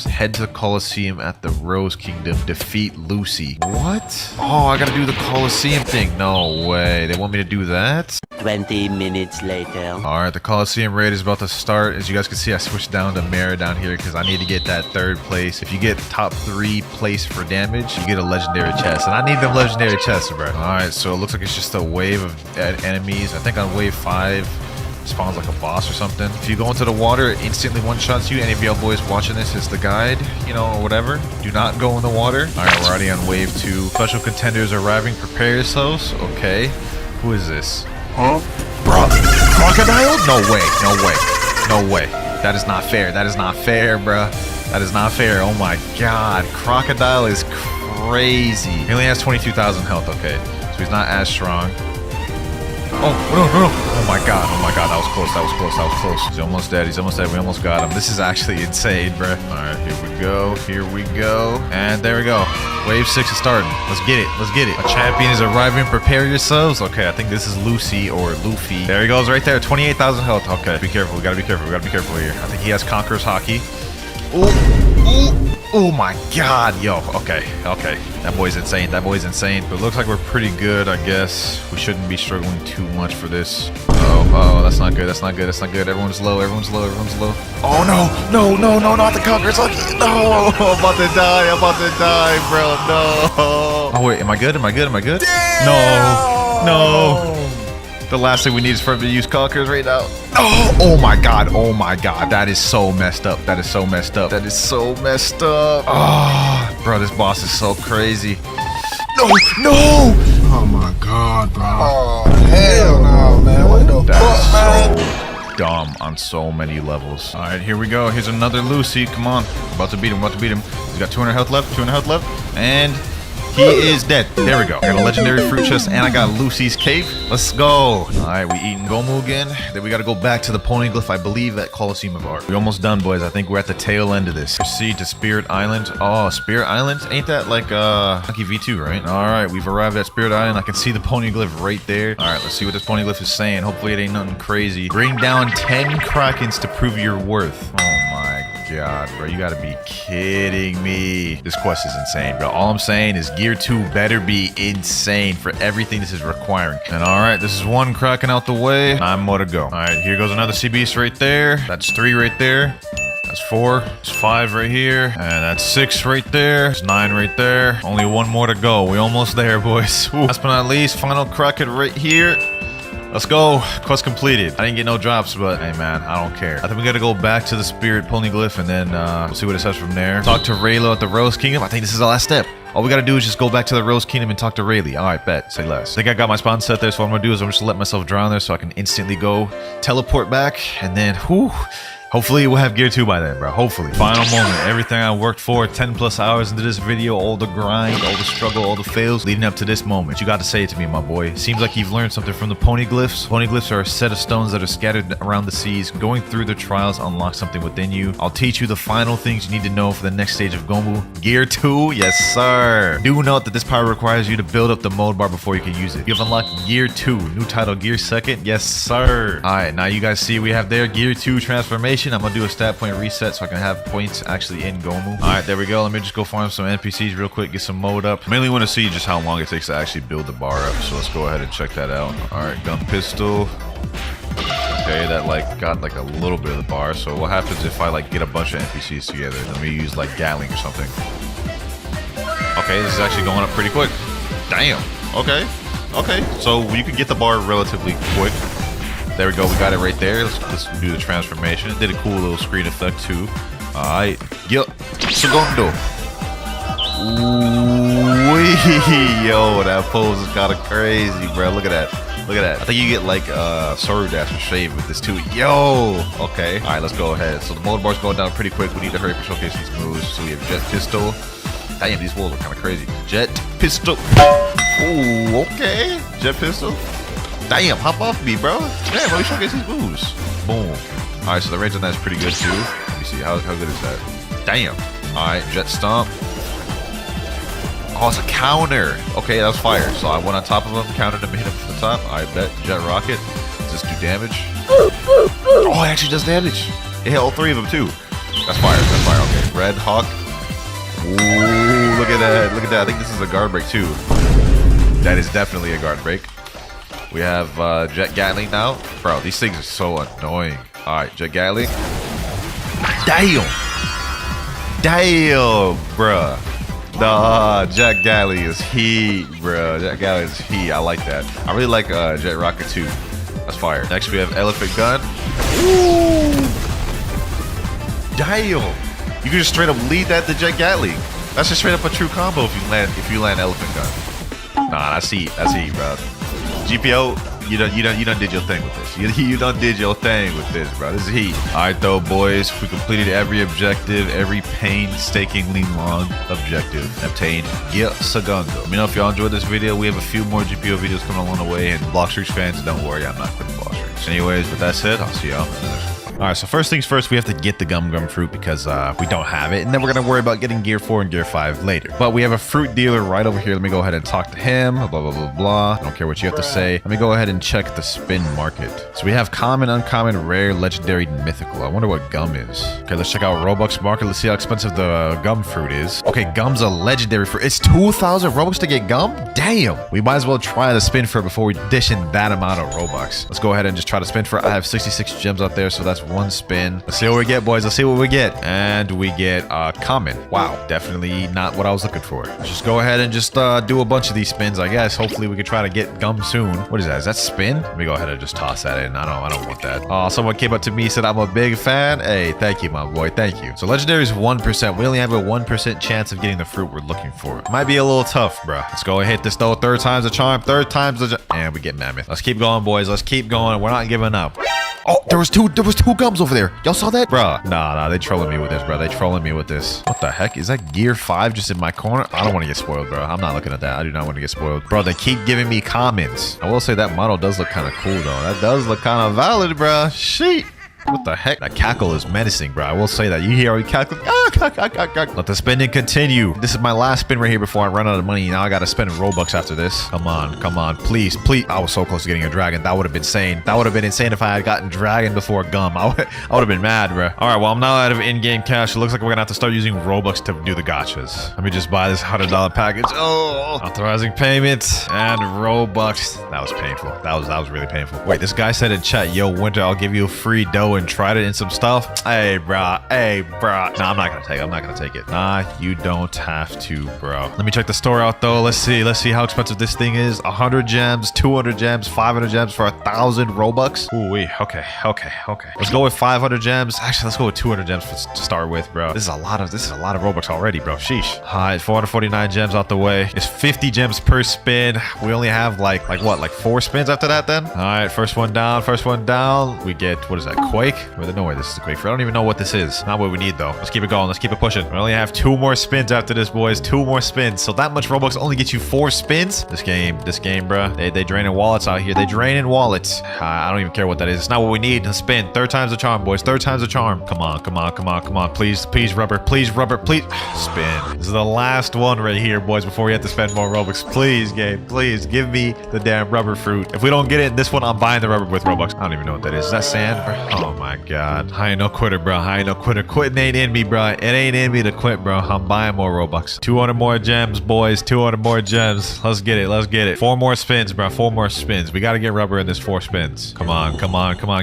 Head to the Colosseum at the Rose Kingdom. Defeat Lucy. What? Oh, I gotta do the Colosseum thing. No way. They want me to do that?
20 minutes later.
Alright, the Colosseum raid is about to start. As you guys can see, I switched down to Mara down here because I need to get that 3rd place. If you get top 3 place for damage, you get a legendary chest. And I need them legendary chests, bro. Alright, so it looks like it's just a wave of enemies. I think on wave 5, spawns like a boss or something. If you go into the water, it instantly one-shots you. Any of y'all boys watching this is the guide, you know, or whatever. Do not go in the water. All right, we're already on wave 2. Special contenders arriving. Prepare yourselves. Okay. Who is this? Huh? Bro, crocodile? No way. That is not fair. Bro. That is not fair. Oh my God. Crocodile is crazy. He only has 22,000 health. Okay. So he's not as strong. Oh, no. Oh my god. That was close. He's almost dead. We almost got him. This is actually insane, bro. Alright, here we go. And there we go. Wave 6 is starting. Let's get it. A champion is arriving. Prepare yourselves. Okay, I think this is Lucy or Luffy. There he goes right there. 28,000 health. Okay, be careful. We gotta be careful here. I think he has Conqueror's Haki. Ooh. Oh my god, yo. Okay. That boy's insane. But it looks like we're pretty good, I guess. We shouldn't be struggling too much for this. Oh, that's not good. Everyone's low. Oh no, not the Conqueror's Haki. No, I'm about to die, bro. No. Oh wait, am I good? Damn! No. The last thing we need is for him to use Conquerors right now. Oh my god. That is so messed up. Oh, bro, this boss is so crazy. No!
Oh my god, bro. Oh, hell no, man. What the fuck, man?
So dumb on so many levels. All right, here we go. Here's another Lucy. Come on. About to beat him. He's got 200 health left. And he is dead. There we go. I got a legendary fruit chest and I got Lucy's cape. Let's go. All right, we eating Gomu again. Then we got to go back to the Poneglyph, I believe, at Colosseum of Art. We're almost done, boys. I think we're at the tail end of this. Proceed to Spirit Island. Oh, Spirit Island? Ain't that like Lucky V2, right? All right, we've arrived at Spirit Island. I can see the Poneglyph right there. All right, let's see what this Poneglyph is saying. Hopefully it ain't nothing crazy. Bring down 10 Krakens to prove your worth. Oh my god, bro, you gotta be kidding me. This quest is insane, bro. All I'm saying is Gear 2 better be insane for everything this is requiring. And all right, this is 1 Kraken out the way. 9 more to go. All right, here goes another sea beast right there. That's 3 right there. That's 4. That's 5 right here. And that's 6 right there. There's 9 right there. Only 1 more to go. We almost there, boys. Ooh. Last but not least, final Kraken right here. Let's go. Quest completed. I didn't get no drops, but hey, man, I don't care. I think we gotta go back to the Spirit Poneglyph and then we'll see what it says from there. Talk to Raylo at the Rose Kingdom. I think this is the last step. All we gotta do is just go back to the Rose Kingdom and talk to Rayleigh. All right, bet. Say less. I think I got my spawn set there, so what I'm gonna do is I'm just gonna let myself drown there so I can instantly go teleport back and then, whew. Hopefully we'll have Gear 2 by then, bro. Hopefully. Final moment. Everything I worked for, 10 plus hours into this video, all the grind, all the struggle, all the fails, leading up to this moment. You got to say it to me, my boy. Seems like you've learned something from the Poneglyphs. Poneglyphs are a set of stones that are scattered around the seas. Going through the trials unlocks something within you. I'll teach you the final things you need to know for the next stage of Gomu. Gear 2? Yes, sir. Do note that this power requires you to build up the mode bar before you can use it. You've unlocked Gear 2. New title, Gear 2nd. Yes, sir. All right, now you guys see we have there Gear 2 transformation. I'm gonna do a stat point reset so I can have points actually in Gomu. All right, there we go. Let me just go farm some NPCs real quick, get some mode up. Mainly want to see just how long it takes to actually build the bar up. So let's go ahead and check that out. All right, gun pistol. Okay, that like got like a little bit of the bar. So what happens if I like get a bunch of NPCs together? Let me use like Gatling or something. Okay, this is actually going up pretty quick. Damn. Okay. So you can get the bar relatively quick. There we go. We got it right there. Let's do the transformation. It did a cool little screen effect too. Alright. Yo. Segundo. Ooh, yo, that pose is kind of crazy, bro. Look at that. Look at that. I think you get like sword dash or shave with this too. Yo. Okay. All right, let's go ahead. So the mold bar's going down pretty quick. We need to hurry up and showcase these moves. So we have jet pistol. Damn, these wolves are kind of crazy. Jet pistol. Ooh, okay. Jet pistol. Damn, hop off me, bro. Damn, let me showcase these moves. Boom. All right, so the range on that is pretty good too. Let me see. How good is that? Damn. All right, jet stomp. Oh, it's a counter. Okay, that was fire. So I went on top of him, countered him, hit him from the top. I bet jet rocket. Does this do damage? Oh, it actually does damage. It hit all three of them too. That's fire. That's fire. Okay, red hawk. Ooh, look at that. Look at that. I think this is a guard break too. That is definitely a guard break. We have jet gatling now. Bro, these things are so annoying. All right, jet gatling. Damn. Damn, bruh. Nah, Jet Galley is heat, bro. Jet Galley is heat. I like that. I really like Jet Rocket too. That's fire. Next we have Elephant Gun. Ooh. Damn. You can just straight up lead that to Jet Gatling. That's just straight up a true combo if you land Elephant Gun. Nah, that's heat. That's heat, bro. GPO, you done did your thing with this. You done did your thing with this, bro. This is heat. All right, though, boys. We completed every objective, every painstakingly long objective. Obtained Gear Segundo. Let me know if y'all enjoyed this video. We have a few more GPO videos coming along the way, and Block Streaks fans, don't worry, I'm not quitting Block Streaks. Anyways, with that said, I'll see y'all in the next one. All right, so first things first, we have to get the gum fruit because we don't have it, and then we're gonna worry about getting gear 4 and gear 5 later. But we have a fruit dealer right over here. Let me go ahead and talk to him. Blah blah blah blah. I don't care what you have to say. Let me go ahead and check the spin market. So we have common, uncommon, rare, legendary, and mythical. I wonder what gum is. Okay, let's check out Robux market. Let's see how expensive the gum fruit is. Okay, gum's a legendary fruit. It's 2,000 Robux to get gum. Damn. We might as well try the spin for it before we dish in that amount of Robux. Let's go ahead and just try to spin for it. I have 66 gems out there, so that's one spin. Let's see what we get, boys. Let's see what we get. And we get common. Wow, definitely not what I was looking for. Let's just go ahead and just do a bunch of these spins, I guess. Hopefully we can try to get gum soon. What is that? Is that spin? Let me go ahead and just toss that in. I don't want that. Oh, someone came up to me, said I'm a big fan. Hey, thank you, my boy. Thank you. So legendary is 1%. We only have a 1% chance of getting the fruit we're looking for. Might be a little tough, bro. Let's go and hit this though. Third time's the charm. Third time's the and we get mammoth. Let's keep going, boys. Let's keep going. We're not giving up. Oh, there was two gums over there. Y'all saw that? Bruh. Nah, they trolling me with this, bro. They trolling me with this. What the heck? Is that gear 5 just in my corner? I don't want to get spoiled, bro. I'm not looking at that. I do not want to get spoiled. Bro, they keep giving me comments. I will say that model does look kind of cool, though. That does look kind of valid, bro. Sheet. What the heck? That cackle is menacing, bro. I will say that. You hear me cackle? Let the spinning continue. This is my last spin right here before I run out of money. Now I gotta spend Robux after this. Come on, please. I was so close to getting a dragon. That would have been insane. That would have been insane if I had gotten dragon before gum. I would have been mad, bro. All right, well, I'm now out of in-game cash. It looks like we're gonna have to start using Robux to do the gachas. Let me just buy this $100 package. Oh, authorizing payments and Robux. That was painful. That was really painful. Wait, this guy said in chat, yo, Winter, I'll give you a free dough and tried it in some stuff. Hey, bro. Nah, I'm not gonna take it. Nah, you don't have to, bro. Let me check the store out though. Let's see how expensive this thing is. 100 gems, 200 gems, 500 gems for 1,000 Robux. Ooh, wee. Okay. Let's go with 500 gems. Actually, let's go with 200 gems to start with, bro. This is a lot of Robux already, bro. Sheesh. All right, 449 gems out the way. It's 50 gems per spin. We only have like 4 spins after that then. All right, first one down. We get, what is that, Quake? There's no way this is a Quake. I don't even know what this is. Not what we need though. Let's keep it going. Let's keep it pushing. We only have 2 more spins after this, boys. 2 more spins. So that much Robux only gets you 4 spins. This game, bro. They draining wallets out here. They draining wallets. I don't even care what that is. It's not what we need. A spin. 3rd time's the charm, boys. 3rd time's the charm. Come on. Please, rubber. Please. Spin. This is the last one right here, boys, before we have to spend more Robux. Please, game. Please give me the damn rubber fruit. If we don't get it in this one, I'm buying the rubber with Robux. I don't even know what that is. Is that sand, bro? Oh my god. I ain't no quitter, bro. Quitting ain't in me, bro. It ain't in me to quit, bro. I'm buying more Robux. 200 more gems, boys. 200 more gems. Let's get it. 4 more spins, bro. 4 more spins. We gotta get rubber in this 4 spins. Come on.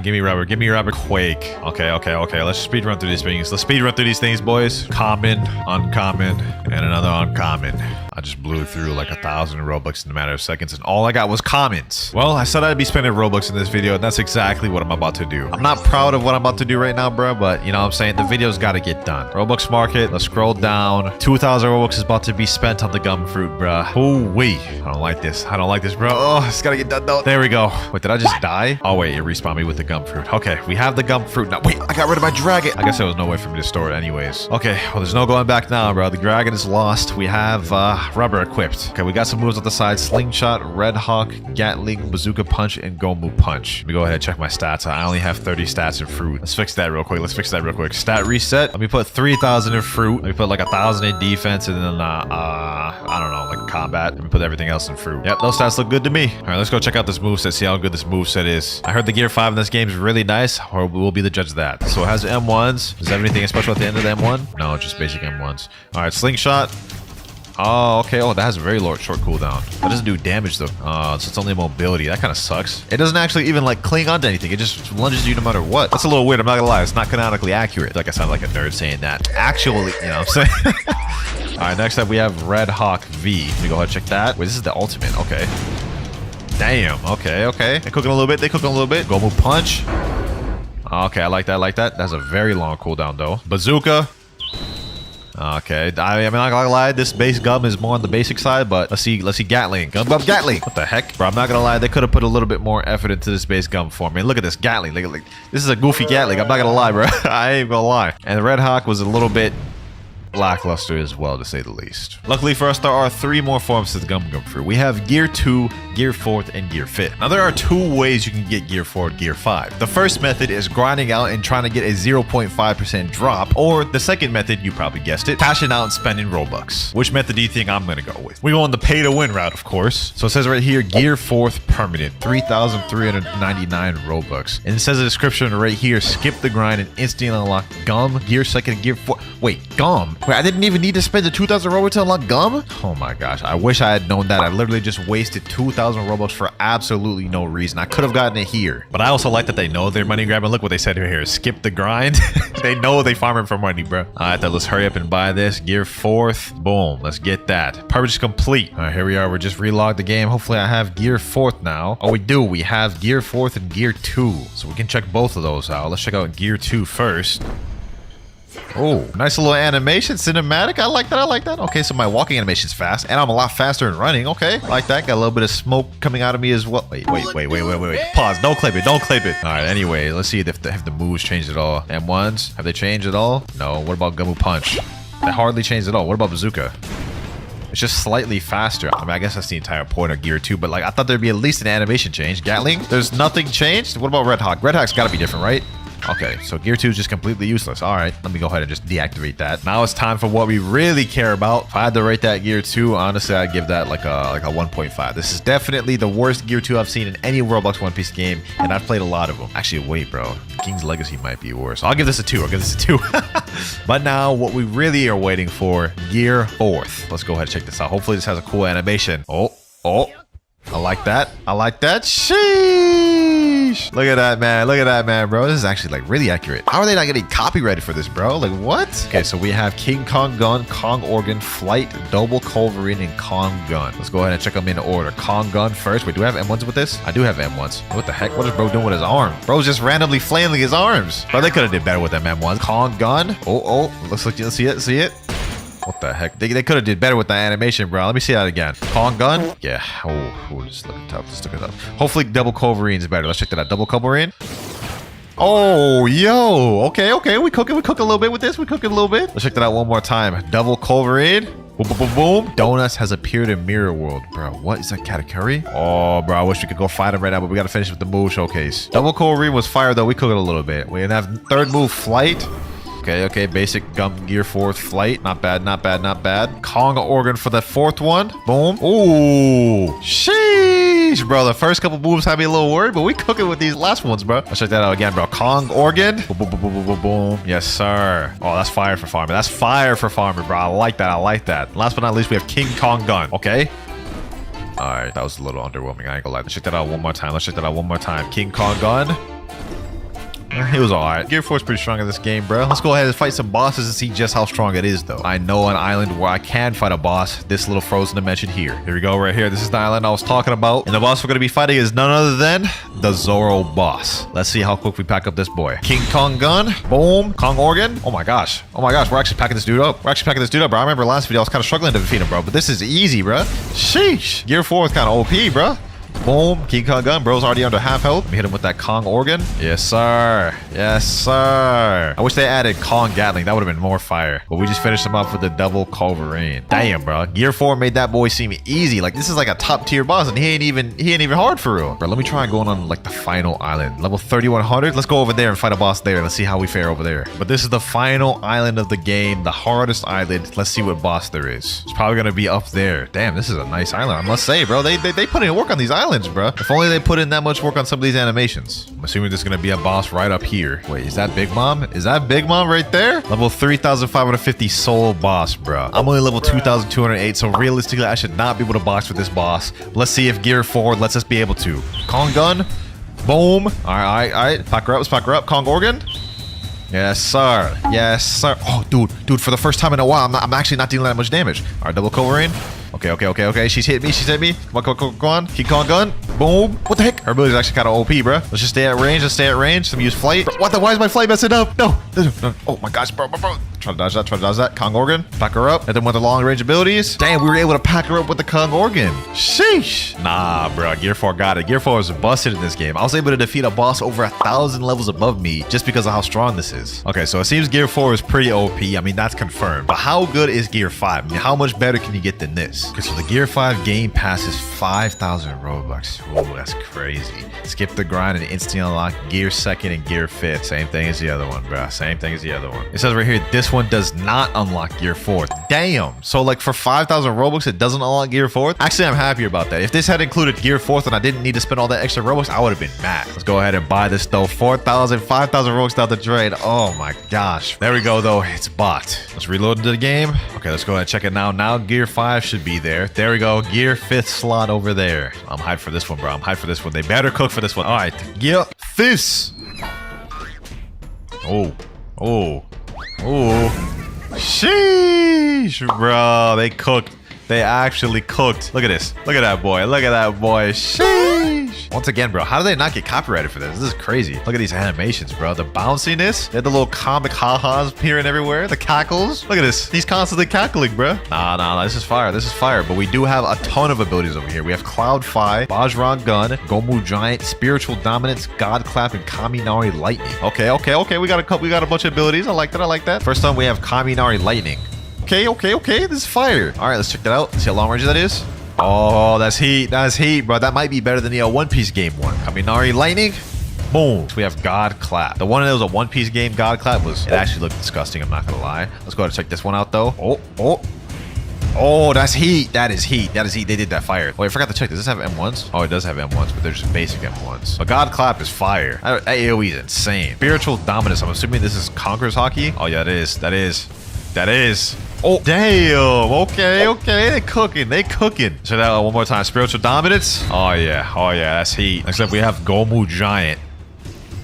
Give me rubber. Quake. Okay. Let's speed run through these things. Boys. Common, uncommon, and another uncommon.
I just blew through like 1,000 Robux in a matter of seconds, and all I got was comments. Well, I said I'd be spending Robux in this video, and that's exactly what I'm about to do. I'm not proud of what I'm about to do right now, bro, but you know what I'm saying? The video's got to get done. Robux market, let's scroll down. 2,000 Robux is about to be spent on the gum fruit, bro. Oh, wait. I don't like this. I don't like this, bro. Oh, it's got to get done, though. There we go. Wait, did I just die? Oh, wait, it respawned me with the gum fruit. Okay, we have the gum fruit now. Wait, I got rid of my dragon. I guess there was no way for me to store it anyways. Okay, well, there's no going back now, bro. The dragon is lost. We have rubber equipped. Okay, we got some moves on the side. Slingshot, Red Hawk, Gatling, Bazooka Punch, and Gomu Punch. Let me go ahead and check my stats. I only have 30 stats in fruit. Let's fix that real quick. Stat reset. Let me put 3,000 in fruit. Let me put like 1,000 in defense, and then I don't know, like combat. Let me put everything else in fruit. Yep, those stats look good to me. All right, let's go check out this moveset, see how good this moveset is. I heard the gear 5 in this game is really nice, or we'll be the judge of that. So it has M1s. Does it have anything special at the end of the M1? No, just basic M1s. All right, slingshot. Oh, okay. Oh, that has a very short cooldown. That doesn't do damage though. So it's only mobility. That kind of sucks. It doesn't actually even like cling onto anything. It just lunges you no matter what. That's a little weird. I'm not gonna lie. It's not canonically accurate. Like I sound like a nerd saying that. Actually, you know what I'm saying? All right, next up we have Red Hawk V. Let me go ahead and check that. Wait, this is the ultimate. Okay. Damn. Okay. They're cooking a little bit. Gomu Punch. Okay, I like that. That's a very long cooldown though. Bazooka. Okay, I'm not gonna lie, this base gum is more on the basic side, but let's see Gatling. Gum Gatling. What the heck? Bro, I'm not gonna lie, they could have put a little bit more effort into this base gum for me. Look at this Gatling. Like, this is a goofy Gatling. I'm not gonna lie, bro. I ain't gonna lie. And the Red Hawk was a little bit lackluster as well, to say the least. Luckily for us, there are 3 more forms to the gum fruit. We have Gear 2, Gear 4th, and Gear 5th. Now, there are 2 ways you can get Gear 4, Gear 5. The first method is grinding out and trying to get a 0.5% drop, or the second method, you probably guessed it, cashing out and spending Robux. Which method do you think I'm gonna go with? We go on the pay-to-win route, of course. So it says right here, Gear 4th permanent, 3,399 Robux. And it says a description right here, skip the grind and instantly unlock gum, Gear 2nd, Gear 4. Wait, gum? Wait, I didn't even need to spend the 2,000 Robux to unlock gum? Oh my gosh, I wish I had known that. I literally just wasted 2,000 Robux for absolutely no reason. I could have gotten it here. But I also like that they know they're money grabbing. Look what they said here. Skip the grind. They know they farming for money, bro. All right, then let's hurry up and buy this. Gear 4th. Boom. Let's get that. Purchase complete. All right, here we are. We're just relogged the game. Hopefully I have Gear 4th now. Oh, we do. We have Gear 4th and Gear 2. So we can check both of those out. Let's check out Gear 2 first. Oh, nice little animation, cinematic. I like that. Okay, so my walking animation is fast, and I'm a lot faster in running. Okay, I like that. Got a little bit of smoke coming out of me as well. Wait. Pause. Don't clip it. All right, anyway, let's see if the moves changed at all. M1s, have they changed at all? No. What about Gomu Punch? They hardly changed at all. What about Bazooka? It's just slightly faster. I mean, I guess that's the entire point of Gear 2, but like, I thought there'd be at least an animation change. Gatling, there's nothing changed. What about Red Hawk? Red Hawk's gotta be different, right? Okay, so Gear 2 is just completely useless. All right, let me go ahead and just deactivate that. Now it's time for what we really care about. If I had to rate that Gear 2, honestly, I'd give that like a 1.5. This is definitely the worst Gear 2 I've seen in any Roblox One Piece game, and I've played a lot of them. Actually, wait, bro. King's Legacy might be worse. I'll give this a 2. But now, what we really are waiting for, Gear 4th. Let's go ahead and check this out. Hopefully, this has a cool animation. Oh. I like that. Sheesh. Look at that, man. Bro. This is actually like really accurate. How are they not getting copyrighted for this, bro? Like, what? Okay, so we have King Kong Gun, Kong Organ, Flight, Double Culverin, and Kong Gun. Let's go ahead and check them in order. Kong Gun first. Wait, do I have M1s with this? I do have M1s. What the heck? What is bro doing with his arm? Bro's just randomly flailing his arms. Bro, they could have did better with them M1s. Kong Gun. Oh. Looks like you'll see it. What the heck? They could have did better with the animation, bro. Let me see that again. Kong Gun? Yeah. Oh, just looking tough. Hopefully Double Culverin is better. Let's check that out. Double Culverin. Oh, yo. Okay. We cook a little bit with this. Let's check that out one more time. Double Culverin. Boom. Donuts has appeared in Mirror World. Bro, what is that, Katakuri? Oh, bro, I wish we could go fight him right now, but we got to finish with the move showcase. Double Culverin was fire, though. We cook it a little bit. We have third move, Flight. Okay. Basic gum Gear 4th Flight. Not bad. Kong Organ for the 4th one. Boom. Ooh. Sheesh, bro. The first couple moves had me a little worried, but we cooking with these last ones, bro. Let's check that out again, bro. Kong Organ. Boom. Yes, sir. Oh, that's fire for farming. Bro. I like that. Last but not least, we have King Kong Gun. Okay. All right. That was a little underwhelming. I ain't gonna lie. Let's check that out one more time. King Kong Gun. It was alright. Gear 4 is pretty strong in this game, bro. Let's go ahead and fight some bosses and see just how strong it is, though. I know an island where I can fight a boss. This little frozen dimension here. Here we go, right here. This is the island I was talking about. And the boss we're going to be fighting is none other than the Zoro boss. Let's see how quick we pack up this boy. King Kong gun. Boom. Kong organ. Oh my gosh. Oh my gosh. We're actually packing this dude up. We're actually packing this dude up, bro. I remember last video I was kind of struggling to defeat him, bro. But this is easy, bro. Sheesh. Gear 4 is kind of OP, bro. Boom. King Kong gun. Bro's already under half health. Let me hit him with that Kong organ. Yes, sir. Yes, sir. I wish they added Kong Gatling. That would have been more fire. But we just finished him up with the double Culverine. Damn, bro. Gear 4 made that boy seem easy. Like, this is like a top tier boss, and he ain't even hard for real. Bro, let me try going on like the final island. Level 3100. Let's go over there and fight a boss there. Let's see how we fare over there. But this is the final island of the game. The hardest island. Let's see what boss there is. It's probably going to be up there. Damn, this is a nice island. I must say, bro. They put in work on these islands, bro. If only they put in that much work on some of these animations. I'm assuming there's gonna be a boss right up here. Wait, is that Big Mom? Is that Big Mom right there? Level 3,550 solo boss, bro. I'm only level 2,208, so realistically, I should not be able to box with this boss. Let's see if Gear 4 lets us be able to. Kong gun. Boom. All right. Pack her up. Let's pack her up. Kong organ. Yes, sir. Yes, sir. Oh, dude, for the first time in a while, I'm actually not dealing that much damage. All right, double Culverine. Okay. She's hit me. Come on. King Kong gun. Boom. What the heck? Her ability is actually kind of OP, bro. Let's just stay at range. Let me use flight. Bro, why is my flight messing up? No. Oh my gosh, bro. Try to dodge that. Kong organ. Pack her up. And then with the long range abilities. Damn, we were able to pack her up with the Kong organ. Sheesh. Nah, bro. Gear 4 got it. Gear 4 was busted in this game. I was able to defeat a boss over 1,000 levels above me just because of how strong this is. Okay, so it seems Gear 4 is pretty OP. I mean, that's confirmed. But how good is Gear 5? I mean, how much better can you get than this? Okay, so the Gear 5 game pass is 5,000 Robux. Oh, that's crazy. Skip the grind and instantly unlock Gear 2nd and Gear 5th. Same thing as the other one, bro. Same thing as the other one. It says right here, this one does not unlock Gear 4th. Damn. So like for 5,000 Robux, it doesn't unlock Gear 4th? Actually, I'm happy about that. If this had included Gear 4th and I didn't need to spend all that extra Robux, I would have been mad. Let's go ahead and buy this though. 4,000, 5,000 Robux down the drain. Oh my gosh. There we go though. It's bought. Let's reload the game. Okay, let's go ahead and check it now. Now Gear 5 should be there. There we go. Gear 5th slot over there. I'm hyped for this one, bro. I'm hyped for this one. They better cook for this one. All right. Gear 5th. Oh. Sheesh, bro. They cooked. They actually cooked. Look at this. Look at that boy. Sheesh. Once again, bro, how do they not get copyrighted for this? This is crazy. Look at these animations, bro. The bounciness. They had the little comic ha-has appearing everywhere. The cackles. Look at this. He's constantly cackling, bro. Nah. This is fire. But we do have a ton of abilities over here. We have Cloud Fi, Bajrang Gun, Gomu Giant, Spiritual Dominance, God Clap, and Kaminari Lightning. Okay. We got a bunch of abilities. I like that. First time we have Kaminari Lightning. Okay. This is fire. All right, let's check that out. See how long range that is. Oh, that's heat, bro. That might be better than the One Piece game one. Kaminari Lightning. Boom. So we have God Clap. The one that was a One Piece game, God Clap, it actually looked disgusting. I'm not gonna lie. Let's go ahead and check this one out though. Oh, that's heat. That is heat. They did that fire. Oh, I forgot to check. Does this have M1s? Oh, it does have M1s, but they're just basic M1s. But God Clap is fire. That AoE is insane. Spiritual Dominance. I'm assuming this is Conqueror's Hockey. Oh, yeah, that is. Oh, damn. Okay. They cooking. Check that out one more time. Spiritual Dominance. Oh, yeah. That's heat. Next up, we have Gomu Giant.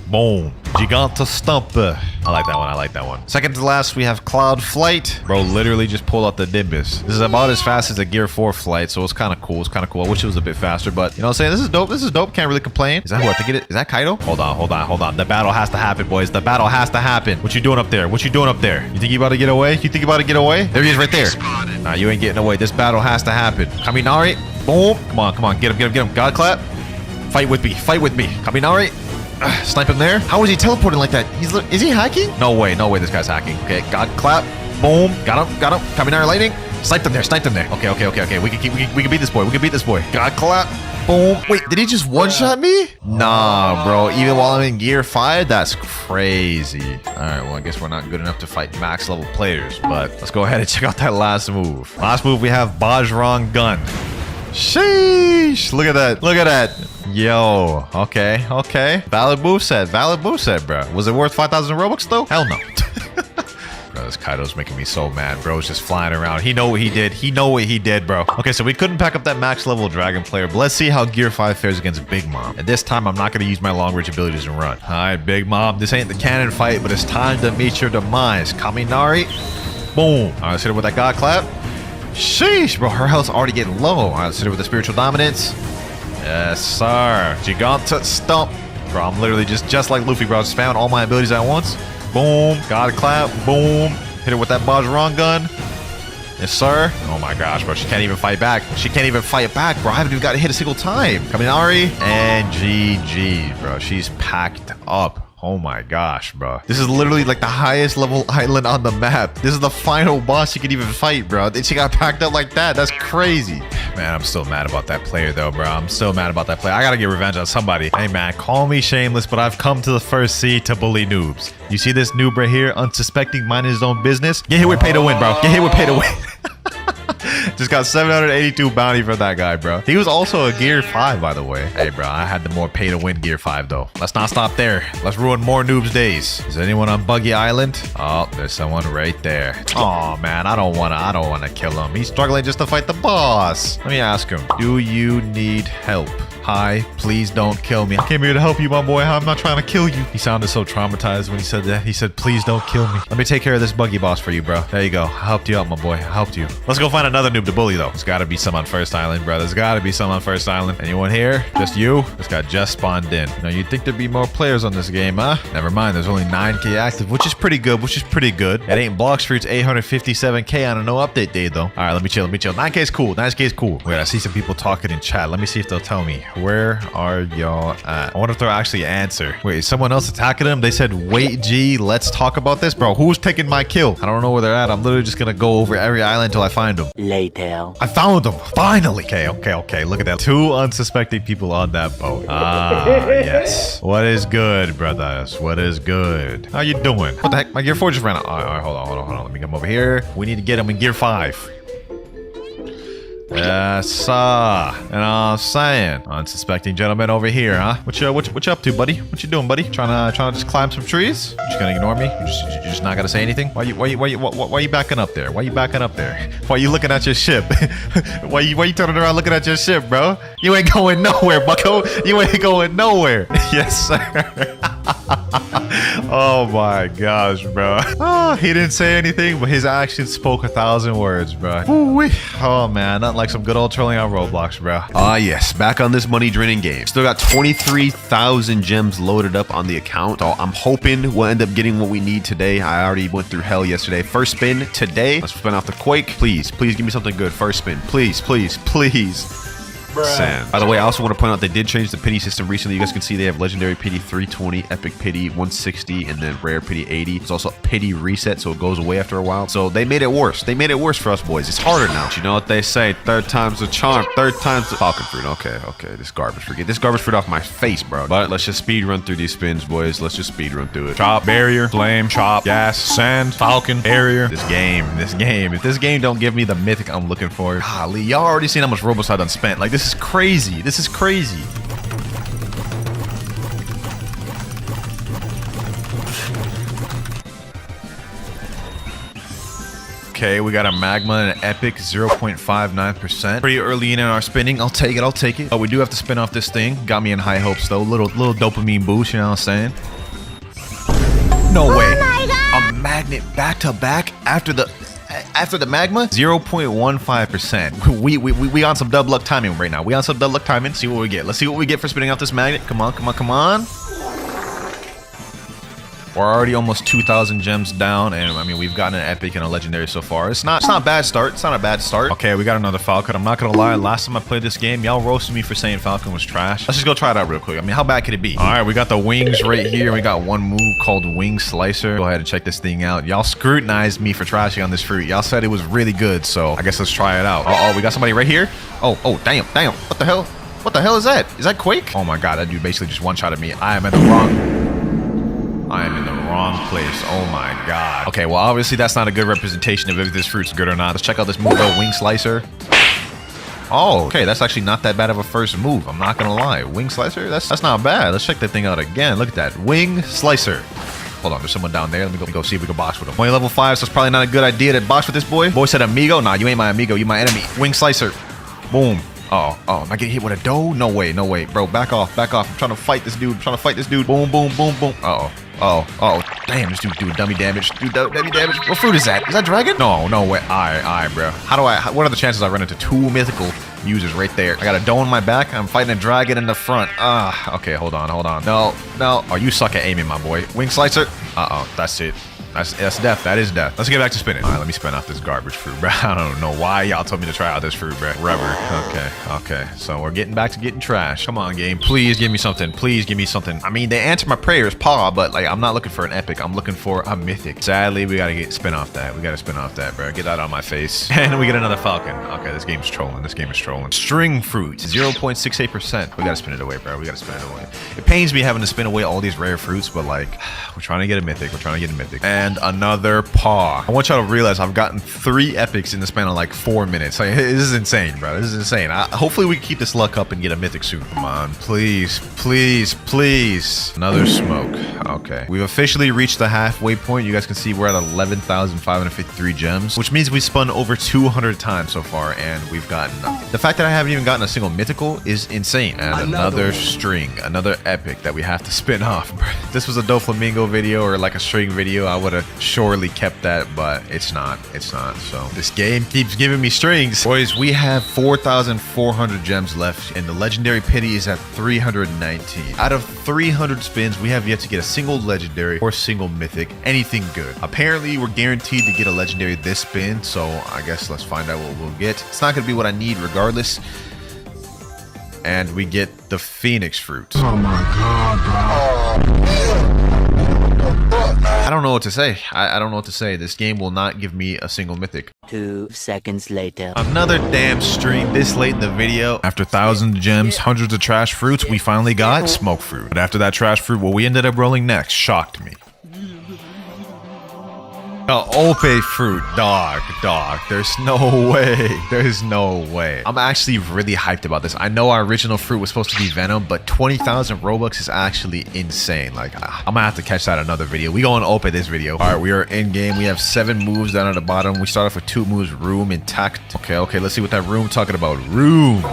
Boom. Giganta Stumper. I like that one. Second to last, we have Cloud Flight. Bro, literally just pulled out the Nimbus. This is about as fast as a Gear 4 flight, so it's kind of cool. I wish it was a bit faster, but you know what I'm saying? This is dope. Can't really complain. Is that who I think it is? Is that Kaido? Hold on. The battle has to happen, boys. The battle has to happen. What you doing up there? You think you about to get away? There he is right there. Nah, you ain't getting away. This battle has to happen. Kaminari. Boom. Come on. Get him. God Clap. Fight with me. Kaminari. Snipe him there. How is he teleporting like that? Is he hacking? No way this guy's hacking. Okay, God Clap. Boom. Got him. Kaminari Lightning. Sniped him there. Okay. We can beat this boy. God Clap. Boom. Wait, did he just one-shot me? Nah, bro. Even while I'm in Gear 5? That's crazy. All right, well, I guess we're not good enough to fight max level players, but let's go ahead and check out that last move. Last move, we have Bajrang Gun. Sheesh. Look at that. Yo. Okay. Valid moveset, bro. Was it worth 5,000 Robux, though? Hell no. Bro, this Kaido's making me so mad. Bro's just flying around. He know what he did. He know what he did, bro. Okay, so we couldn't pack up that max level dragon player, but let's see how Gear 5 fares against Big Mom. And this time, I'm not going to use my long range abilities and run. All right, Big Mom. This ain't the cannon fight, but it's time to meet your demise. Kaminari. Boom. All right, let's hit her with that God Clap. Sheesh, bro. Her health's already getting low. All right, let's hit her with the Spiritual Dominance. Yes, sir. Giganta Stump. Bro, I'm literally just like Luffy, bro. Just spamming all my abilities at once. Boom. God Clap. Boom. Hit her with that Bajrang gun. Yes, sir. Oh my gosh, bro. She can't even fight back. She can't even fight back, bro. I haven't even got to hit a single time. Kaminari. And GG, bro. She's packed up. Oh my gosh, bro. This is literally like the highest level island on the map. This is the final boss she could even fight, bro. Then she got packed up like that. That's crazy. Man, I'm still mad about that player though, bro. I'm still mad about that player. I gotta get revenge on somebody. Hey man, call me shameless, but I've come to the first sea to bully noobs. You see this noob right here, unsuspecting, minding his own business? Get hit with pay to win, bro. Get hit with pay to win. Just got 782 bounty for that guy, bro. He was also a Gear 5, by the way. Hey, bro, I had the more pay-to-win Gear 5, though. Let's not stop there. Let's ruin more noobs' days. Is anyone on Buggy Island? Oh, there's someone right there. Oh, man, I don't wanna kill him. He's struggling just to fight the boss. Let me ask him. Do you need help? Hi, please don't kill me. I came here to help you, my boy. I'm not trying to kill you. He sounded so traumatized when he said that. He said, please don't kill me. Let me take care of this buggy boss for you, bro. There you go. I helped you out, my boy. I helped you. Let's go find another noob to bully, though. There's got to be some on First Island, bro. There's got to be some on First Island. Anyone here? Just you? This guy just spawned in. Now, you'd think there'd be more players on this game, huh? Never mind. There's only 9K active, which is pretty good, It ain't Blox Fruits 857K on a no update day, though. All right, let me chill. 9K is cool. 9K is cool. Wait, I see some people talking in chat. Let me see if they'll tell me. Where are y'all at? I wonder if they'll actually answer. Wait, is someone else attacking them? They said, wait, G, let's talk about this. Bro, who's taking my kill? I don't know where they're at. I'm literally just gonna go over every island until I find them.
Later.
I found them. Finally. Okay. Look at that. 2 unsuspecting people on that boat. Ah, yes. What is good, brothers? What is good? How you doing? What the heck? My Gear 4 just ran out. All right, hold on. Let me come over here. We need to get him in Gear 5. Yes, sir. You know what I'm saying? Unsuspecting gentleman over here, huh? What you up to, buddy? What you doing, buddy? Trying to just climb some trees? You just gonna ignore me? You just not gonna say anything? Why you backing up there? Why you backing up there? Why you looking at your ship? why you turning around looking at your ship, bro? You ain't going nowhere, bucko. You ain't going nowhere. Yes, sir. Oh my gosh, bro. Oh, he didn't say anything, but his actions spoke 1,000 words, bro. Ooh-wee. Oh man, not like some good old trolling on Roblox, bro.
Ah, yes, back on this money draining game. Still got 23,000 gems loaded up on the account. So I'm hoping we'll end up getting what we need today. I already went through hell yesterday. First spin today. Let's spin off the Quake. Please give me something good. First spin. Please. Sand. By the way, I also want to point out they did change the pity system recently. You guys can see they have legendary pity 320, epic pity 160, and then rare pity 80. It's also pity reset, so it goes away after a while. So they made it worse. They made it worse for us boys. It's harder now. But you know what they say? Third time's the charm. Third time's the falcon fruit. Okay. This garbage fruit. Get this garbage fruit off my face, bro. But let's just speed run through these spins, boys. Let's just speed run through it.
Chop, barrier, flame, chop, gas, sand, falcon, barrier. This game. If this game don't give me the mythic I'm looking for, golly, y'all already seen how much Robux I done spent. Like, this is crazy. This is crazy. Okay, we got a magma and an epic 0.59%. Pretty early in our spinning. I'll take it. But we do have to spin off this thing. Got me in high hopes though. Little dopamine boost, you know what I'm saying? No way. A magnet back to back after the magma? 0.15%. We on some dub luck timing right now. See what we get. Let's see what we get for spinning out this magnet. Come on. We're already almost 2,000 gems down, and I mean, we've gotten an epic and a legendary so far. It's not a bad start. Okay, we got another Falcon. I'm not gonna lie, last time I played this game, y'all roasted me for saying Falcon was trash. Let's just go try it out real quick. I mean, how bad could it be? All right, we got the wings right here. We got one move called Wing Slicer. Go ahead and check this thing out. Y'all scrutinized me for trashing on this fruit. Y'all said it was really good, so I guess let's try it out. Oh, we got somebody right here. Oh, damn. What the hell? What the hell is that? Is that Quake? Oh my god, that dude basically just one-shotted me. I am in the wrong place. Oh my god. Okay, well, obviously that's not a good representation of if this fruit's good or not. Let's check out this move though, Wing Slicer. Oh, okay, that's actually not that bad of a first move. I'm not gonna lie. Wing Slicer? That's not bad. Let's check that thing out again. Look at that. Wing Slicer. Hold on, there's someone down there. Let me go see if we can box with him. Only level 5, so it's probably not a good idea to box with this boy. Boy said amigo. Nah, you ain't my amigo. You my enemy. Wing slicer. Boom. Oh, am I getting hit with a dough? No way, no way. Bro, back off, back off. I'm trying to fight this dude. Boom, boom, boom, boom. Oh. Damn, this dude doing dummy damage. Dummy damage. What fruit is that? Is that dragon? No way. Alright, bro. What are the chances I run into 2 mythical users right there? I got a dough in my back. I'm fighting a dragon in the front. Okay, hold on. No. Oh, you suck at aiming, my boy. Wing slicer. That's it. That's death. That is death. Let's get back to spinning. All right, let me spin off this garbage fruit, bro. I don't know why y'all told me to try out this fruit, bro. Rubber. Okay. So we're getting back to getting trash. Come on, game. Please give me something. I mean, they answered my prayers, paw, but like, I'm not looking for an epic. I'm looking for a mythic. Sadly, we gotta spin off that. Bro. Get that on my face. And we get another falcon. Okay, this game's trolling. String fruit, 0.68%. We gotta spin it away, bro. It pains me having to spin away all these rare fruits, but like, we're trying to get a mythic. And another paw. I want y'all to realize I've gotten 3 epics in the span of like 4 minutes. Like, this is insane, bro. Hopefully we can keep this luck up and get a mythic soon. Come on, please. Another smoke. Okay. We've officially reached the halfway point. You guys can see we're at 11,553 gems, which means we spun over 200 times so far, and we've gotten nothing. The fact that I haven't even gotten a single mythical is insane. And another string, another epic that we have to spin off. If this was a Doflamingo video or like a string video, I would have surely kept that, but it's not. So this game keeps giving me strings. Boys, we have 4,400 gems left, and the legendary pity is at 319. Out of 300 spins, we have yet to get a single legendary or single mythic, anything good. Apparently, we're guaranteed to get a legendary this spin, so I guess let's find out what we'll get. It's not gonna be what I need regardless. And we get the Phoenix fruit.
Oh my god, bro.
I don't know what to say. I don't know what to say. This game will not give me a single mythic.
2 seconds later.
Another damn stream this late in the video. After thousands of gems, hundreds of trash fruits, we finally got smoke fruit. But after that trash fruit, what we ended up rolling next shocked me. Ope fruit, dog. There's no way. I'm actually really hyped about this. I know our original fruit was supposed to be Venom, but 20,000 Robux is actually insane. Like, I'm gonna have to catch that in another video. We going Ope this video. All right, we are in game. We have 7 moves down at the bottom. We start off with 2 moves, room and tact. Okay, let's see what that room talking about. Room.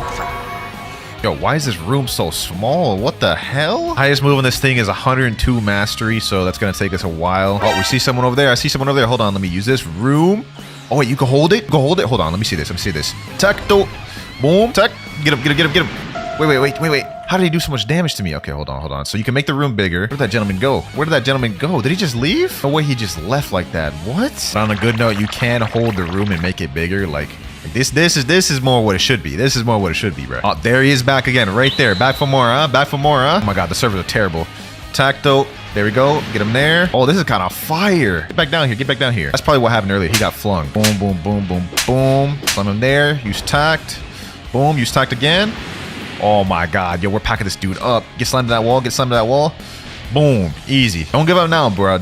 Yo, why is this room so small? What the hell? Highest move on this thing is 102 mastery, so that's gonna take us a while. Oh, we see someone over there. I see someone over there. Hold on, let me use this room. Oh wait, you can hold it? Hold on, let me see this. Tacto. Boom. Tac. Get him. Wait. How did he do so much damage to me? Okay, hold on. So you can make the room bigger. Where did that gentleman go? Did he just leave? No way he just left like that. What? But on a good note, you can hold the room and make it bigger. Like this is more what it should be. Bro. Oh, there he is back again, right there. Back for more, huh? Oh my god, the servers are terrible. Tacto. There we go. Get him there. Oh, this is kind of fire. Get back down here. That's probably what happened earlier. He got flung. Boom. Slam him there. Use tact. Boom. Use tact again. Oh my god. Yo, we're packing this dude up. Get slammed to that wall. Boom. Easy. Don't give up now, bro.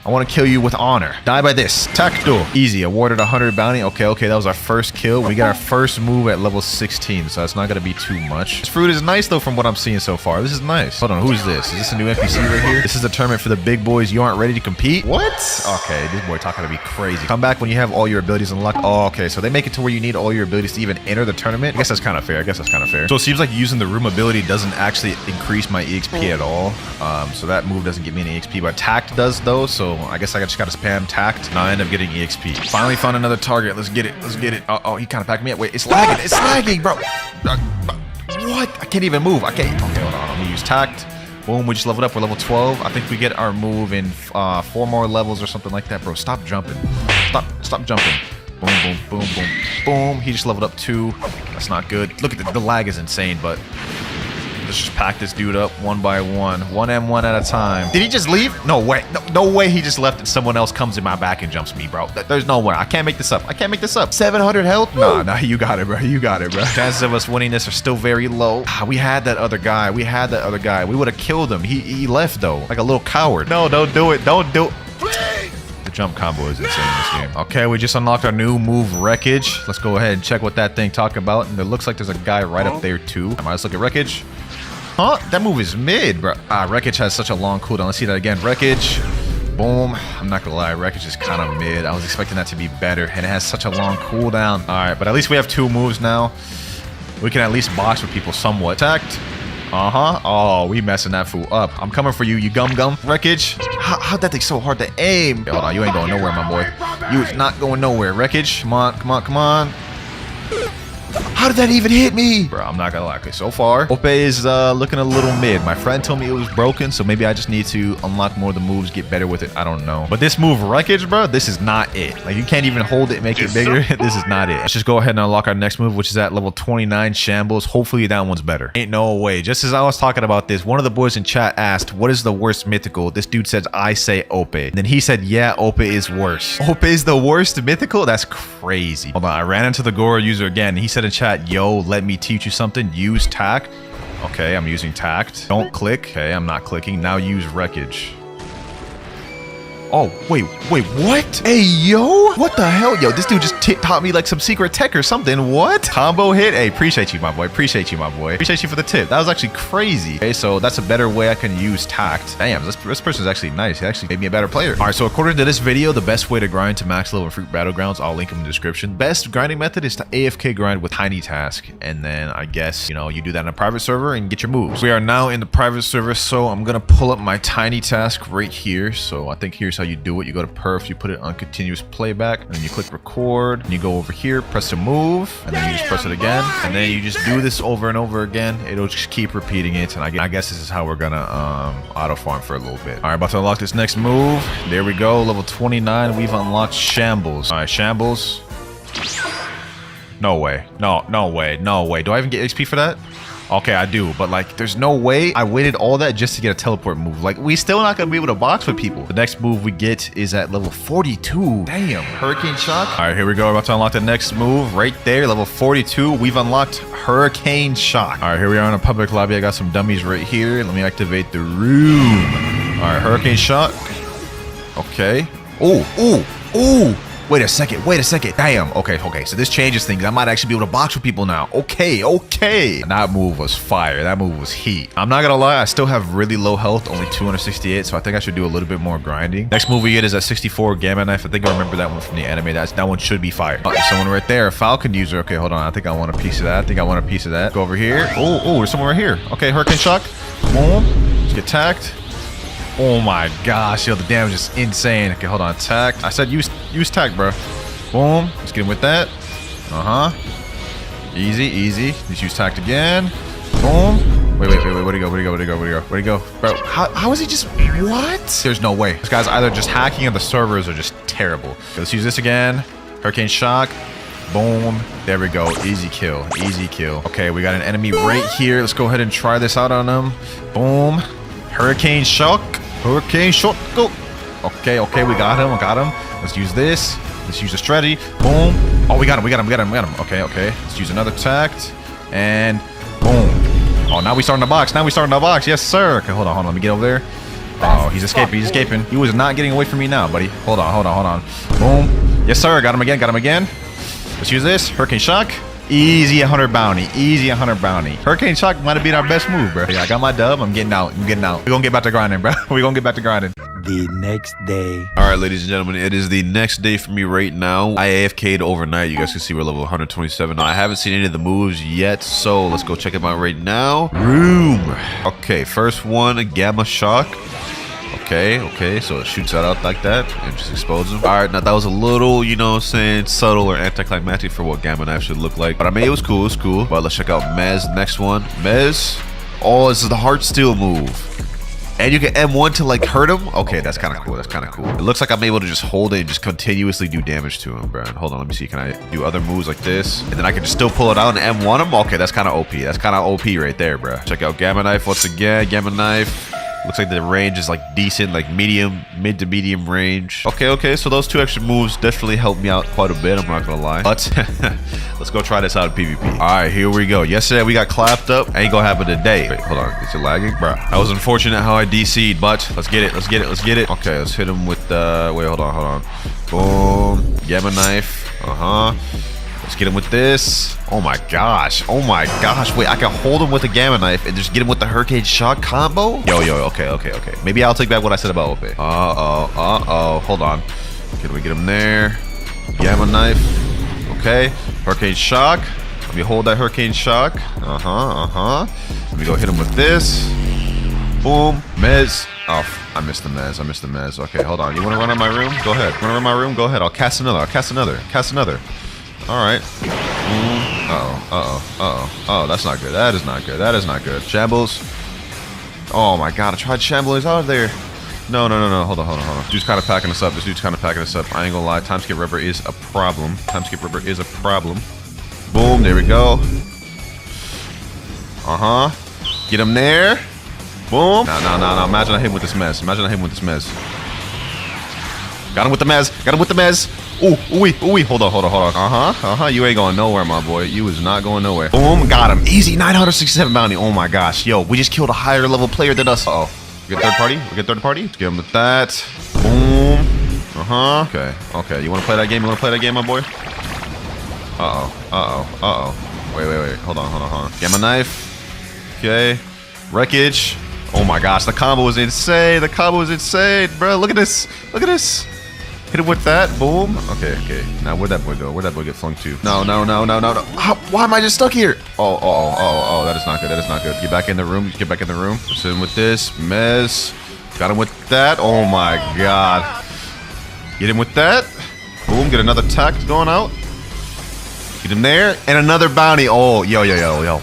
I want to kill you with honor. Die by this. Tacto. Easy. Awarded 100 bounty. Okay. That was our first kill. We got our first move at level 16, so it's not going to be too much. This fruit is nice, though, from what I'm seeing so far. This is nice. Hold on. Who's this? Is this a new NPC right here? This is the tournament for the big boys. You aren't ready to compete? What? Okay. This boy talking to be crazy. Come back when you have all your abilities unlocked. Oh, okay. So they make it to where you need all your abilities to even enter the tournament. I guess that's kind of fair. So it seems like using the room ability doesn't actually increase my EXP at all. So that move doesn't give me any EXP, but tact does, though. So I guess I just gotta spam tact, and I end up getting EXP. Finally found another target. Let's get it. Oh, he kind of packed me up. Wait, it's lagging, bro. What? I can't even move. Okay, hold on. Let me use tact. Boom, we just leveled up. We're level 12. I think we get our move in 4 more levels or something like that, bro. Stop jumping. Stop jumping. Boom. He just leveled up 2. That's not good. Look at the lag is insane, but let's just pack this dude up one by one. 1M1 at a time. Did he just leave? No way. No way he just left and someone else comes in my back and jumps me, bro. There's no way. I can't make this up. 700 health? Nah, you got it, bro. Chances of us winning this are still very low. We had that other guy. We would have killed him. He left, though. Like a little coward. No, don't do it. The jump combo is insane in this game. Okay, we just unlocked our new move, Wreckage. Let's go ahead and check what that thing talking about. And it looks like there's a guy right up there, too. Let's look at Wreckage. Huh? That move is mid, bro. Wreckage has such a long cooldown. Let's see that again. Wreckage. Boom. I'm not gonna lie, Wreckage is kind of mid. I was expecting that to be better, and it has such a long cooldown. All right, but at least we have 2 moves now. We can at least box with people somewhat. Attacked. Oh, we messing that fool up. I'm coming for you, you gum. Wreckage. How'd that thing so hard to aim? Hold on, you ain't going nowhere, my boy. You is not going nowhere. Wreckage. Come on. How did that even hit me? Bro, I'm not gonna lie. Okay, so far, Ope is looking a little mid. My friend told me it was broken, so maybe I just need to unlock more of the moves, get better with it. I don't know. But this move, Wreckage, bro, this is not it. Like, you can't even hold it, make it bigger. This is not it. Let's just go ahead and unlock our next move, which is at level 29, Shambles. Hopefully that one's better. Ain't no way. Just as I was talking about this, one of the boys in chat asked, what is the worst mythical? This dude says, I say Ope. And then he said, yeah, Ope is worse. Ope is the worst mythical? That's crazy. Hold on, I ran into the Gora user again. He said in chat, yo, let me teach you something. Use tact. Okay, I'm using tact. Don't click. Okay, I'm not clicking. Now use wreckage. Oh, wait, what? Hey, yo, what the hell? Yo, this dude just taught me like some secret tech or something. What? Combo hit? Hey, appreciate you, my boy. Appreciate you for the tip. That was actually crazy. Okay, so that's a better way I can use tact. Damn, this person's actually nice. He actually made me a better player. All right, so according to this video, the best way to grind to max level Fruit Battlegrounds, I'll link them in the description. Best grinding method is to AFK grind with Tiny Task. And then I guess, you know, you do that in a private server and get your moves. We are now in the private server, so I'm going to pull up my Tiny Task right here. So I think here's how you do it. You go to perf, you put it on continuous playback, and then you click record, and you go over here, press to move, and then you just press it again, and then you just do this over and over again. It'll just keep repeating it, and I guess this is how we're gonna auto farm for a little bit. All right, about to unlock this next move. There we go, level 29. We've unlocked Shambles. All right, Shambles. No way. No way. Do I even get XP for that? Okay, I do, but like, there's no way I waited all that just to get a teleport move. Like, we still not gonna be able to box with people. The next move we get is at level 42. Damn, Hurricane Shock. All right, here we go. We're about to unlock the next move right there, level 42. We've unlocked Hurricane Shock. All right, here we are in a public lobby. I got some dummies right here. Let me activate the room. All right, Hurricane Shock. Okay. Oh. Wait a second. Damn. Okay. So this changes things. I might actually be able to box with people now. Okay. That move was fire. That move was heat. I'm not gonna lie. I still have really low health, only 268. So I think I should do a little bit more grinding. Next move we get is at 64, Gamma Knife. I think I remember that one from the anime. That one should be fire. Oh, there's someone right there. A Falcon user. Okay, hold on. I think I want a piece of that. Go over here. Oh, there's someone right here. Okay, Hurricane Shock. Boom. Let's get tagged. Oh my gosh, yo, the damage is insane. Okay, hold on, tact. I said use tact, bro. Boom. Let's get him with that. Easy. Let's use tact again. Boom. Wait. Where'd he go? Bro, how is he just... What? There's no way. This guy's either just hacking or the servers are just terrible. Okay, let's use this again. Hurricane Shock. Boom. There we go. Easy kill. Okay, we got an enemy right here. Let's go ahead and try this out on him. Boom. Hurricane Shock. Go. Okay, we got him. Let's use this. Let's use the strategy. Boom. Oh, we got him. Okay. Let's use another tact. And boom. Oh, now we starting the box. Yes, sir. Okay, hold on. Let me get over there. Oh, he's escaping. He was not getting away from me now, buddy. Hold on. Boom. Yes, sir. Got him again. Let's use this. Hurricane Shock. Easy 100 bounty. Hurricane Shock might have been our best move, bro. Yeah, I got my dub. I'm getting out. We're gonna get back to grinding, bro.
The next day.
All right, ladies and gentlemen, it is the next day for me right now. I AFK'd overnight. You guys can see we're level 127. Now, I haven't seen any of the moves yet, so let's go check them out right now. Room. Okay, first one, a Gamma Shock. Okay, so it shoots that out like that and just explodes him. All right, now that was a little, you know what I'm saying, subtle or anticlimactic for what Gamma Knife should look like. But I mean, it was cool. But let's check out Mez, next one. Mez. Oh, this is the Heart Steel move. And you can M1 to like hurt him. Okay, that's kind of cool. It looks like I'm able to just hold it and just continuously do damage to him, bro. Hold on, let me see. Can I do other moves like this? And then I can just still pull it out and M1 him? Okay, that's kind of OP. Right there, bro. Check out Gamma Knife once again. Gamma Knife. Looks like the range is like decent, like mid to medium range. Okay, so those 2 extra moves definitely helped me out quite a bit, I'm not gonna lie. But let's go try this out in PvP. All right, here we go. Yesterday we got clapped up. Ain't gonna happen today. Wait, hold on. Is it lagging? Bro, that was unfortunate how I DC'd, but let's get it. Okay, let's hit him with wait, hold on. Boom. Gamma Knife. Let's get him with this. Oh my gosh. Oh my gosh. Wait, I can hold him with a gamma knife and just get him with the hurricane shock combo? Yo. Okay. Maybe I'll take back what I said about Ope. Hold on. Can we get him there? Gamma knife. Okay. Hurricane shock. Let me hold that hurricane shock. Let me go hit him with this. Boom. Mez. Oh, I missed the Mez. Okay, hold on. You want to run out my room? Go ahead. Want to run my room? Go ahead. I'll cast another. All right. Oh, that's not good. That is not good. Shambles. Oh my god, I tried Shambles out of there. No. Hold on. Dude's kind of packing us up. I ain't gonna lie. Time skip rubber is a problem. Boom. There we go. Get him there. Boom. No. Imagine I hit him with this mess. Got him with the mez. Ooh. Hold on. You ain't going nowhere, my boy. You is not going nowhere. Boom. Got him. Easy. 967 bounty. Oh my gosh. Yo, we just killed a higher level player than us. Uh-oh. We get third party. Let's get him with that. Boom. Okay. You want to play that game? My boy? Wait. Hold on. Gamma knife. Okay. Wreckage. Oh my gosh, the combo is insane. Bro. Look at this. Hit him with that. Boom. Okay. Now where'd that boy go? Where'd that boy get flung to? No. Why am I just stuck here? Oh, that is not good. Get back in the room. Just hit him with this. Mez. Got him with that. Oh my god. Get him with that. Boom. Get another tack going out. Get him there. And another bounty. Oh, yo.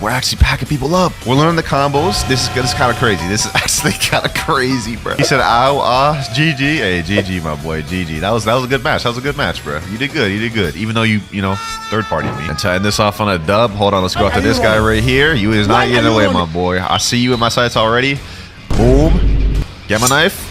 We're actually packing people up. We're learning the combos. This is kind of crazy. This is actually kind of crazy, bro. He said, ow, GG. Hey, GG, my boy. GG. That was a good match. Bro. You did good. Even though you third party me. And to end this off on a dub, hold on. Let's go after this guy right here. You is not getting away, my boy. I see you in my sights already. Boom. Gamma knife.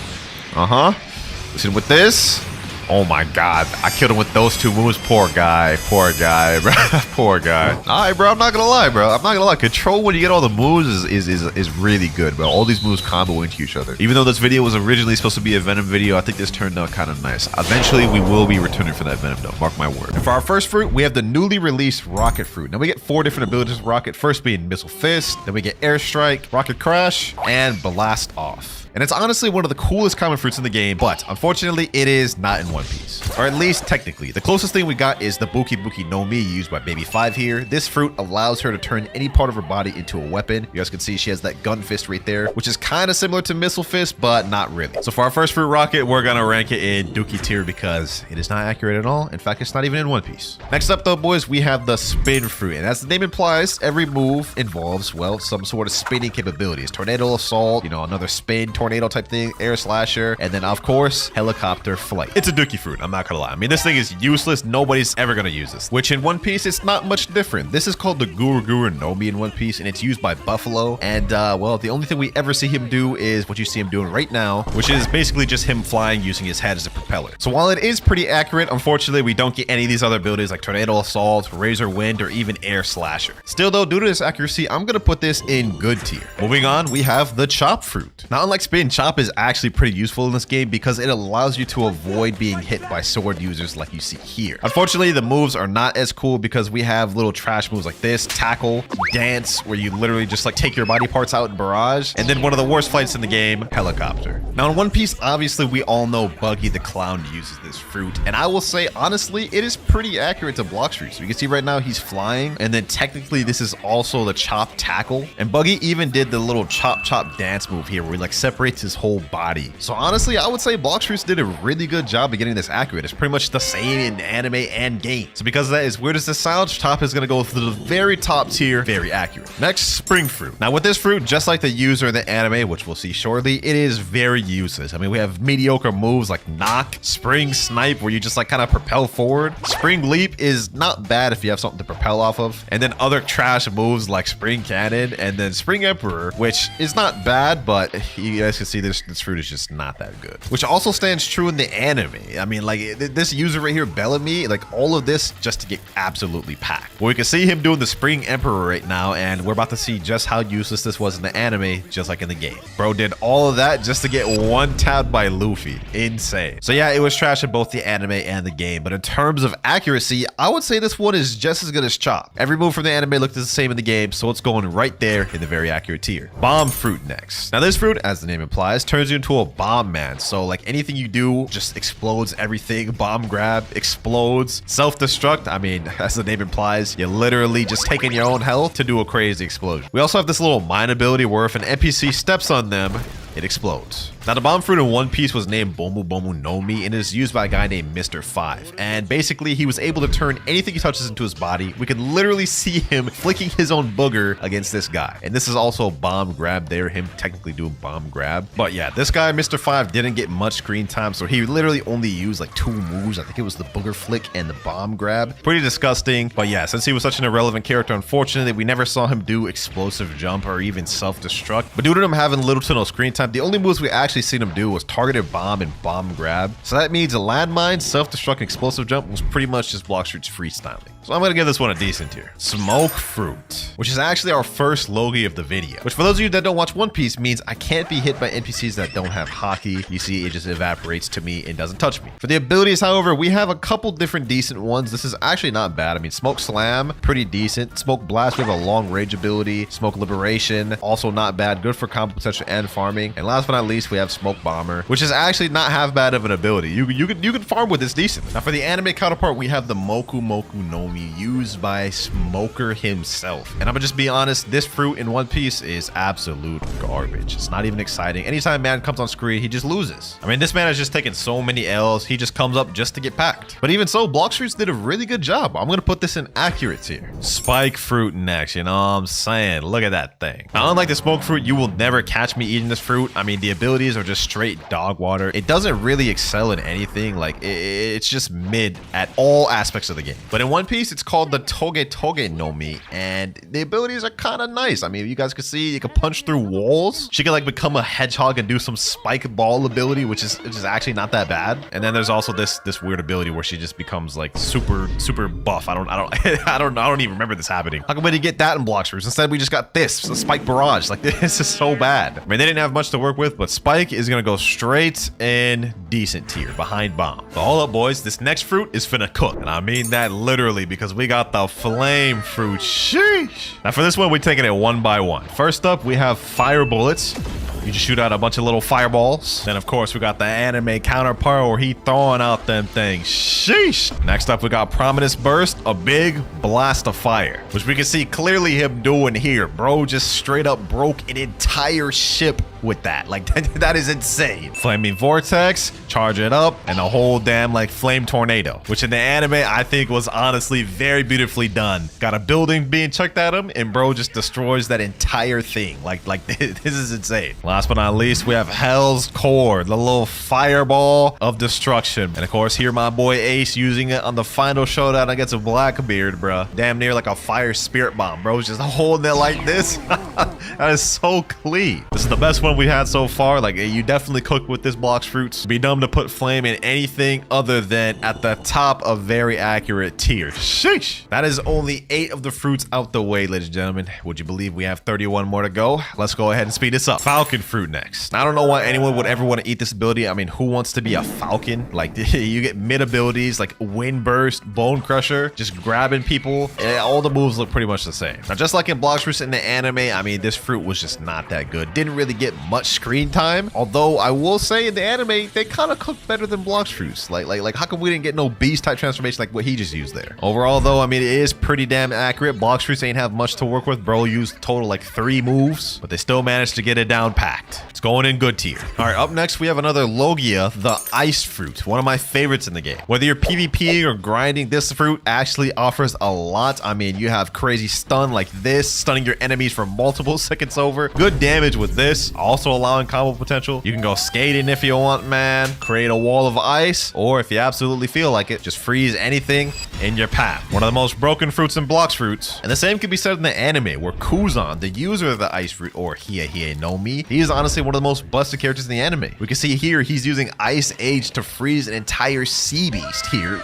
Let's hit him with this. Oh my god, I killed him with those two moves. Poor guy, bro. Poor guy. Alright, bro, I'm not gonna lie. Control when you get all the moves is really good, bro. All these moves combo into each other. Even though this video was originally supposed to be a Venom video, I think this turned out kind of nice. Eventually, we will be returning for that Venom, though. Mark my word. And for our first fruit, we have the newly released Rocket Fruit. Now, we get 4 different abilities with Rocket. First being Missile Fist, then we get Airstrike, Rocket Crash, and Blast Off. And it's honestly one of the coolest common fruits in the game, but unfortunately, it is not in One Piece. Or at least technically. The closest thing we got is the Buki Buki no Mi used by Baby 5 here. This fruit allows her to turn any part of her body into a weapon. You guys can see she has that gun fist right there, which is kind of similar to Missile Fist, but not really. So for our first fruit Rocket, we're gonna rank it in Dookie tier because it is not accurate at all. In fact, it's not even in One Piece. Next up though, boys, we have the Spin Fruit. And as the name implies, every move involves, well, some sort of spinning capabilities. Tornado Assault, another spin, tornado type thing, air slasher, and then of course, helicopter flight. It's a Dookie fruit, I'm not gonna lie. I mean, this thing is useless. Nobody's ever gonna use this. Which in One Piece, it's not much different. This is called the Guru Guru no Mi in One Piece, and it's used by Buffalo. And well, the only thing we ever see him do is what you see him doing right now, which is basically just him flying using his head as a propeller. So while it is pretty accurate, unfortunately, we don't get any of these other abilities like Tornado Assault, Razor Wind, or even Air Slasher. Still though, due to this accuracy, I'm gonna put this in good tier. Moving on, we have the Chop Fruit. Now, unlike Spin, Chop is actually pretty useful in this game because it allows you to avoid being hit by sword users like you see here. Unfortunately, the moves are not as cool because we have little trash moves like this, Tackle, Dance, where you literally just like take your body parts out in Barrage, and then one of the worst fights in the game, Helicopter. Now in One Piece, obviously we all know Buggy the Clown uses this fruit, and I will say honestly, it is pretty accurate to block fruit. So you can see right now he's flying, and then technically this is also the Chop Tackle, and Buggy even did the little Chop Dance move here where he like separates his whole body. So honestly, I would say Blox Fruits did a really good job of getting this accurate. It's pretty much the same in anime and game. So because of that, as weird as this sounds, Chop is going to go to the very top tier, very accurate. Next, Spring Fruit. Now with this fruit, just like the user in the anime, which we'll see shortly, it is very useless. I mean, we have mediocre moves like Knock, Spring Snipe, where you just like kind of propel forward. Spring Leap is not bad if you have something to propel off of. And then other trash moves like Spring Cannon, and then Spring Emperor, which is not bad, but you guys can see this fruit is just not that good. Which also stands true in the anime. I mean, like this user right here, Bellamy, like all of this just to get absolutely packed. Well, we can see him doing the Spring Emperor right now, and we're about to see just how useless this was in the anime, just like in the game. Bro did all of that just to get one tapped by Luffy. Insane. So yeah, it was trash in both the anime and the game, but in terms of accuracy, I would say this one is just as good as Chop. Every move from the anime looked the same in the game, so it's going right there in the very accurate tier. Bomb fruit next. Now this fruit, as the name implies, turns you into a bomb man. So like anything you do just explodes everything. Bomb grab explodes. Self-destruct, I mean, as the name implies, you're literally just taking your own health to do a crazy explosion. We also have this little mine ability where if an NPC steps on them, it explodes. Now the bomb fruit in One Piece was named Bomu Bomu no Mi and is used by a guy named Mr. 5. And basically he was able to turn anything he touches into his body. We can literally see him flicking his own booger against this guy. And this is also bomb grab there, him technically doing bomb grab. But yeah, this guy, Mr. 5, didn't get much screen time, so he literally only used like 2 moves. I think it was the booger flick and the bomb grab. Pretty disgusting. But yeah, since he was such an irrelevant character, unfortunately, we never saw him do explosive jump or even self-destruct. But due to him having little to no screen time, the only moves we actually seen him do was targeted bomb and bomb grab. So that means a landmine, self-destruct, and explosive jump was pretty much just Blockstreet's freestyling. So I'm gonna give this one a decent tier. Smoke fruit, which is actually our first Logie of the video, which for those of you that don't watch One Piece means I can't be hit by NPCs that don't have haki. You see, it just evaporates to me and doesn't touch me. For the abilities, however, we have a couple different decent ones. This is actually not bad. I mean, Smoke Slam, pretty decent. Smoke Blast, we have a long range ability. Smoke Liberation, also not bad. Good for combo potential and farming. And last but not least, we have Smoke Bomber, which is actually not half bad of an ability. You can farm with this decent. Now for the anime counterpart, we have the Moku Moku no Mi, used by Smoker himself. And I'm gonna just be honest, this fruit in One Piece is absolute garbage. It's not even exciting. Anytime man comes on screen, he just loses. I mean, this man has just taken so many L's. He just comes up just to get packed. But even so, Blockstreets did a really good job. I'm gonna put this in accurate tier. Spike fruit next, you know what I'm saying? Look at that thing. Now, unlike the smoke fruit, you will never catch me eating this fruit. I mean, the abilities are just straight dog water. It doesn't really excel in anything. Like, it's just mid at all aspects of the game. But in One Piece, it's called the Toge Toge no Mi, and the abilities are kind of nice. I mean, you guys can see, you can punch through walls. She can like become a hedgehog and do some spike ball ability, which is actually not that bad. And then there's also this weird ability where she just becomes like super buff. I don't even remember this happening. How come we didn't get that in Blockstreets? Instead, we just got this, a Spike Barrage. Like, this is so bad. I mean, they didn't have much to work with, but Spike is gonna go straight in decent tier behind Bomb. But hold up, boys, this next fruit is finna cook, and I mean that literally, because we got the flame fruit. Sheesh. Now for this one, we're taking it one by one. First up, we have fire bullets. You just shoot out a bunch of little fireballs. Then, of course, we got the anime counterpart where he throwing out them things. Sheesh. Next up, we got Prominence Burst, a big blast of fire, which we can see clearly him doing here. Bro just straight up broke an entire ship with that. Like, that is insane. Flaming Vortex, charge it up, and a whole damn, like, flame tornado, which in the anime, I think was honestly very beautifully done. Got a building being chucked at him, and bro just destroys that entire thing. Like this is insane. Last but not least, we have Hell's Core, the little fireball of destruction. And of course, here my boy Ace using it on the final showdown against a Blackbeard, bruh. Damn near like a fire spirit bomb, bro. Just holding it like this. That is so clean. This is the best one we had so far. Like, you definitely cook with this Blockstreets. Be dumb to put flame in anything other than at the top of very accurate tier. Sheesh. That is only 8 of the fruits out the way, ladies and gentlemen. Would you believe we have 31 more to go? Let's go ahead and speed this up. Falcon fruit next. I don't know why anyone would ever want to eat this ability. I mean, who wants to be a falcon? Like, you get mid abilities like wind burst, bone crusher, just grabbing people. All the moves look pretty much the same. Now, just like in Blockstreets in the anime, I mean, this fruit was just not that good. Didn't really get much screen time. Although I will say in the anime, they kind of cooked better than Blockstreets. Like how come we didn't get no beast type transformation like what he just used there? Overall, though, I mean, it is pretty damn accurate. Blockstreets ain't have much to work with. Bro used total like 3 moves, but they still managed to get it down packed. It's going in good tier. All right, up next, we have another Logia, the Ice Fruit, one of my favorites in the game. Whether you're PvPing or grinding, this fruit actually offers a lot. I mean, you have crazy stun like this, stunning your enemies for multiple seconds over. Good damage with this, also allowing combo potential. You can go skating if you want, man. Create a wall of ice, or if you absolutely feel like it, just freeze anything
in your path. One of the most broken fruits in Blox Fruits. And the same can be said in the anime, where Kuzan, the user of the ice fruit, or Hiei no Mi, he is honestly one of the most busted characters in the anime. We can see here he's using Ice Age to freeze an entire sea beast here.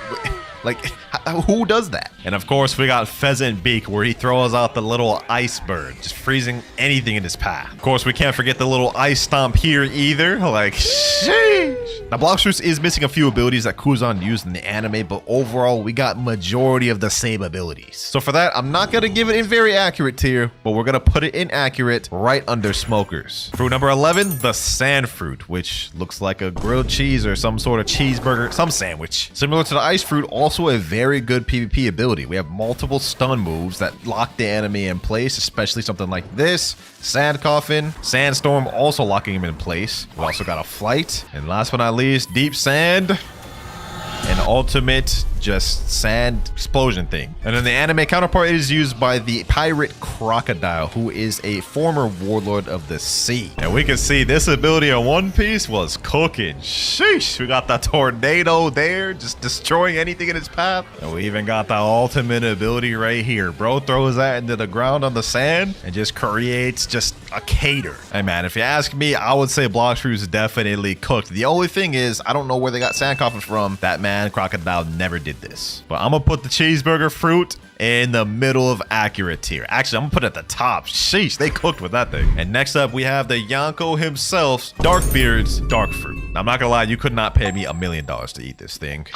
Like, who does that? And of course, we got Pheasant Beak, where he throws out the little iceberg, just freezing anything in his path. Of course, we can't forget the little ice stomp here either. Like, sheesh. Now, Blox Fruits is missing a few abilities that Kuzan used in the anime, but overall, we got majority of the same abilities. So for that, I'm not gonna give it in very accurate tier, but we're gonna put it in accurate right under Smokers. Fruit number 11, the Sand Fruit, which looks like a grilled cheese or some sort of cheeseburger, some sandwich. Similar to the Ice Fruit, also a very good PvP ability. We have multiple stun moves that lock the enemy in place, especially something like this. Sand Coffin, Sandstorm also locking him in place. We also got a Flight. And last but not least, Deep Sand. An ultimate just sand explosion thing. And then the anime counterpart is used by the pirate Crocodile, who is a former warlord of the sea. And we can see this ability on One Piece was cooking. Sheesh, we got the tornado there, just destroying anything in its path. And we even got the ultimate ability right here. Bro throws that into the ground on the sand and just creates just a cater. Hey man, if you ask me, I would say Blox Fruits is definitely cooked. The only thing is, I don't know where they got Sand Coffin from. That man Crocodile never did this. But I'm gonna put the cheeseburger fruit in the middle of accurate tier. Actually, I'm gonna put it at the top. Sheesh, they cooked with that thing. And next up, we have the Yonko himself, Darkbeard's Dark Fruit. Now, I'm not gonna lie, you could not pay me $1 million to eat this thing.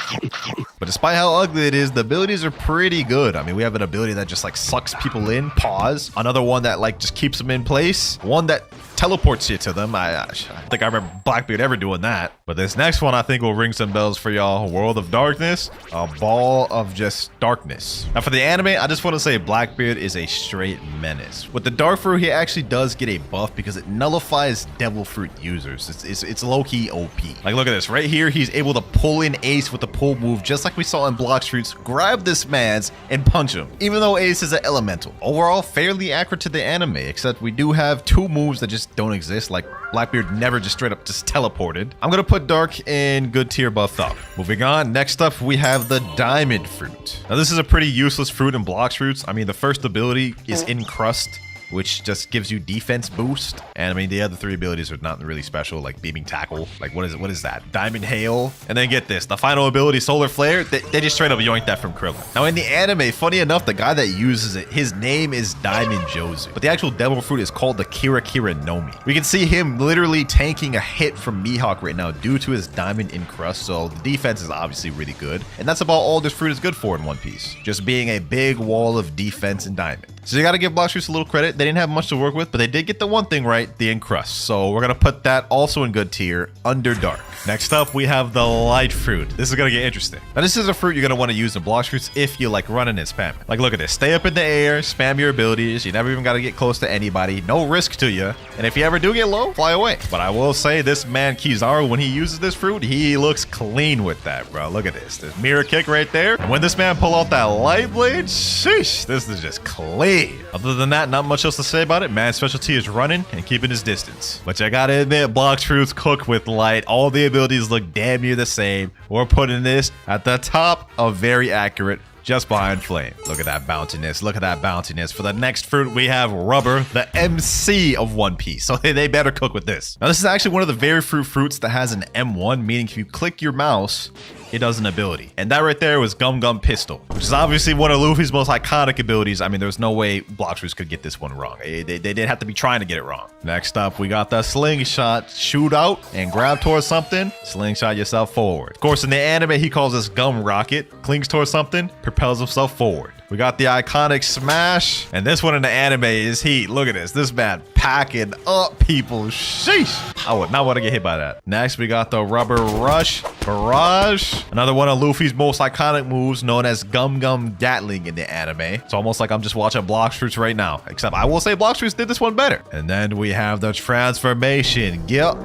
But despite how ugly it is, the abilities are pretty good. I mean, we have an ability that just like sucks people in, pause. Another one that like just keeps them in place. One that teleports you to them. I think I remember Blackbeard ever doing that. But this next one I think will ring some bells for y'all. World of Darkness, a ball of just darkness. Now for the anime, I just want to say Blackbeard is a straight menace. With the Dark Fruit, he actually does get a buff because it nullifies Devil Fruit users. It's low-key OP. Like look at this. Right here, he's able to pull in Ace with the pull move just like we saw in Blox Fruits, grab this man's and punch him. Even though Ace is an elemental. Overall, fairly accurate to the anime, except we do have two moves that just don't exist, like Blackbeard never just straight up just teleported. I'm gonna put Dark in good tier buffed up. Moving on, next up we have the Diamond Fruit. Now this is a pretty useless fruit in Blox Fruits. I mean, the first ability is Encrust, which just gives you defense boost. And I mean, the other three abilities are not really special, like Beaming Tackle. Like, what is it? What is that? Diamond Hail. And then get this, the final ability, Solar Flare, they just straight up yoinked that from Krillin. Now in the anime, funny enough, the guy that uses it, his name is Diamond Jozu. But the actual Devil Fruit is called the Kira Kira no Mi. We can see him literally tanking a hit from Mihawk right now due to his Diamond Encrust. So the defense is obviously really good. And that's about all this fruit is good for in One Piece. Just being a big wall of defense and diamond. So you got to give Blox Fruits a little credit. They didn't have much to work with, but they did get the one thing right, the Encrust. So we're going to put that also in good tier, under Dark. Next up, we have the Light Fruit. This is going to get interesting. Now, this is a fruit you're going to want to use in Blox Fruits if you like running and spamming. Like, look at this. Stay up in the air, spam your abilities. You never even got to get close to anybody. No risk to you. And if you ever do get low, fly away. But I will say this man, Kizaru, when he uses this fruit, he looks clean with that, bro. Look at this. This mirror kick right there. And when this man pull out that Light Blade, sheesh, this is just clean. Other than that, not much else to say about it. Man's specialty is running and keeping his distance. But you gotta admit, Blox Fruits cook with light. All the abilities look damn near the same. We're putting this at the top of very accurate, just behind Flame. Look at that bounciness. Look at that bounciness. For the next fruit, we have Rubber, the MC of One Piece. So they better cook with this. Now, this is actually one of the very few fruits that has an M1, meaning if you click your mouse, it does an ability. And that right there was Gum Gum Pistol, which is obviously one of Luffy's most iconic abilities. I mean, there's no way Blox Fruits could get this one wrong. They didn't have to be trying to get it wrong. Next up, we got the Slingshot. Shoot out and grab towards something, slingshot yourself forward. Of course, in the anime, he calls this Gum Rocket. Clings towards something, propels himself forward. We got the iconic Smash, and this one in the anime is heat. Look at this. This man packing up people. Sheesh. I would not want to get hit by that. Next, we got the Rubber Rush Barrage. Another one of Luffy's most iconic moves, known as Gum Gum Gatling in the anime. It's almost like I'm just watching Blox Fruits right now, except I will say Blox Fruits did this one better. And then we have the Transformation. Yep.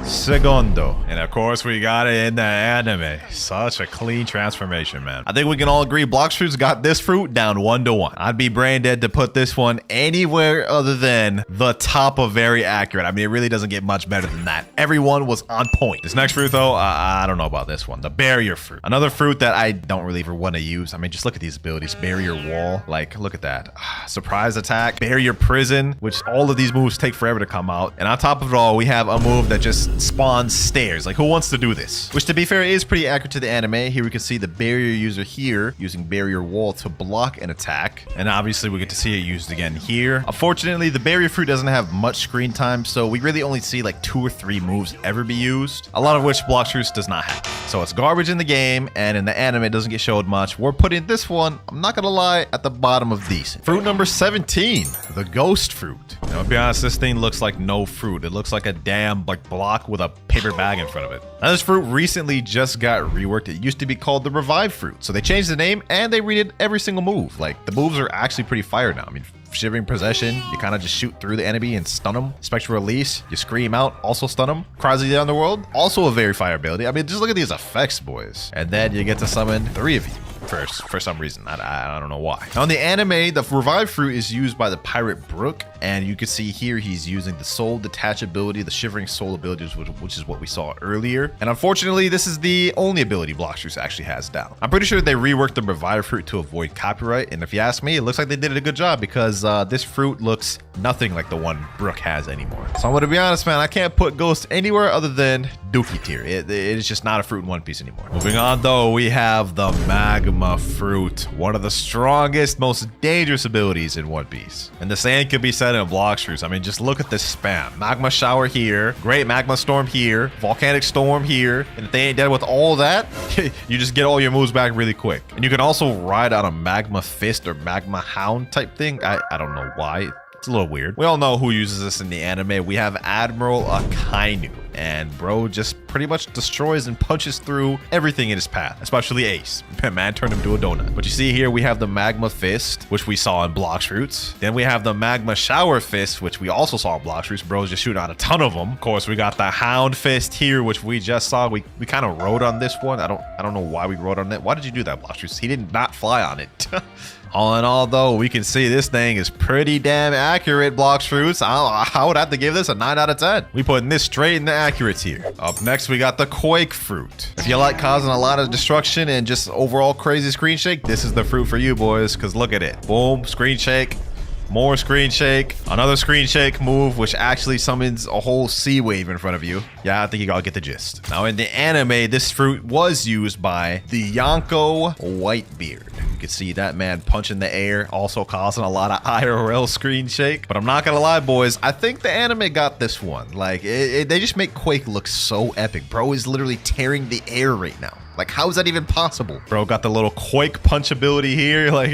Segundo. And of course, we got it in the anime. Such a clean transformation, man. I think we can all agree Blox Fruit's got this fruit down 1-to-1. I'd be brain dead to put this one anywhere other than the top of very accurate. I mean, it really doesn't get much better than that. Everyone was on point. This next fruit, though, I don't know about this one. The barrier fruit. Another fruit that I don't really ever want to use. I mean, just look at these abilities. Barrier wall. Like, look at that. Surprise attack. Barrier prison, which all of these moves take forever to come out. And on top of it all, we have a move that just spawns stairs. Like, who wants to do this? Which, to be fair, is pretty accurate to the anime. Here we can see the barrier user here using barrier wall to block an attack. And obviously, we get to see it used again here. Unfortunately, the barrier fruit doesn't have much screen time, so we really only see like 2 or 3 moves ever be used, a lot of which Blox Fruit does not have. So it's garbage in the game, and in the anime, it doesn't get showed much. We're putting this one, I'm not gonna lie, at the bottom of decent. Fruit number 17, the ghost fruit. Now, to be honest, this thing looks like no fruit. It looks like a damn like block with a paper bag in front of it. Now, this fruit recently just got reworked. It used to be called the Revive fruit. So they changed the name and they redid every single move. Like, the moves are actually pretty fire now. I mean, Shivering Possession, you kind of just shoot through the enemy and stun them. Spectral Release, you scream out, also stun them. Cries of the Underworld, also a very fire ability. I mean, just look at these effects, boys. And then you get to summon 3 of you. For some reason. I don't know why. Now in the anime, the Revive Fruit is used by the Pirate Brook, and you can see here he's using the Soul Detach ability, the Shivering Soul abilities, which is what we saw earlier. And unfortunately, this is the only ability Blox Fruit actually has down. I'm pretty sure they reworked the Revive Fruit to avoid copyright, and if you ask me, it looks like they did a good job because this fruit looks nothing like the one Brook has anymore. So I'm gonna be honest, man, I can't put Ghost anywhere other than Dookie tier. It is just not a fruit in One Piece anymore. Moving on though, we have the Magma Fruit, one of the strongest, most dangerous abilities in One Piece. And the same could be said in Blox Fruit. I mean, just look at this spam. Magma Shower here, Great Magma Storm here, Volcanic Storm here, and if they ain't dead with all that, you just get all your moves back really quick. And you can also ride on a Magma Fist or Magma Hound type thing. I don't know why. It's a little weird. We all know who uses this in the anime. We have Admiral Akainu, and bro just pretty much destroys and punches through everything in his path, especially Ace. Man turned him to a donut. But you see here, we have the Magma Fist, which we saw in Blox Fruits. Then we have the Magma Shower Fist, which we also saw in Blox Fruits. Bro's just shooting out a ton of them. Of course, we got the Hound Fist here, which we just saw. We kind of rode on this one. I don't know why we rode on that. Why did you do that, Blox Fruits? He did not fly on it. All in all, though, we can see this thing is pretty damn accurate, Blox Fruits. I would have to give this a 9 out of 10. We putting this straight in the accurate tier. Up next, we got the Quake Fruit. If you like causing a lot of destruction and just overall crazy screen shake, this is the fruit for you, boys, because look at it. Boom, screen shake. More screen shake, another screen shake move, which actually summons a whole sea wave in front of you. Yeah, I think you gotta get the gist. Now in the anime, this fruit was used by the Yonko Whitebeard. You can see that man punching the air, also causing a lot of IRL screen shake. But I'm not gonna lie, boys, I think the anime got this one. Like, they just make Quake look so epic. Bro is literally tearing the air right now. Like, how is that even possible? Bro got the little Quake punch ability here. Like,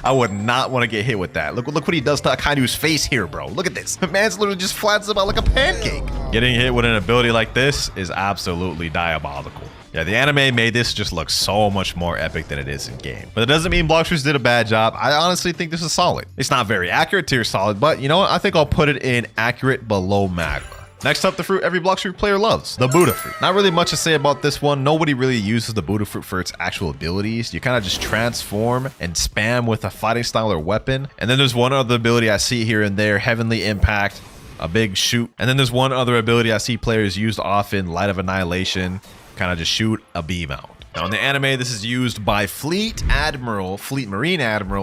I would not want to get hit with that. Look what he does to Akainu's face here, bro. Look at this. The man's literally just flats about like a pancake. Getting hit with an ability like this is absolutely diabolical. Yeah, the anime made this just look so much more epic than it is in game. But it doesn't mean Blox Fruit did a bad job. I honestly think this is solid. It's not very accurate tier solid, but you know what? I think I'll put it in accurate below Magma. Next up, the fruit every Blox Fruit player loves, the Buddha Fruit. Not really much to say about this one. Nobody really uses the Buddha Fruit for its actual abilities. You kind of just transform and spam with a fighting style or weapon. And then there's one other ability I see here and there, Heavenly Impact, a big shoot. And then there's one other ability I see players use often, Light of Annihilation, kind of just shoot a beam out. Now in the anime, this is used by Fleet Marine Admiral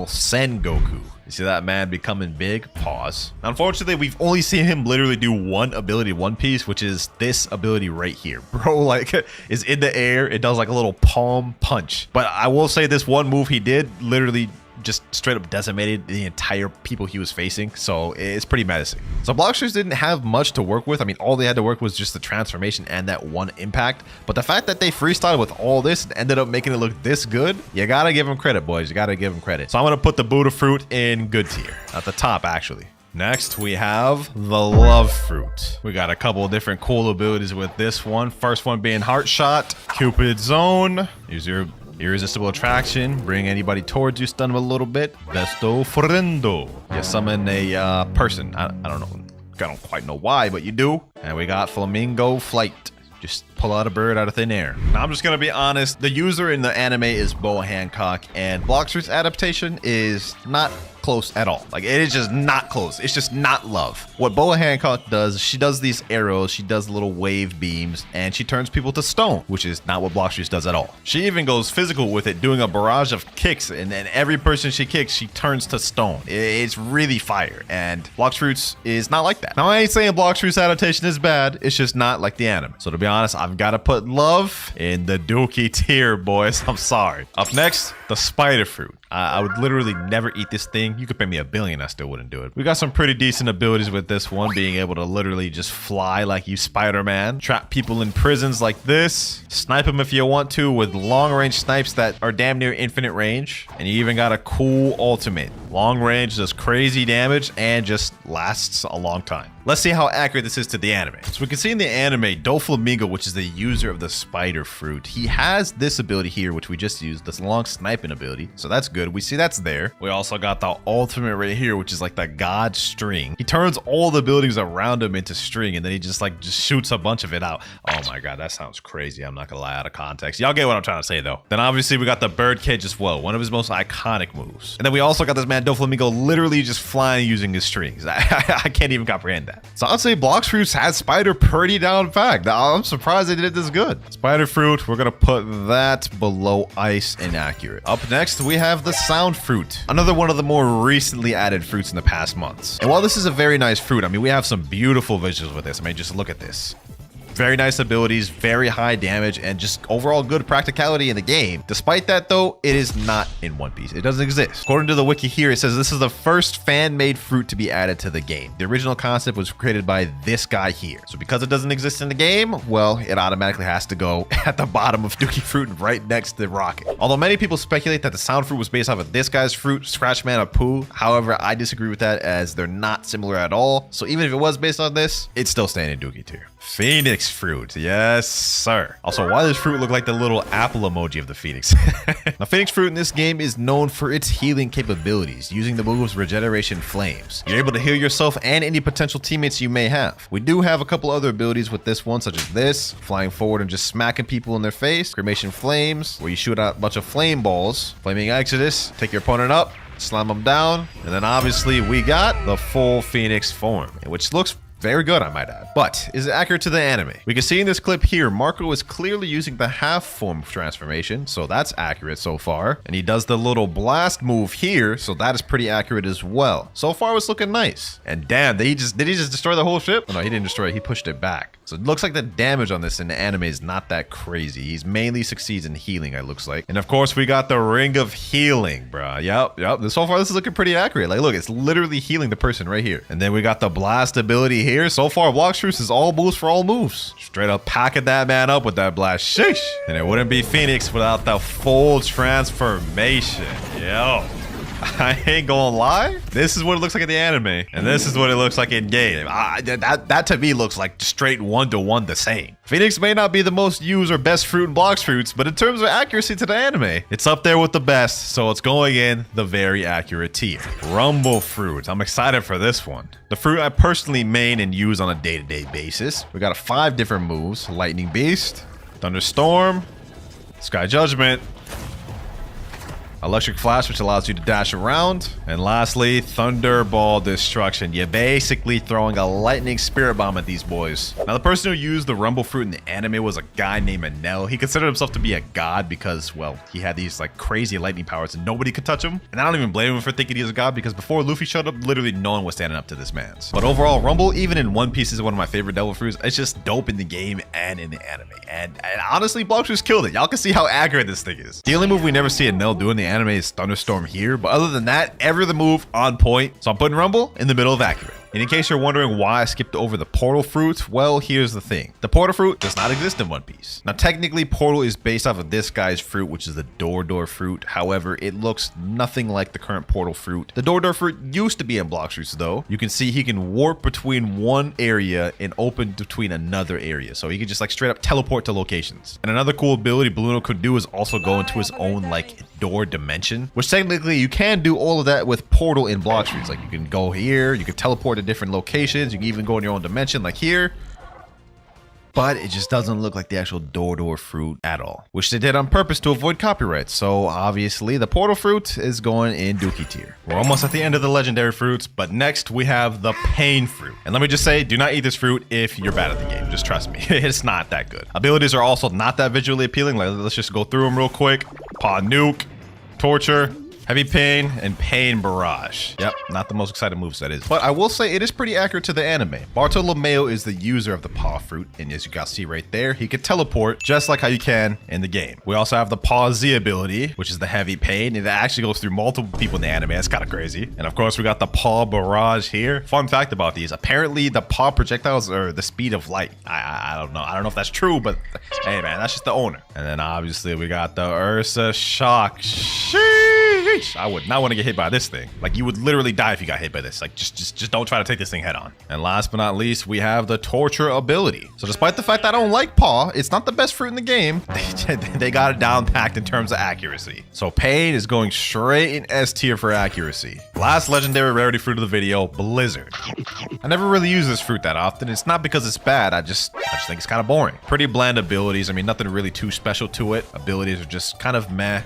Sengoku. You see that man becoming big? Pause. Unfortunately, we've only seen him literally do one ability in One Piece, which is this ability right here. Bro, like, is in the air. It does like a little palm punch. But I will say this one move he did literally just straight up decimated the entire people he was facing, so it's pretty menacing. So Blox Fruit didn't have much to work with. I mean, all they had to work was just the transformation and that one impact, but the fact that they freestyled with all this and ended up making it look this good, you gotta give them credit, boys. You gotta give them credit. So I'm gonna put the Buddha Fruit in good tier, at the top actually. Next, we have the Love Fruit. We got a couple of different cool abilities with this one. First one being Heart Shot, Cupid's Zone. Use your Irresistible Attraction, bring anybody towards you, stun them a little bit. Besto Friendo. You summon a person, I don't know,
I don't quite know why, but you do. And we got Flamingo Flight. Just pull out a bird out of thin air. Now, I'm just gonna be honest. The user in the anime is Boa Hancock, and Bloxfruit's adaptation is not close at all. Like, it is just not close. It's just not love. What Boa Hancock does, she does these arrows, she does little wave beams, and she turns people to stone, which is not what Bloxfruit does at all. She even goes physical with it, doing a barrage of kicks, and then every person she kicks, she turns to stone. It's really fire, and Bloxfruit's is not like that. Now, I ain't saying Bloxfruit's adaptation is bad, it's just not like the anime. So to be honest, I've got to put love in the dookie tier, boys. I'm sorry. Up next, the spider fruit. I would literally never eat this thing. You could pay me $1 billion, I still wouldn't do it. We got some pretty decent abilities with this one, being able to literally just fly like you Spider-Man, trap people in prisons like this, snipe them if you want to with long-range snipes that are damn near infinite range, and you even got a cool ultimate. Long range, does crazy damage, and just lasts a long time. Let's see how accurate this is to the anime. So we can see in the anime, Doflamingo, which is the user of the spider fruit, he has this ability here, which we just used, this long sniping ability. So that's good. We see that's there. We also got the ultimate right here, which is like the god string. He turns all the buildings around him into string, and then he just shoots a bunch of it out. Oh my god, that sounds crazy. I'm not gonna lie, out of context. Y'all get what I'm trying to say though. Then obviously we got the bird cage as well, one of his most iconic moves. And then we also got this man Doflamingo literally just flying using his strings. I can't even comprehend that. So I'd say Bloxfruit has spider pretty down fact. I'm surprised they did it this good. Spider fruit, we're gonna put that below ice inaccurate. Up next, we have the sound fruit, another one of the more recently added fruits in the past months. And while this is a very nice fruit, I mean, we have some beautiful visuals with this. I mean, just look at this. Very nice abilities, very high damage, and just overall good practicality in the game. Despite that though, it is not in One Piece. It doesn't exist. According to the wiki here, it says this is the first fan-made fruit to be added to the game. The original concept was created by this guy here. So because it doesn't exist in the game, well, it automatically has to go at the bottom of Dookie Fruit right next to Rocket. Although many people speculate that the sound fruit was based off of this guy's fruit, Scratchman of Pooh. However, I disagree with that as they're not similar at all. So even if it was based on this, it's still staying in Dookie tier. Phoenix fruit, yes sir. Also, why does fruit look like the little apple emoji of the phoenix? Now, phoenix fruit in this game is known for its healing capabilities, using the moves Regeneration Flames. You're able to heal yourself and any potential teammates you may have. We do have a couple other abilities with this one, such as this, flying forward and just smacking people in their face, Cremation Flames, where you shoot out a bunch of flame balls, Flaming Exodus, take your opponent up, slam them down, and then obviously we got the full phoenix form, which looks very good, I might add. But is it accurate to the anime? We can see in this clip here, Marco is clearly using the half form transformation, so that's accurate so far. And he does the little blast move here, so that is pretty accurate as well. So far, it's looking nice. And damn, did he just destroy the whole ship? Oh, no, he didn't destroy it. He pushed it back. So it looks like the damage on this in the anime is not that crazy. He's mainly succeeds in healing, it looks like. And of course, we got the Ring of Healing, bro. Yep. So far, this is looking pretty accurate. Like, look, it's literally healing the person right here. And then we got the blast ability here. So far, Bloxfruit is all moves for all moves. Straight up packing that man up with that blast. Sheesh. And it wouldn't be Phoenix without the full transformation. Yo. I ain't gonna lie. This is what it looks like in the anime, and this is what it looks like in game. That to me looks like straight one-to-one the same. Phoenix may not be the most used or best fruit in Bloxfruits, but in terms of accuracy to the anime, it's up there with the best, so it's going in the very accurate tier. Rumble fruit. I'm excited for this one. The fruit I personally main and use on a day-to-day basis. We got 5 different moves: Lightning Beast, Thunderstorm, Sky Judgment, Electric Flash, which allows you to dash around. And lastly, Thunderball Destruction. You're basically throwing a lightning spirit bomb at these boys. Now, the person who used the Rumble Fruit in the anime was a guy named Enel. He considered himself to be a god because, well, he had these like crazy lightning powers and nobody could touch him. And I don't even blame him for thinking he was a god because before Luffy showed up, literally no one was standing up to this man's. But overall, Rumble, even in One Piece, is one of my favorite devil fruits. It's just dope in the game and in the anime. And honestly, Bloxfruit killed it. Y'all can see how accurate this thing is. The only move we never see Enel do in the anime is Thunderstorm here, but other than that, every other move on point. So I'm putting Rumble in the middle of accurate. And in case you're wondering why I skipped over the Portal Fruit, well, here's the thing. The Portal Fruit does not exist in One Piece. Now, technically, Portal is based off of this guy's fruit, which is the Door Fruit. However, it looks nothing like the current Portal Fruit. The Door Fruit used to be in Bloxfruits, though. You can see he can warp between one area and open between another area. So he can just like straight up teleport to locations. And another cool ability Blueno could do is also go into his own like door dimension, which technically you can do all of that with Portal in Bloxfruits. Like you can go here, you can teleport
to different locations. You can even go in your own dimension like here. But it just doesn't look like the actual door fruit at all, which they did on purpose to avoid copyright. So obviously the portal fruit is going in Dookie tier.
We're almost at the end of the legendary fruits, but next we have the pain fruit. And let me just say, do not eat this fruit if you're bad at the game. Just trust me, it's not that good. Abilities are also not that visually appealing. Like, let's just go through them real quick. Paw Nuke, Torture, Heavy Pain, and Pain Barrage. Yep, not the most exciting moves that is. But I will say it is pretty accurate to the anime. Bartolomeo is the user of the Paw Fruit, and as you guys see right there, he could teleport just like how you can in the game. We also have the Paw Z ability, which is the Heavy Pain, and it actually goes through multiple people in the anime. That's kind of crazy. And of course, we got the Paw Barrage here. Fun fact about these, apparently the Paw projectiles are the speed of light. I don't know. I don't know if that's true, but hey man, that's just the owner. And then obviously we got the Ursa Shock. Sheesh. I would not want to get hit by this thing. Like, you would literally die if you got hit by this. Like, just don't try to take this thing head on. And last but not least, we have the Torture ability. So despite the fact that I don't like Paw, it's not the best fruit in the game. They got it down packed in terms of accuracy. So Pain is going straight in S tier for accuracy. Last legendary rarity fruit of the video, Blizzard. I never really use this fruit that often. It's not because it's bad. I just think it's kind of boring. Pretty bland abilities. I mean, nothing really too special to it. Abilities are just kind of meh.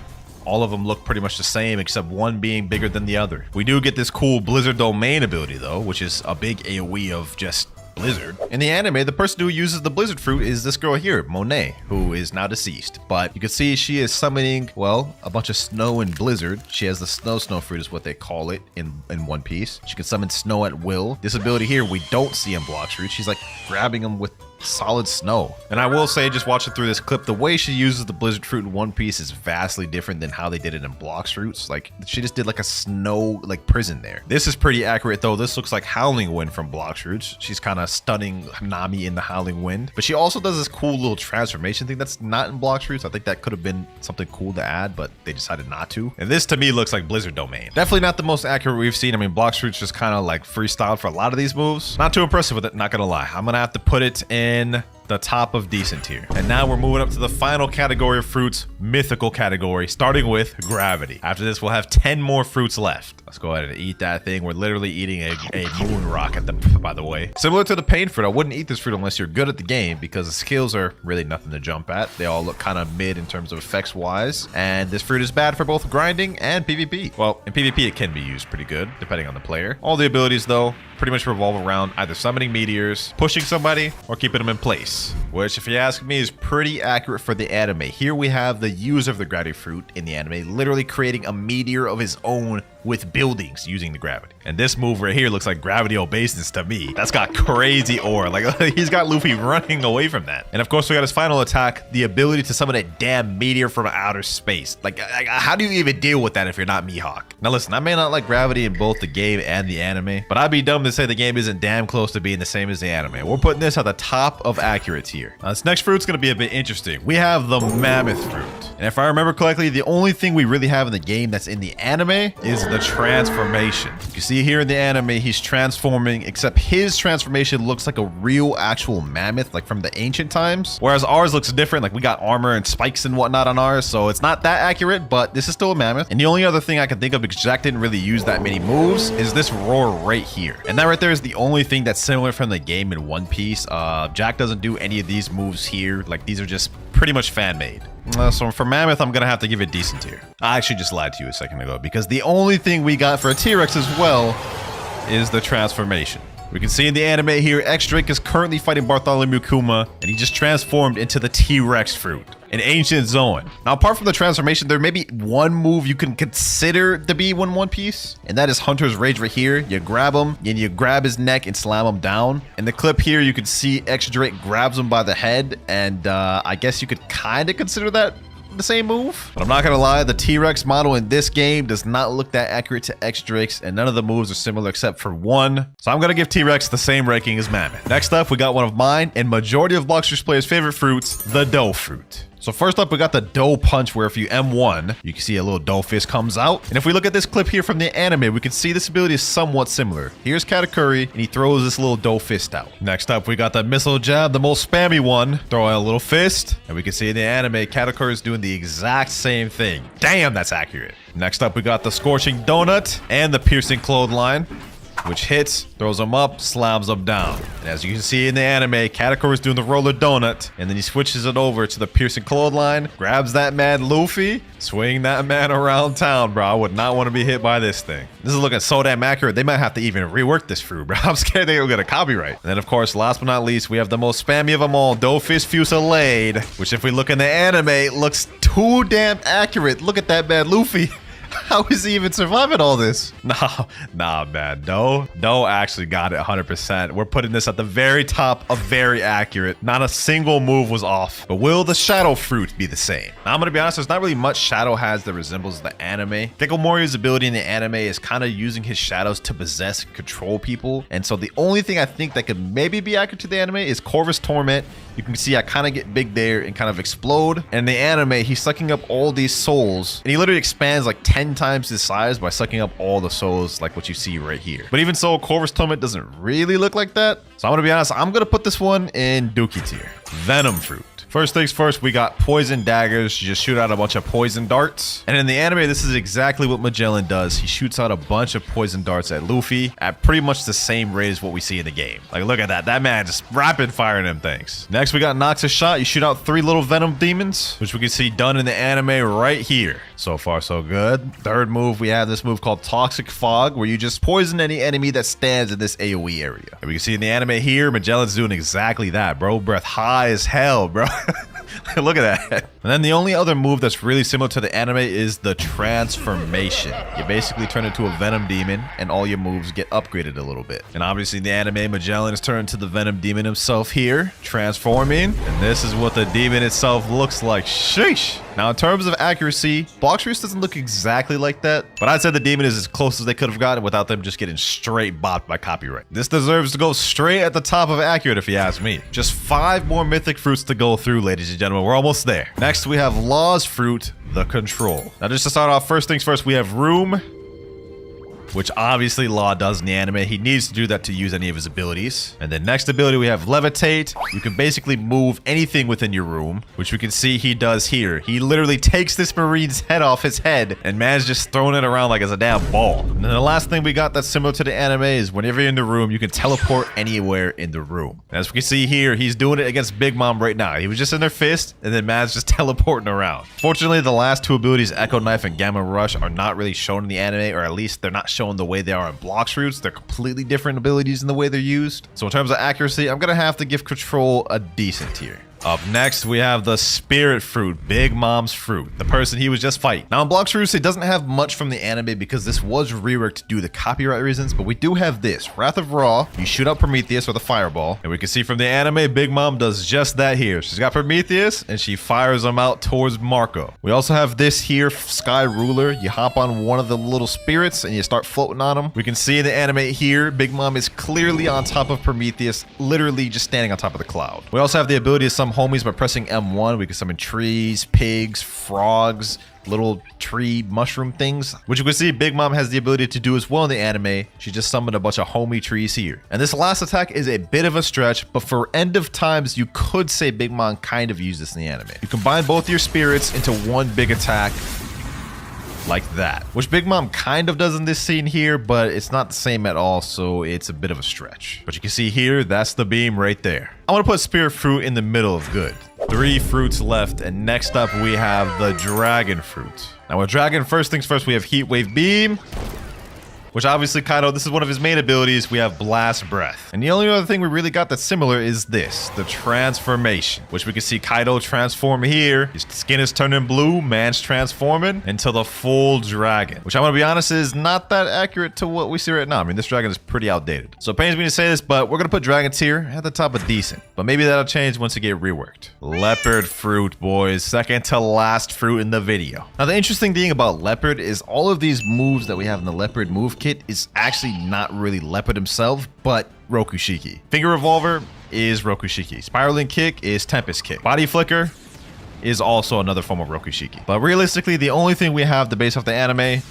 All of them look pretty much the same, except one being bigger than the other. We do get this cool Blizzard Domain ability, though, which is a big AoE of just Blizzard. In the anime, the person who uses the Blizzard fruit is this girl here, Monet, who is now deceased. But you can see she is summoning, well, a bunch of snow and blizzard. She has the snow fruit is what they call it in One Piece. She can summon snow at will. This ability here, we don't see in Blox Fruit. She's like grabbing them with solid snow. And I will say, just watching through this clip, the way she uses the Blizzard fruit in One Piece is vastly different than how they did it in Blox Fruits. Like, she just did like a snow like prison there. This is pretty accurate though. This looks like Howling Wind from Blox Fruits. She's kind of stunning Nami in the Howling Wind, but she also does this cool little transformation thing that's not in Blox Fruits. I think that could have been something cool to add, but they decided not to. And this to me looks like Blizzard Domain. Definitely not the most accurate we've seen. I mean, Blox Fruits just kind of like freestyled for a lot of these moves. Not too impressive with it, not gonna lie. I'm gonna have to put it in the top of decent tier. And now we're moving up to the final category of fruits, mythical category, starting with gravity. After this, we'll have 10 more fruits left. Let's go ahead and eat that thing. We're literally eating a moon rock at the, by the way. Similar to the pain fruit, I wouldn't eat this fruit unless you're good at the game because the skills are really nothing to jump at. They all look kind of mid in terms of effects wise. And this fruit is bad for both grinding and PvP. Well, in PvP, it can be used pretty good, depending on the player. All the abilities though, pretty much revolve around either summoning meteors, pushing somebody, or keeping them in place. Which, if you ask me, is pretty accurate for the anime. Here we have the user of the gravity fruit in the anime literally creating a meteor of his own with buildings using the gravity. And this move right here looks like gravity obeisance to me. That's got crazy aura. Like, he's got Luffy running away from that. And of course, we got his final attack, the ability to summon a damn meteor from outer space. Like, how do you even deal with that if you're not Mihawk? Now listen, I may not like gravity in both the game and the anime, but I'd be dumb to say the game isn't damn close to being the same as the anime. We're putting this at the top of accurate tier. Now, this next fruit's gonna be a bit interesting. We have the mammoth fruit. And if I remember correctly, the only thing we really have in the game that's in the anime is the transformation. You see here in the anime, he's transforming, except his transformation looks like a real actual mammoth, like from the ancient times. Whereas ours looks different, like we got armor and spikes and whatnot on ours, so it's not that accurate, but this is still a mammoth. And the only other thing I can think of, because Jack didn't really use that many moves, is this roar right here. And that right there is the only thing that's similar from the game in One Piece. Jack doesn't do any of these moves here. Like, these are just pretty much fan-made. So for Mammoth, I'm gonna have to give it decent tier. I actually just lied to you a second ago because the only thing we got for a T-Rex as well is the transformation. We can see in the anime here, X-Drake is currently fighting Bartholomew Kuma, and he just transformed into the T-Rex fruit, an ancient Zoan. Now, apart from the transformation, there may be one move you can consider to be One Piece, and that is Hunter's Rage right here. You grab him, and you grab his neck and slam him down. In the clip here, you can see X-Drake grabs him by the head, and I guess you could kind of consider that the same move. But I'm not gonna lie, the T-Rex model in this game does not look that accurate to X-Drake's, and none of the moves are similar except for one. So I'm gonna give T-Rex the same ranking as Mammoth. Next up, we got one of mine and majority of Bloxers players' favorite fruits, the dough fruit. So first up, we got the dough punch, where if you M1, you can see a little dough fist comes out. And if we look at this clip here from the anime, we can see this ability is somewhat similar. Here's Katakuri, and he throws this little dough fist out. Next up, we got the missile jab, the most spammy one. Throw out a little fist, and we can see in the anime, Katakuri is doing the exact same thing. Damn, that's accurate. Next up, we got the scorching donut and the piercing clothesline.
which hits, throws him up, slams him down. And as you can see in the anime, Katakuri is doing the roller donut, and then he switches it over to the piercing clothesline, grabs that man Luffy, swing that man around town, bro. I would not want to be hit by this thing. This is looking so damn accurate. They might have to even rework this fruit, bro. I'm scared they'll get a copyright. And then, of course, last but not least, we have the most spammy of them all, Doughfish Fusillade, which if we look in the anime, looks too damn accurate. Look at that man Luffy. How is he even surviving all this? Nah, man. No actually got it 100%. We're putting this at the very top of very accurate. Not a single move was off. But will the shadow fruit be the same? Now, I'm going to be honest, there's not really much Shadow has that resembles the anime. Gekko Morio's ability in the anime is kind of using his shadows to possess and control people. And so the only thing I think that could maybe be accurate to the anime is Corvus Torment. You can see I kind of get big there and kind of explode. And in the anime, he's sucking up all these souls. And he literally expands like 10 times his size by sucking up all the souls like what you see right here. But even so, Corvus Torment doesn't really look like that. So I'm going to be honest, I'm going to put this one in Dookie tier. Venom Fruit. First things first, we got poison daggers. You just shoot out a bunch of poison darts. And in the anime, this is exactly what Magellan does. He shoots out a bunch of poison darts at Luffy at pretty much the same rate as what we see in the game. Like, look at that. That man just rapid firing them things. Next, we got Noxus Shot. You shoot out 3 little venom demons, which we can see done in the anime right here. So far, so good. Third move, we have this move called Toxic Fog, where you just poison any enemy that stands in this AoE area. And we can see in the anime here, Magellan's doing exactly that, bro. Breath high as hell, bro. Look at that. And then the only other move that's really similar to the anime is the transformation. You basically turn into a venom demon and all your moves get upgraded a little bit. And obviously in the anime, Magellan is turned to the venom demon himself here, transforming. And this is what the demon itself looks like. Sheesh. Now in terms of accuracy, Bloxroot doesn't look exactly like that, but I'd say the demon is as close as they could have gotten without them just getting straight bopped by copyright. This deserves to go straight at the top of accurate if you ask me. Just 5 more mythic fruits to go through, ladies and gentlemen. We're almost there. Next, we have Law's Fruit, the Control. Now, just to start off, first things first, we have Room, which obviously Law does in the anime. He needs to do that to use any of his abilities. And then next ability, we have Levitate. You can basically move anything within your room, which we can see he does here. He literally takes this Marine's head off his head, and man's just throwing it around like it's a damn ball. And then the last thing we got that's similar to the anime is whenever you're in the room, you can teleport anywhere in the room. As we can see here, he's doing it against Big Mom right now. He was just in their fist, and then man's just teleporting around. Fortunately, the last 2 abilities, Echo Knife and Gamma Rush, are not really shown in the anime, or at least they're not shown the way they are in Bloxroot. They're completely different abilities in the way they're used. So in terms of accuracy, I'm gonna have to give Control a decent tier. Up next, we have the Spirit Fruit, Big Mom's fruit, the person he was just fighting. Now in Bloxroot, it doesn't have much from the anime because this was reworked due to copyright reasons, but we do have this, Wrath of Ra. You shoot out Prometheus with a fireball, and we can see from the anime, Big Mom does just that here. She's got Prometheus, and she fires him out towards Marco. We also have this here, Sky Ruler. You hop on one of the little spirits, and you start floating on them. We can see in the anime here, Big Mom is clearly on top of Prometheus, literally just standing on top of the cloud. We also have the ability to summon homies by pressing M1. We can summon trees, pigs, frogs, little tree mushroom things, which you can see Big Mom has the ability to do as well in the anime. She just summoned a bunch of homie trees here. And this last attack is a bit of a stretch, but for end of times, you could say Big Mom kind of used this in the anime. You combine both your spirits into one big attack, like that, which Big Mom kind of does in this scene here, but it's not the same at all, so it's a bit of a stretch. But you can see here, that's the beam right there. I want to put Spirit Fruit in the middle of good. 3 fruits left, and next up we have the Dragon Fruit. Now with Dragon, first things first, we have Heat Wave Beam, which obviously Kaido, this is one of his main abilities. We have Blast Breath. And the only other thing we really got that's similar is this, the Transformation, which we can see Kaido transform here. His skin is turning blue, man's transforming into the full dragon, which I'm gonna be honest is not that accurate to what we see right now. I mean, this dragon is pretty outdated. So it pains me to say this, but we're gonna put Dragon tier at the top of decent. But maybe that'll change once it get reworked. Leopard Fruit, boys. Second to last fruit in the video. Now the interesting thing about Leopard is all of these moves that we have in the Leopard move kit is actually not really Leopard himself, but Rokushiki. Finger Revolver is Rokushiki. Spiraling Kick is Tempest Kick. Body Flicker is also another form of Rokushiki. But realistically, the only thing we have to base off the anime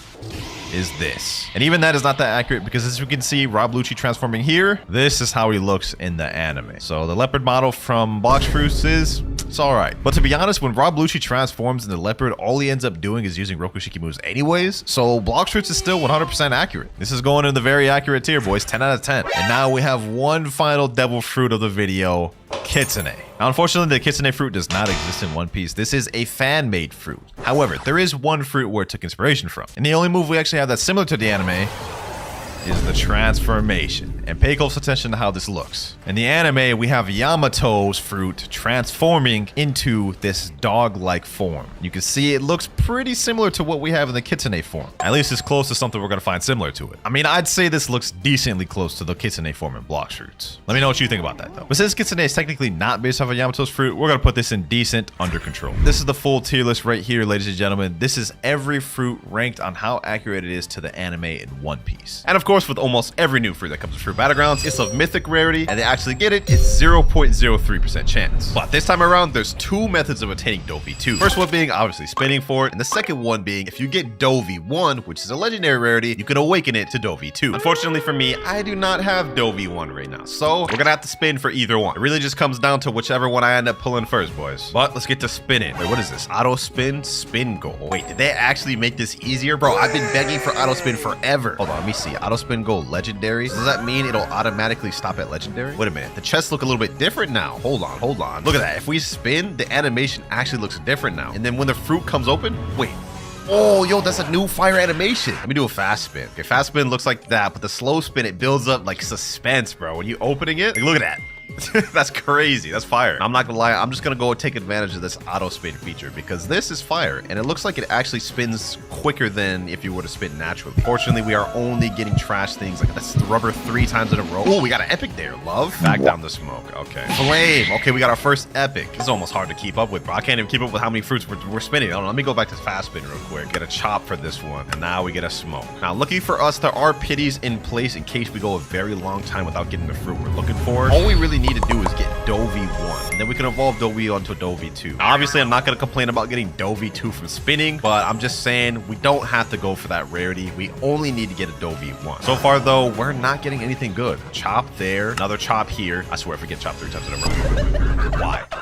is this. And even that is not that accurate because as you can see, Rob Lucci transforming here, this is how he looks in the anime. So the Leopard model from Bloxroot is
It's all right. But to be honest, when Rob Lucci transforms into leopard, all he ends up doing is using Rokushiki moves anyways. So block fruits is still 100% accurate. This is going in the very accurate tier, boys. 10 out of 10. And now we have one final devil fruit of the video, Kitsune. Now, unfortunately, the Kitsune fruit does not exist in One Piece. This is a fan-made fruit. However, there is one fruit where it took inspiration from. And the only move we actually have that's similar to the anime is the transformation. And pay close attention to how this looks. In the anime, we have Yamato's fruit transforming into this dog-like form. You can see it looks pretty similar to what we have in the Kitsune form. At least it's close to something we're gonna find similar to it. I mean, I'd say this looks decently close to the Kitsune form in block fruits. Let me know what you think about that though. But since Kitsune is technically not based off of Yamato's fruit, we're gonna put this in decent under control. This is the full tier list right here, ladies and gentlemen. This is every fruit ranked on how accurate it is to the anime in One Piece. And of course, with almost every new fruit that comes to Fruit Battlegrounds, it's of mythic rarity, and they actually get it, it's 0.03% chance. But this time around, there's two methods of attaining Dovi 2. First one being obviously spinning for it, and the second one being if you get Dovi 1, which is a legendary rarity, you can awaken it to Dovi 2. Unfortunately for me, I do not have Dovi 1 right now, so we're gonna have to spin for either one. It really just comes down to whichever one I end up pulling first, boys. But let's get to spinning. Wait, what is this? Auto spin, spin goal. Wait, did they actually make this easier? Bro, I've been begging for auto spin forever. Hold on, let me see. Auto spin goal legendary. Does that mean it'll automatically stop at legendary? Wait a minute. The chests look a little bit different now. Hold on, hold on. Look at that. If we spin, the animation actually looks different now. And then when the fruit comes open, wait. Oh, yo, that's a new fire animation. Let me do a fast spin. Okay, fast spin looks like that, but the slow spin, it builds up like suspense, bro. When you opening it, like, look at that. That's crazy. That's fire. I'm not gonna lie, I'm just gonna go take advantage of this auto spin feature because this is fire and it looks like it actually spins quicker than if you were to spin naturally. Fortunately, we are only getting trash things like that's the rubber 3 times in a row. Oh, we got an epic there. Love. Back down the smoke. Okay. Flame. Okay, we got our first epic. This is almost hard to keep up with, bro. I can't even keep up with how many fruits we're spinning. Hold on, let me go back to fast spin real quick. Get a chop for this one. And now we get a smoke. Now, lucky for us, there are pities in place in case we go a very long time without getting the fruit we're looking for. All we really need to do is get Dovi 1, and then we can evolve Dovi onto Dovi 2. Now, obviously, I'm not going to complain about getting Dovi 2 from spinning, but I'm just saying we don't have to go for that rarity. We only need to get a Dovi 1. So far, though, we're not getting anything good. Chop there, another chop here. I swear, if we get chopped 3 times in a row.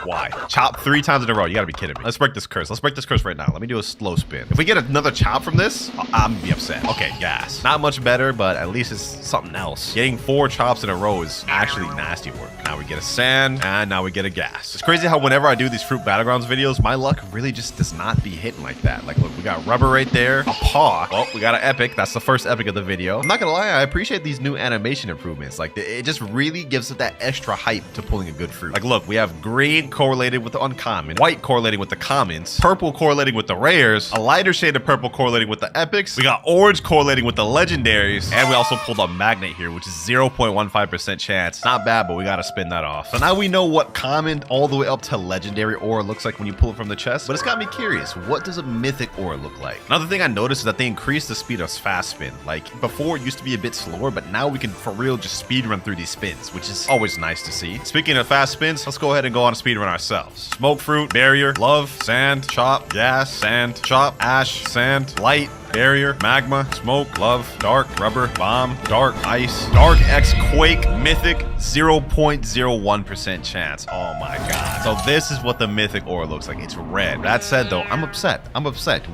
Why? Chop 3 times in a row. You got to be kidding me. Let's break this curse. Let's break this curse right now. Let me do a slow spin. If we get another chop from this, I'm going to be upset. Okay, gas. Not much better, but at least it's something else. Getting 4 chops in a row is actually nasty work. Now we get a sand, and now we get a gas. It's crazy how whenever I do these Fruit Battlegrounds videos, my luck really just does not be hitting like that. Like, look, we got rubber right there, a paw. Oh, we got an epic. That's the first epic of the video. I'm not gonna lie, I appreciate these new animation improvements. Like, it just really gives it that extra hype to pulling a good fruit. Like, look, we have green correlated with the uncommon, white correlating with the commons, purple correlating with the rares, a lighter shade of purple correlating with the epics. We got orange correlating with the legendaries, and we also pulled a magnet here, which is 0.15% chance. Not bad, but we gotta spin that off. So now we know what common all the way up to legendary aura looks like when you pull it from the chest, but it's got me curious. What does a mythic aura look like? Another thing I noticed is that they increased the speed of fast spin. Like, before it used to be a bit slower, but now we can for real just speed run through these spins, which is always nice to see. Speaking of fast spins, let's go ahead and go on a speed run ourselves. Smoke fruit, barrier, love, sand, chop, gas, sand, chop, ash, sand, light, barrier, magma, smoke, love, dark, rubber, bomb, dark, ice, dark X, quake, mythic, 0.01% chance. Oh my god. So this is what the mythic aura looks like. It's red. That said though, I'm upset.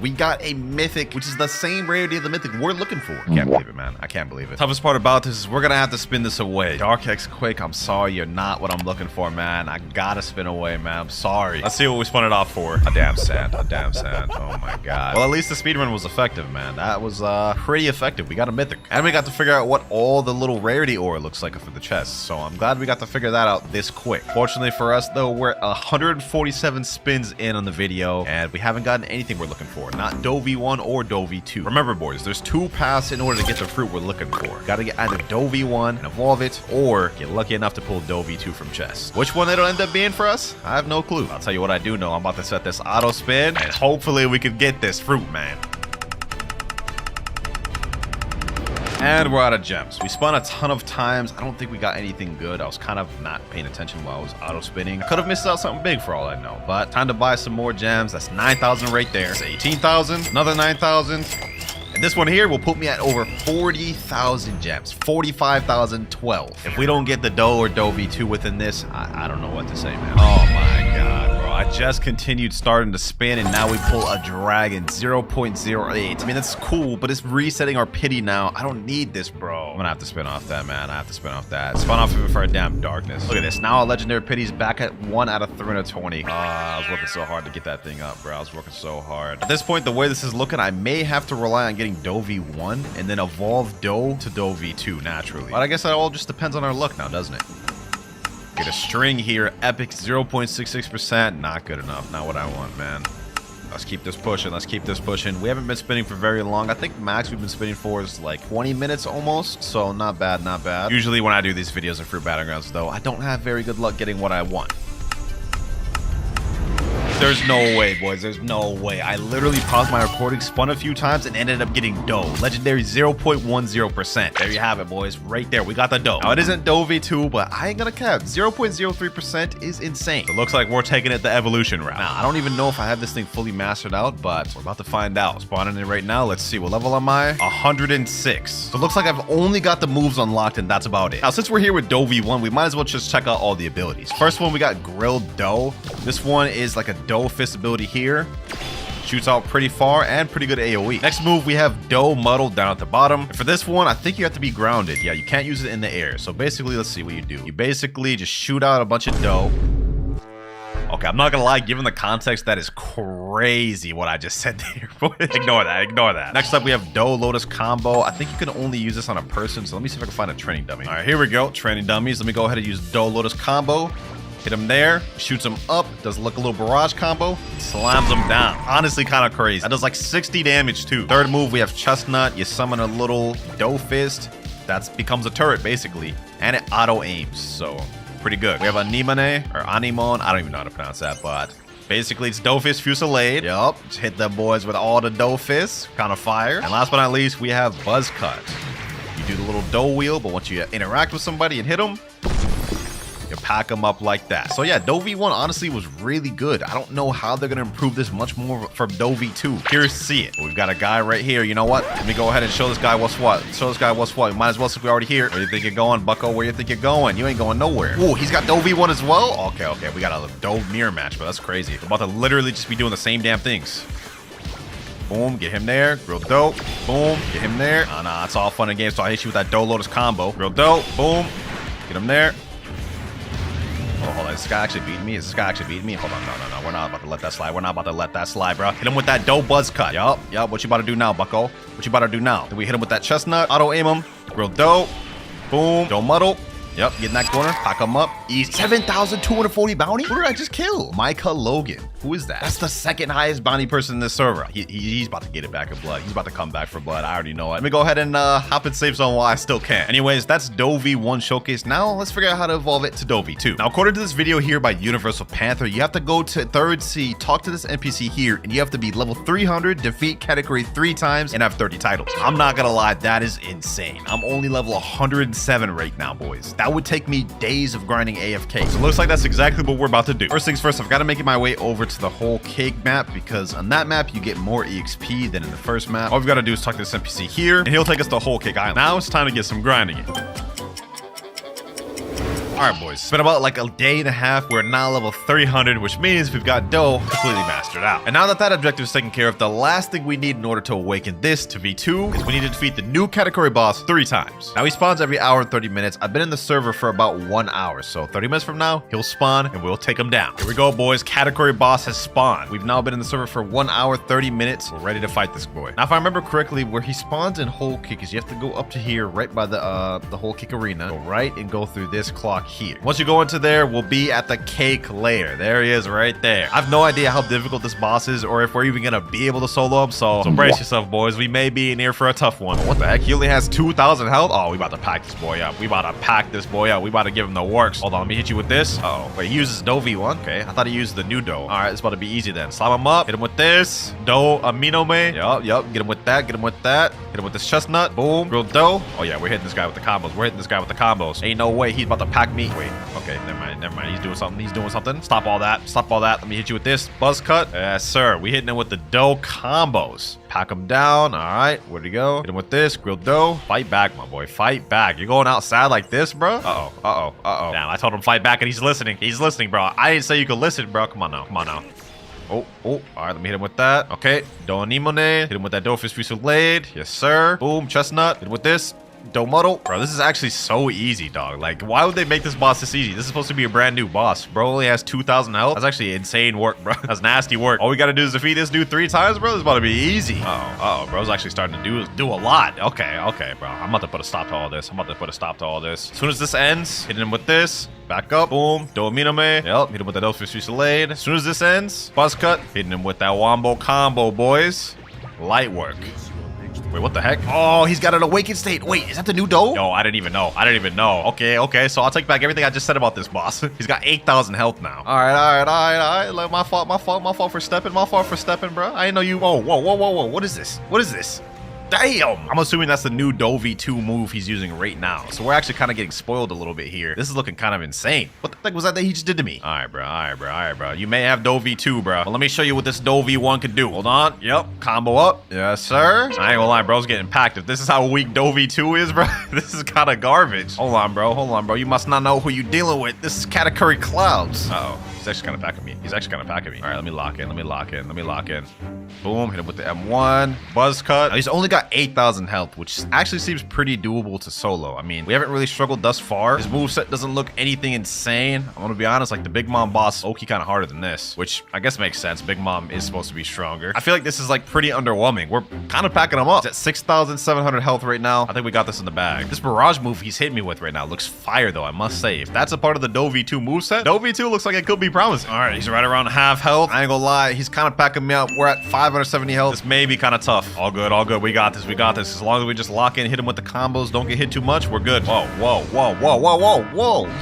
We got a mythic, which is the same rarity of the mythic we're looking for. I can't believe it, man. I can't believe it. Toughest part about this is we're gonna have to spin this away. Dark X Quake, I'm sorry, you're not what I'm looking for, man. I gotta spin away, man. I'm sorry. Let's see what we spun it off for. A damn sand. A damn sand. Oh my god. Well, at least the speedrun was effective, man. That was pretty effective. We got a mythic. And we got to figure out what all the little rarity aura looks like for the chest. So I'm glad we got to figure that out this quick. Fortunately for us, though, we're 147 spins in on the video, and we haven't gotten anything we're looking for. Not Dovi 1 or Dovi 2. Remember, boys, there's 2 paths in order to get the fruit we're looking for. Gotta get either Dovi 1 and evolve it, or get lucky enough to pull Dovi 2 from chest. Which one it'll end up being for us? I have no clue. I'll tell you what I do know. I'm about to set this auto spin, and hopefully we can get this fruit, man. And we're out of gems. We spun a ton of times. I don't think we got anything good. I was kind of not paying attention while I was auto spinning. I could have missed out something big for all I know. But time to buy some more gems. That's 9,000 right there. It's 18,000, another 9,000. And this one here will put me at over 40,000 gems. 45,012. If we don't get the Doe or Dovi 2 within this, I don't know what to say, man. Oh my god, bro.
I just continued starting to spin, and now we pull a dragon 0.08. I mean, that's cool, but it's resetting our pity now. I don't need this, bro. I'm gonna have to spin off that, man. I have to spin off that. Spun off even for a damn darkness. Look at this. Now our legendary pity's back at 1 out of 320. I was working so hard to get that thing up, bro. I was working so hard. At this point, the way this is looking, I may have to rely on getting Doe V1 and then evolve Doe to Doe V2 naturally. But I guess that all just depends on our luck now, doesn't it? Get a string here. Epic 0.66%. Not good enough. Not what I want, man. Let's keep this pushing. Let's keep this pushing. We haven't been spinning for very long. I think max we've been spinning for is like 20 minutes almost. So not bad, not bad. Usually when I do these videos in Fruit Battlegrounds, though, I don't have very good luck getting what I want. There's no way, boys. There's no way. I literally paused my recording, spun a few times, and ended up getting Doe. Legendary 0.10%. There you have it, boys. Right there. We got the Doe. Now, it isn't Doe V2, but I ain't gonna cap. 0.03% is insane. It looks like we're taking it the evolution route. Now, I don't even know if I have this thing fully mastered out, but we're about to find out. Spawning it right now. Let's see. What level am I? 106. So it looks like I've only got the moves unlocked, and that's about it. Now, since we're here with Doe V1, we might as well just check out all the abilities. First one, we got Grilled Doe. This one is like a Doe fist ability here. Shoots out pretty far and pretty good AoE. Next move, we have Doe Muddled down at the bottom. And for this one, I think you have to be grounded. Yeah, you can't use it in the air. So basically, let's see what you do. You basically just shoot out a bunch of Doe. Okay, I'm not gonna lie, given the context, that is crazy what I just said there. Ignore that, ignore that. Next up, we have Doe Lotus Combo. I think you can only use this on a person, so let me see if I can find a training dummy. All right, here we go, training dummies. Let me go ahead and use Doe Lotus Combo. Hit him there, shoots him up, does look a little barrage combo, slams him down. Honestly, kind of crazy. That does like 60 damage too. Third move, we have Chestnut. You summon a little Doe Fist. That becomes a turret basically, and it auto aims, so pretty good. We have Anemone or Anemone. I don't even know how to pronounce that, but basically it's Doe Fist Fusillade. Yup, just hit the boys with all the Doe Fists, kind of fire. And last but not least, we have Buzz Cut. You do the little Doe wheel, but once you interact with somebody and hit them, you pack them up like that. So yeah, Doe V1 honestly was really good. I don't know how they're gonna improve this much more from Doe V2. Curious to see it. But we've got a guy right here. You know what? Let me go ahead and show this guy what's what. Show this guy what's what. Might as well since we're already here. Where you think you're going, Bucko? Where you think you're going? You ain't going nowhere. Ooh, he's got Doe V1 as well? Okay. We got a Doe mirror match, but that's crazy. We're about to literally just be doing the same damn things. Boom, get him there. Real Doe. Boom, get him there. Nah, it's all fun and games, so I hit you with that Doe Lotus combo. Real Doe. Boom. Get him there. Oh, hold on. Is this guy actually beating me? Is this guy actually beating me? Hold on. No. We're not about to let that slide. We're not about to let that slide, bro. Hit him with that Doe Buzz Cut. Yup. What you about to do now, Bucko? What you about to do now? Then we hit him with that Chestnut. Auto aim him. Real Doe. Boom. Doe Muddle. Yep, get in that corner, pack him up. Easy. 7,240 bounty? Who did I just kill? Micah Logan. Who is that? That's the second highest bounty person in this server. He's about to get it back in blood. He's about to come back for blood. I already know it. Let me go ahead and hop in safe zone while I still can. Anyways, that's Doe V1 showcase. Now let's figure out how to evolve it to Doe V2. Now, according to this video here by Universal Panther, you have to go to 3rd C, talk to this NPC here, and you have to be level 300, defeat category 3 times, and have 30 titles. I'm not gonna lie, that is insane. I'm only level 107 right now, boys. That would take me days of grinding AFK. So it looks like that's exactly what we're about to do. First things first, I've got to make my way over to the whole cake map, because on that map you get more EXP than in the first map. All we've got to do is talk to this NPC here, and he'll take us to Whole Cake Island. Now it's time to get some grinding in. All right, boys. It's been about like a day and a half. We're now level 300, which means we've got Doe completely mastered out. And now that that objective is taken care of, the last thing we need in order to awaken this to V2 is we need to defeat the new category boss 3 times. Now, he spawns every hour and 30 minutes. I've been in the server for about 1 hour, so 30 minutes from now, he'll spawn and we'll take him down. Here we go, boys. Category boss has spawned. We've now been in the server for 1 hour, 30 minutes. We're ready to fight this boy. Now, if I remember correctly, where he spawns in Whole Cake is you have to go up to here, right by the Whole Cake arena, go right and go through this clock here. Once you go into there, we'll be at the cake layer. There he is right there. I have no idea how difficult this boss is or if we're even gonna be able to solo him, so brace yourself, boys. We may be in here for a tough one. What the heck? He only has 2,000 health? Oh, we about to pack this boy up. We about to pack this boy up. We about to give him the works. Hold on, let me hit you with this. Oh, wait, he uses Doe V1? Okay, I thought he used the new Doe. All right, it's about to be easy then. Slam him up. Hit him with this. Doe Aminome. Yup. Get him with that. Get him with that. Hit him with this Chestnut. Boom. Real Doe. Oh, yeah, we're hitting this guy with the combos. Ain't no way he's about to pack me
me. Wait, okay, never mind. He's doing something. Stop all that. Let me hit you with this. Buzz cut. Yes, sir. We hitting him with the dough combos. Pack him down. All right, where'd he go? Hit him with this. Grilled dough. Fight back, my boy. Fight back. You're going outside like this, bro? Uh-oh. Damn, I told him fight back and he's listening. He's listening, bro. I didn't say you could listen, bro. Come on now. Oh, all right, let me hit him with that. Okay, dough anemone. Hit him with that dough fish fusillade. Yes, sir. Boom, chestnut. Hit him with this. Dough muddle. Bro, this is actually so easy, dog. Like, why would they make this boss this easy? This is supposed to be a brand new boss. Bro only has 2,000 health. That's actually insane work, bro. That's nasty work. All we gotta do is defeat this dude 3 times, bro. This is about to be easy. Uh-oh. Bro's actually starting to do a lot. Okay, bro. I'm about to put a stop to all this. As soon as this ends, hitting him with this. Back up. Boom. Dough miname. Yep. Hit him with the dough fish fusillade. As soon as this ends, buzz cut. Hitting him with that wombo combo, boys. Light work. Wait, what the heck? Oh, he's got an awakened state. Wait, is that the new dough? No, I didn't even know. Okay. So I'll take back everything I just said about this boss. He's got 8,000 health now. All right. Like, my fault for stepping, bro. I didn't know you. Whoa. What is this? Damn! I'm assuming that's the new Dough V2 move he's using right now. So we're actually kind of getting spoiled a little bit here. This is looking kind of insane. What the heck was that he just did to me? All right, bro. You may have Dough V2, bro. But let me show you what this Dough V1 can do. Hold on. Yep. Combo up. Yes, sir. I ain't gonna lie, bro's getting packed. If this is how weak Dough V2 is, bro, this is kind of garbage. Hold on, bro. You must not know who you dealing with. This is WinterKloudz. Uh-oh. He's actually kind of packing me. All right, let me lock in. Boom, hit him with the M1. Buzz cut. Now, he's only got 8,000 health, which actually seems pretty doable to solo. I mean, we haven't really struggled thus far. His moveset doesn't look anything insane. I'm gonna be honest, like the Big Mom boss, Oki kind of harder than this, which I guess makes sense. Big Mom is supposed to be stronger. I feel like this is like pretty underwhelming. We're kind of packing him up. He's at 6,700 health right now. I think we got this in the bag. This barrage move he's hitting me with right now looks fire though, I must say. If that's a part of the Dough V2 moveset, Dough V2 looks like it could be promising. All right, he's right around half health. I ain't gonna lie, he's kind of packing me up. We're at 570 health. This may be kind of tough. All good. We got this. As long as we just lock in, hit him with the combos, don't get hit too much, we're good. Whoa.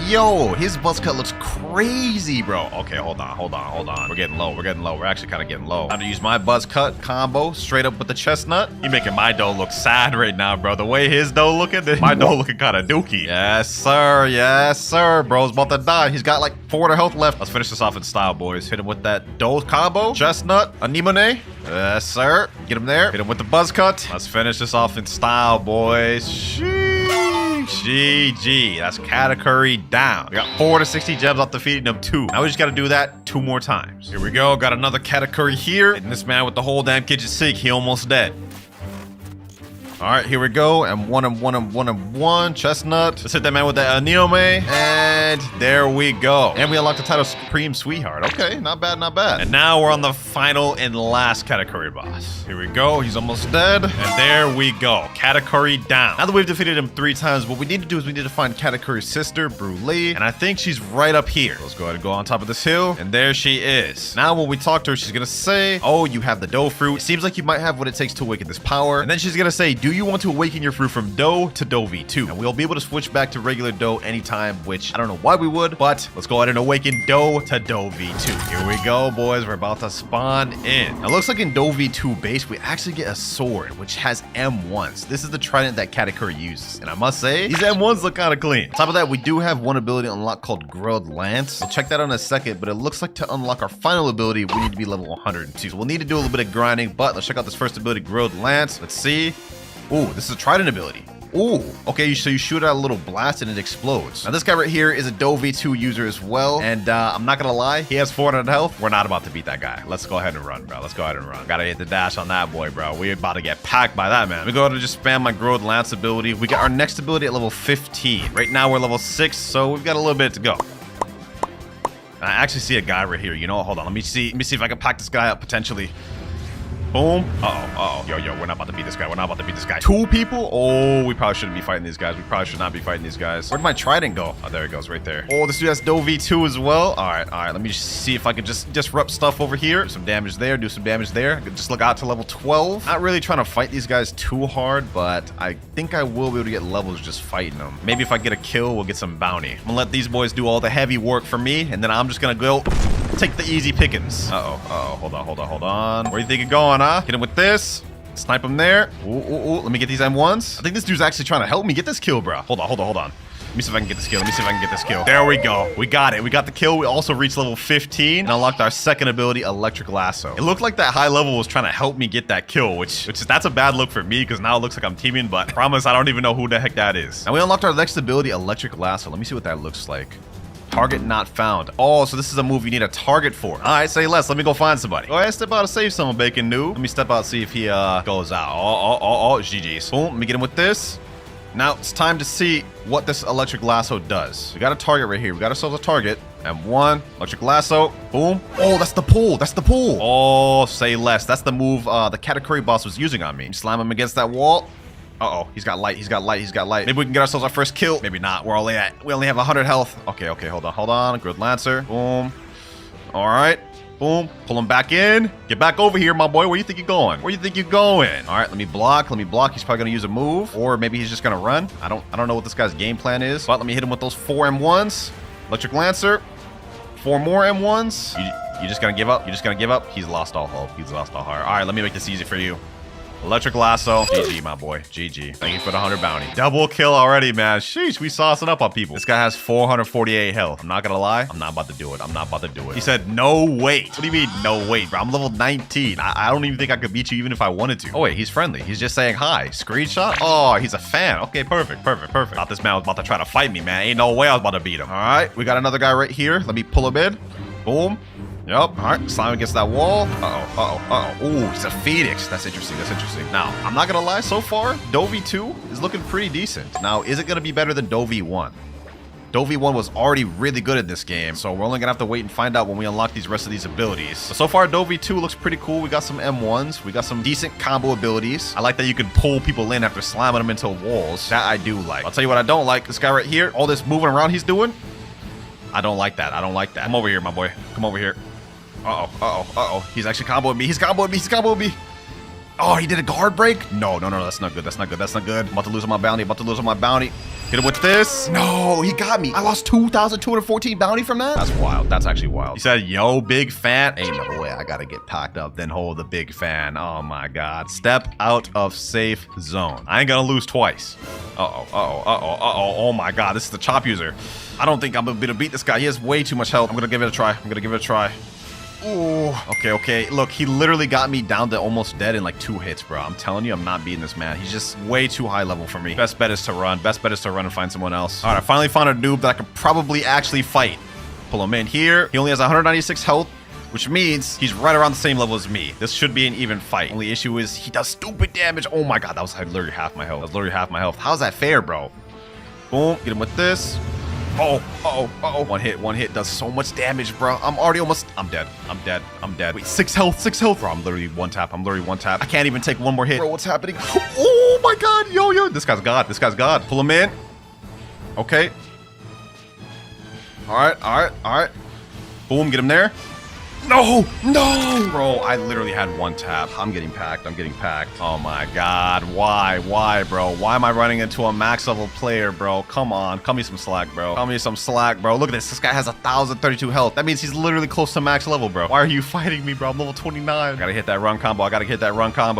Yo, his buzz cut looks crazy, bro. Okay, hold on. We're getting low. We're actually kind of getting low. I'm gonna use my buzz cut combo straight up with the chestnut. He making my dough look sad right now, bro. The way his dough looking, my dough looking kind of dookie. Yes, sir. Bro's about to die. He's got like 400 health left. Let's finish this off in style, boys. Hit him with that dough combo. Chestnut, anemone. Yes, sir. Get him there. Hit him with the buzz cut. Let's finish this off in style, boys. Sheesh. GG. That's Katakuri down. We got 460 gems off defeating him 2. Now we just got to do that 2 more times. Here we go. Got another Katakuri here. And this man with the whole damn kitchen sink, he almost dead. All right, here we go. M1. Chestnut. Let's hit that man with that Neome. And there we go. And we unlocked the title Supreme Sweetheart. Okay, not bad. And now we're on the final and last Katakuri boss. Here we go. He's almost dead. And there we go. Katakuri down. Now that we've defeated him 3 times, what we need to do is we need to find Katakuri's sister, Brûlée. And I think she's right up here. Let's go ahead and go on top of this hill. And there she is. Now when we talk to her, she's going to say, oh, you have the dough fruit. It seems like you might have what it takes to awaken this power. And then she's going to say, do you want to awaken your fruit from dough to Dough V2? And we'll be able to switch back to regular dough anytime, which I don't know why we would, but let's go ahead and awaken dough to Dough V2. Here we go, boys. We're about to spawn in. Now, it looks like in Dough V2 base, we actually get a sword, which has M1s. This is the trident that Katakuri uses. And I must say, these M1s look kind of clean. On top of that, we do have one ability unlocked called Grilled Lance. We'll check that out in a second, but it looks like to unlock our final ability, we need to be level 102. So we'll need to do a little bit of grinding, but let's check out this first ability, Grilled Lance. Let's see. Ooh, this is a trident ability. Ooh, okay, so you shoot out a little blast and it explodes. Now this guy right here is a Dough V2 user as well, and I'm not gonna lie, he has 400 health. We're not about to beat that guy. Let's go ahead and run, bro. Gotta hit the dash on that boy, bro. We're about to get packed by that, man. Let me go ahead and just spam my Grilled Lance ability. We got our next ability at level 15. Right now we're level 6, so we've got a little bit to go. I actually see a guy right here. You know what? Hold on. Let me see if I can pack this guy up potentially. Boom. Uh-oh. Yo, we're not about to beat this guy. 2 people? Oh, we probably shouldn't be fighting these guys. We probably should not be fighting these guys. Where'd my trident go? Oh, there it goes right there. Oh, this dude has Dough V2 as well. All right. Let me just see if I can just disrupt stuff over here. Do some damage there. I can just look out to level 12. Not really trying to fight these guys too hard, but I think I will be able to get levels just fighting them. Maybe if I get a kill, we'll get some bounty. I'm gonna let these boys do all the heavy work for me, and then I'm just gonna go take the easy pickings. Hold on. Where do you think you're going, huh? Hit him with this. Snipe him there. Ooh. Let me get these M1s. I think this dude's actually trying to help me get this kill, bro. Hold on.
me see if I can get this kill. Let me see if I can get this kill. There we go. We got it. We got the kill. We also reached level 15 and unlocked our second ability, Electric Lasso. It looked like that high level was trying to help me get that kill, which is, that's a bad look for me because now it looks like I'm teaming, but I promise I don't even know who the heck that is. And we unlocked our next ability, Electric Lasso. Let me see what that looks like. Target not found. Oh, so this is a move you need a target for. All right, say less. Let me go find somebody. Go ahead, step out to save someone, Bacon Noob. Let me step out, see if he goes out. Oh, GG's. Boom, let me get him with this. Now it's time to see what this Electric Lasso does. We got a target right here. We got ourselves a target. M1, Electric Lasso, boom. Oh, that's the pull. That's the pull. Oh, say less. That's the move the Katakuri boss was using on me. Slam him against that wall. Uh-oh, he's got light, he's got light, he's got light. Maybe we can get ourselves our first kill. Maybe not. We only have 100 health. Okay, hold on. Grid Lancer. Boom. All right. Boom. Pull him back in. Get back over here, my boy. Where you think you're going? Where you think you're going? All right, let me block. He's probably gonna use a move, or maybe he's just gonna run. I don't know what this guy's game plan is. But let me hit him with those 4 M1s. Electric Lancer. 4 more M1s. You just gonna give up? He's lost all hope. He's lost all heart. All right, let me make this easy for you. Electric Lasso. GG, my boy. GG. Thank you for the 100 bounty. Double kill already, man. Sheesh, we saucing up on people. This guy has 448 health. I'm not gonna lie. I'm not about to do it. He said, no wait. What do you mean, no wait, bro? I'm level 19. I don't even think I could beat you even if I wanted to. Oh, wait, he's friendly. He's just saying hi. Screenshot? Oh, he's a fan. Okay, perfect. Thought this man was about to try to fight me, man. Ain't no way I was about to beat him. All right, we got another guy right here. Let me pull him in. Boom. Yep. All right. Slime against that wall. Ooh, he's a Phoenix. That's interesting. Now, I'm not going to lie. So far, Dovey 2 is looking pretty decent. Now, is it going to be better than Dovey 1? Dovey 1 was already really good at this game, so we're only going to have to wait and find out when we unlock these rest of these abilities. But so far, Dovey 2 looks pretty cool. We got some M1s. We got some decent combo abilities. I like that you can pull people in after slamming them into walls. That I do like. I'll tell you what I don't like. This guy right here, all this moving around he's doing, I don't like that. Come over here, my boy. Come over here. He's actually comboing me. He's comboing me. Oh, he did a guard break? No. That's not good. I'm about to lose on my bounty. Hit him with this. No, he got me. I lost 2,214 bounty from that. That's wild. That's actually wild. He said, yo, big fan. Ain't no way I gotta get packed up, then hold the big fan. Oh my God. Step out of safe zone. I ain't gonna lose twice. Oh my God. This is the chop user. I don't think I'm gonna be able to beat this guy. He has way too much health. I'm gonna give it a try. Ooh. Okay. Look, he literally got me down to almost dead in like 2 hits, bro. I'm telling you, I'm not beating this man. He's just way too high level for me. Best bet is to run and find someone else. All right, I finally found a noob that I could probably actually fight. Pull him in here. He only has 196 health, which means he's right around the same level as me. This should be an even fight. Only issue is he does stupid damage. Oh my God, that was literally half my health. How's that fair, bro? Boom, get him with this. Oh. One hit does so much damage, bro. I'm dead. Wait, 6 health. Bro, I'm literally one tap. I can't even take one more hit. Bro, what's happening? Oh my God, yo. This guy's God. Pull him in. Okay. All right. Boom, get him there. No! Bro, I literally had 1 tap. I'm getting packed. Oh my God. Why, bro? Why am I running into a max level player, bro? Come on. Cut me some slack, bro. Look at this. This guy has 1,032 health. That means he's literally close to max level, bro. Why are you fighting me, bro? I'm level 29. I gotta hit that run combo.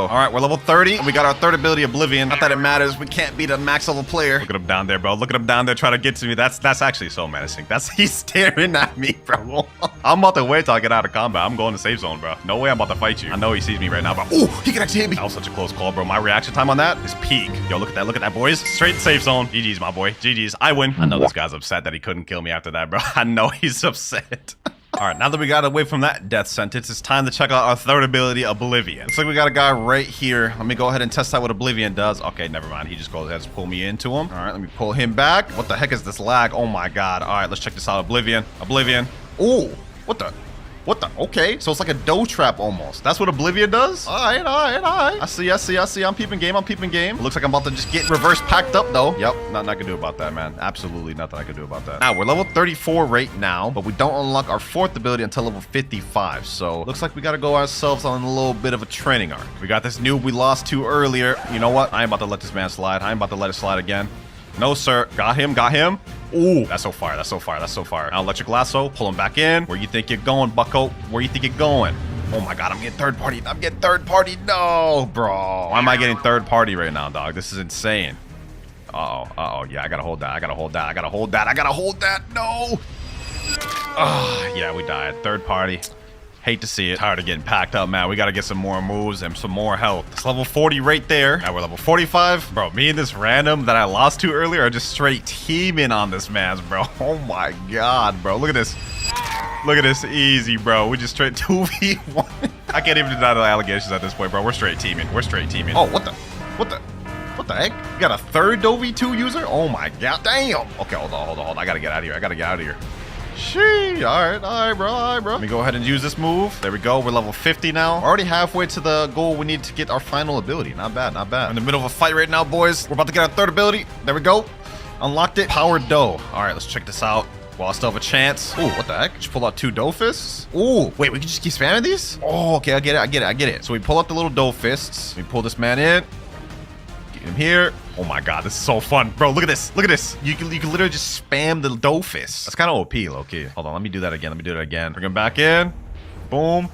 All right, we're level 30. And we got our third ability, Oblivion. Not that it matters. We can't beat a max level player. Look at him down there, bro. Trying to get to me. That's actually so menacing. He's staring at me, bro. I'm about to wait till I get out of combat. I'm going to safe zone, bro. No way I'm about to fight you. I know he sees me right now, bro. Oh, he can actually hit me. That was such a close call, bro. My reaction time on that is peak. Yo, look at that, boys. Straight safe zone. GG's, my boy. GG's. I win. I know this guy's upset that he couldn't kill me after that, bro. I know he's upset. All right, now that we got away from that death sentence, it's time to check out our third ability, Oblivion. Looks like we got a guy right here. Let me go ahead and test out what Oblivion does. Okay, never mind. He just goes ahead and pull me into him. All right, let me pull him back. What the heck is this lag? Oh my God. All right, let's check this out. Oblivion. Ooh, what the? Okay, so it's like a dough trap almost. That's what Oblivion does? All right. I see. I'm peeping game. It looks like I'm about to just get reverse packed up, though. Yep, nothing I can do about that, man. Absolutely nothing I can do about that. Now, we're level 34 right now, but we don't unlock our 4th ability until level 55. So, looks like we got to go ourselves on a little bit of a training arc. We got this noob we lost to earlier. You know what? I ain't about to let this man slide. I ain't about to let it slide again. No, sir. Got him. Ooh, that's so fire. Now, Electric Lasso, pull him back in. Where you think you're going, bucko? Oh my God, I'm getting third party. No, bro. Why am I getting third party right now, dog? This is insane.
Uh-oh. Yeah, I gotta hold that. I gotta hold that. No. Ah, yeah, we died. Third party. Hate to see it. Tired of getting packed up, man. We gotta get some more moves and some more health. It's level 40 right there. Now we're level 45. Bro, me and this random that I lost to earlier are just straight teaming on this man's, bro. Oh my god, bro. Look at this. Look at this. Easy, bro. We just straight 2v1. I can't even deny the allegations at this point, bro. We're straight teaming. Oh, what the heck? You got a third V2 user? Oh my god. Damn. Okay, hold on. I gotta get out of here. Shee. All right, bro. Let me go ahead and use this move. There we go. We're level 50 now. Already halfway to the goal we need to get our final ability. Not bad. We're in the middle of a fight right now, boys. We're about to get our third ability. There we go. Unlocked it. Power dough. All right, let's check this out. Well, I still have a chance. Ooh, what the heck? Just pull out 2 dough fists. Ooh, wait, we can just keep spamming these? Oh, okay, I get it. So we pull out the little dough fists. We pull this man in. Get him here. Oh my god, this is so fun. Bro, look at this. You can literally just spam the dough fists. That's kind of OP, low-key. Hold on, let me do that again. Bring him back in. Boom.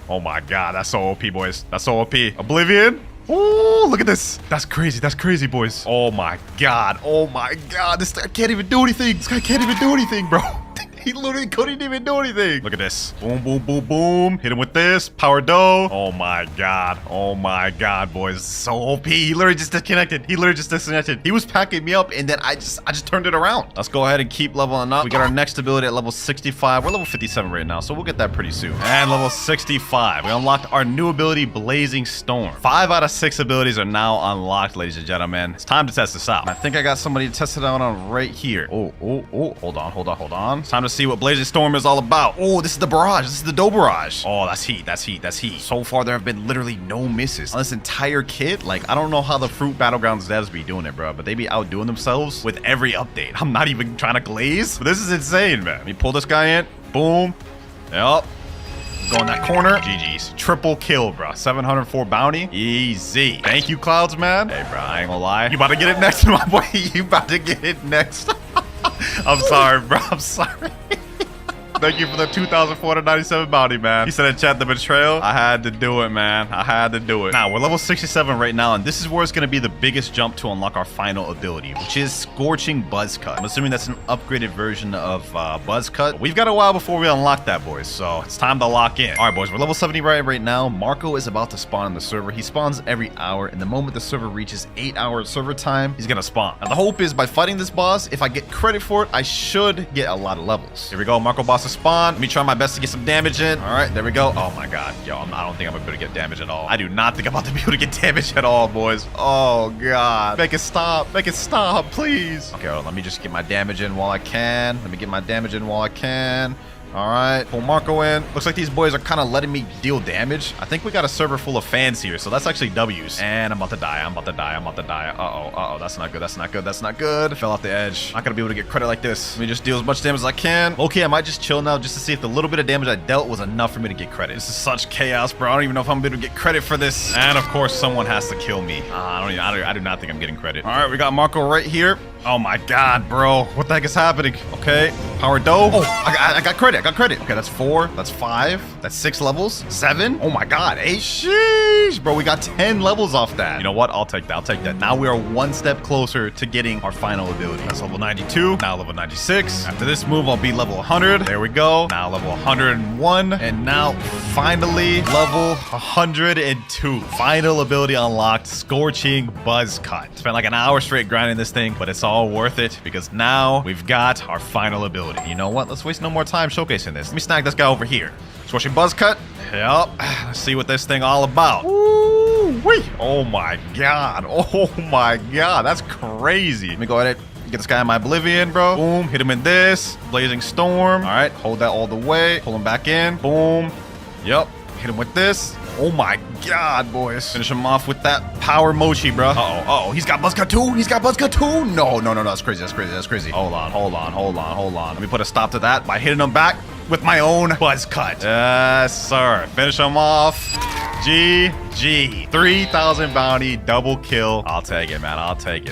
Oh my god, that's so OP, boys. That's so OP. Oblivion. Ooh, look at this. That's crazy, boys. Oh my god. This guy can't even do anything. Bro. He literally couldn't even do anything. Look at this. Boom. Hit him with this. Power dough. Oh my god, boys. So OP. He literally just disconnected. He was packing me up and then I just turned it around. Let's go ahead and keep leveling up. We got our next ability at level 65. We're level 57 right now, so we'll get that pretty soon. And level 65. We unlocked our new ability, Blazing Storm. 5 out of 6 abilities are now unlocked, ladies and gentlemen. It's time to test this out. I think I got somebody to test it out on right here. Oh. Hold on. It's time to see what Blazing Storm is all about. Oh, this is the barrage. This is the dough barrage. Oh, that's heat. So far, there have been literally no misses on this entire kit. Like, I don't know how the Fruit Battlegrounds devs be doing it, bro, but they be outdoing themselves with every update. I'm not even trying to glaze, but this is insane, man. Let me pull this guy in. Boom. Yep. Go in that corner. GG's. Triple kill, bro. 704 bounty. Easy. Thank you, Clouds, man. Hey, bro, I ain't gonna lie. You about to get it next, my boy. I'm sorry, bro. Thank you for the 2,497 bounty, man. He said in chat, the betrayal. I had to do it, man. Now, we're level 67 right now, and this is where it's going to be the biggest jump to unlock our final ability, which is Scorching Buzz Cut. I'm assuming that's an upgraded version of Buzz Cut. We've got a while before we unlock that, boys, so it's time to lock in. All right, boys, we're level 70 right now. Marco is about to spawn in the server. He spawns every hour, and the moment the server reaches 8-hour server time, he's going to spawn. Now, the hope is by fighting this boss, if I get credit for it, I should get a lot of levels. Here we go. Marco boss is spawn. Let me try my best to get some damage in. All right, there we go. Oh my god. Yo, I don't think I'm able to get damage at all. I do not think I'm about to be able to get damage at all, boys. Oh god. Make it stop, please. Okay, well, let me just get my damage in while I can. All right, pull Marco in. Looks like these boys are kind of letting me deal damage. I think we got a server full of fans here, so that's actually W's. And I'm about to die. Uh-oh. That's not good. Fell off the edge. Not gonna be able to get credit like this. Let me just deal as much damage as I can. Okay, I might just chill now just to see if the little bit of damage I dealt was enough for me to get credit. This is such chaos, bro. I don't even know if I'm gonna be able to get credit for this. And of course, someone has to kill me. I do not think I'm getting credit. All right, we got Marco right here. Oh my god, bro. What the heck is happening? Okay, power dough. Oh, I got credit. Okay, that's 4. That's 5. That's 6 levels. 7. Oh my god, 8. Sheesh, bro. We got 10 levels off that. You know what? I'll take that. Now we are one step closer to getting our final ability. That's level 92. Now level 96. After this move, I'll be level 100. There we go. Now level 101. And now finally level 102. Final ability unlocked. Scorching Buzz Cut. Spent like an hour straight grinding this thing, but it's all worth it because now we've got our final ability. You know what? Let's waste no more time showcasing this. Let me snag this guy over here. Scorching Buzz Cut. Yep. Let's see what this thing all about. Woo-wee. Oh my god. That's crazy. Let me go ahead and get this guy in my Oblivion, bro. Boom. Hit him in this. Blazing Storm. All right. Hold that all the way. Pull him back in. Boom. Yep. Hit him with this. Oh my god, boys. Finish him off with that power mochi, bro. Uh-oh. He's got Buzz Cut too. No. That's crazy. Hold on. Let me put a stop to that by hitting him back with my own Buzz Cut. Yes, sir. Finish him off. GG. 3,000 bounty, double kill. I'll take it, man.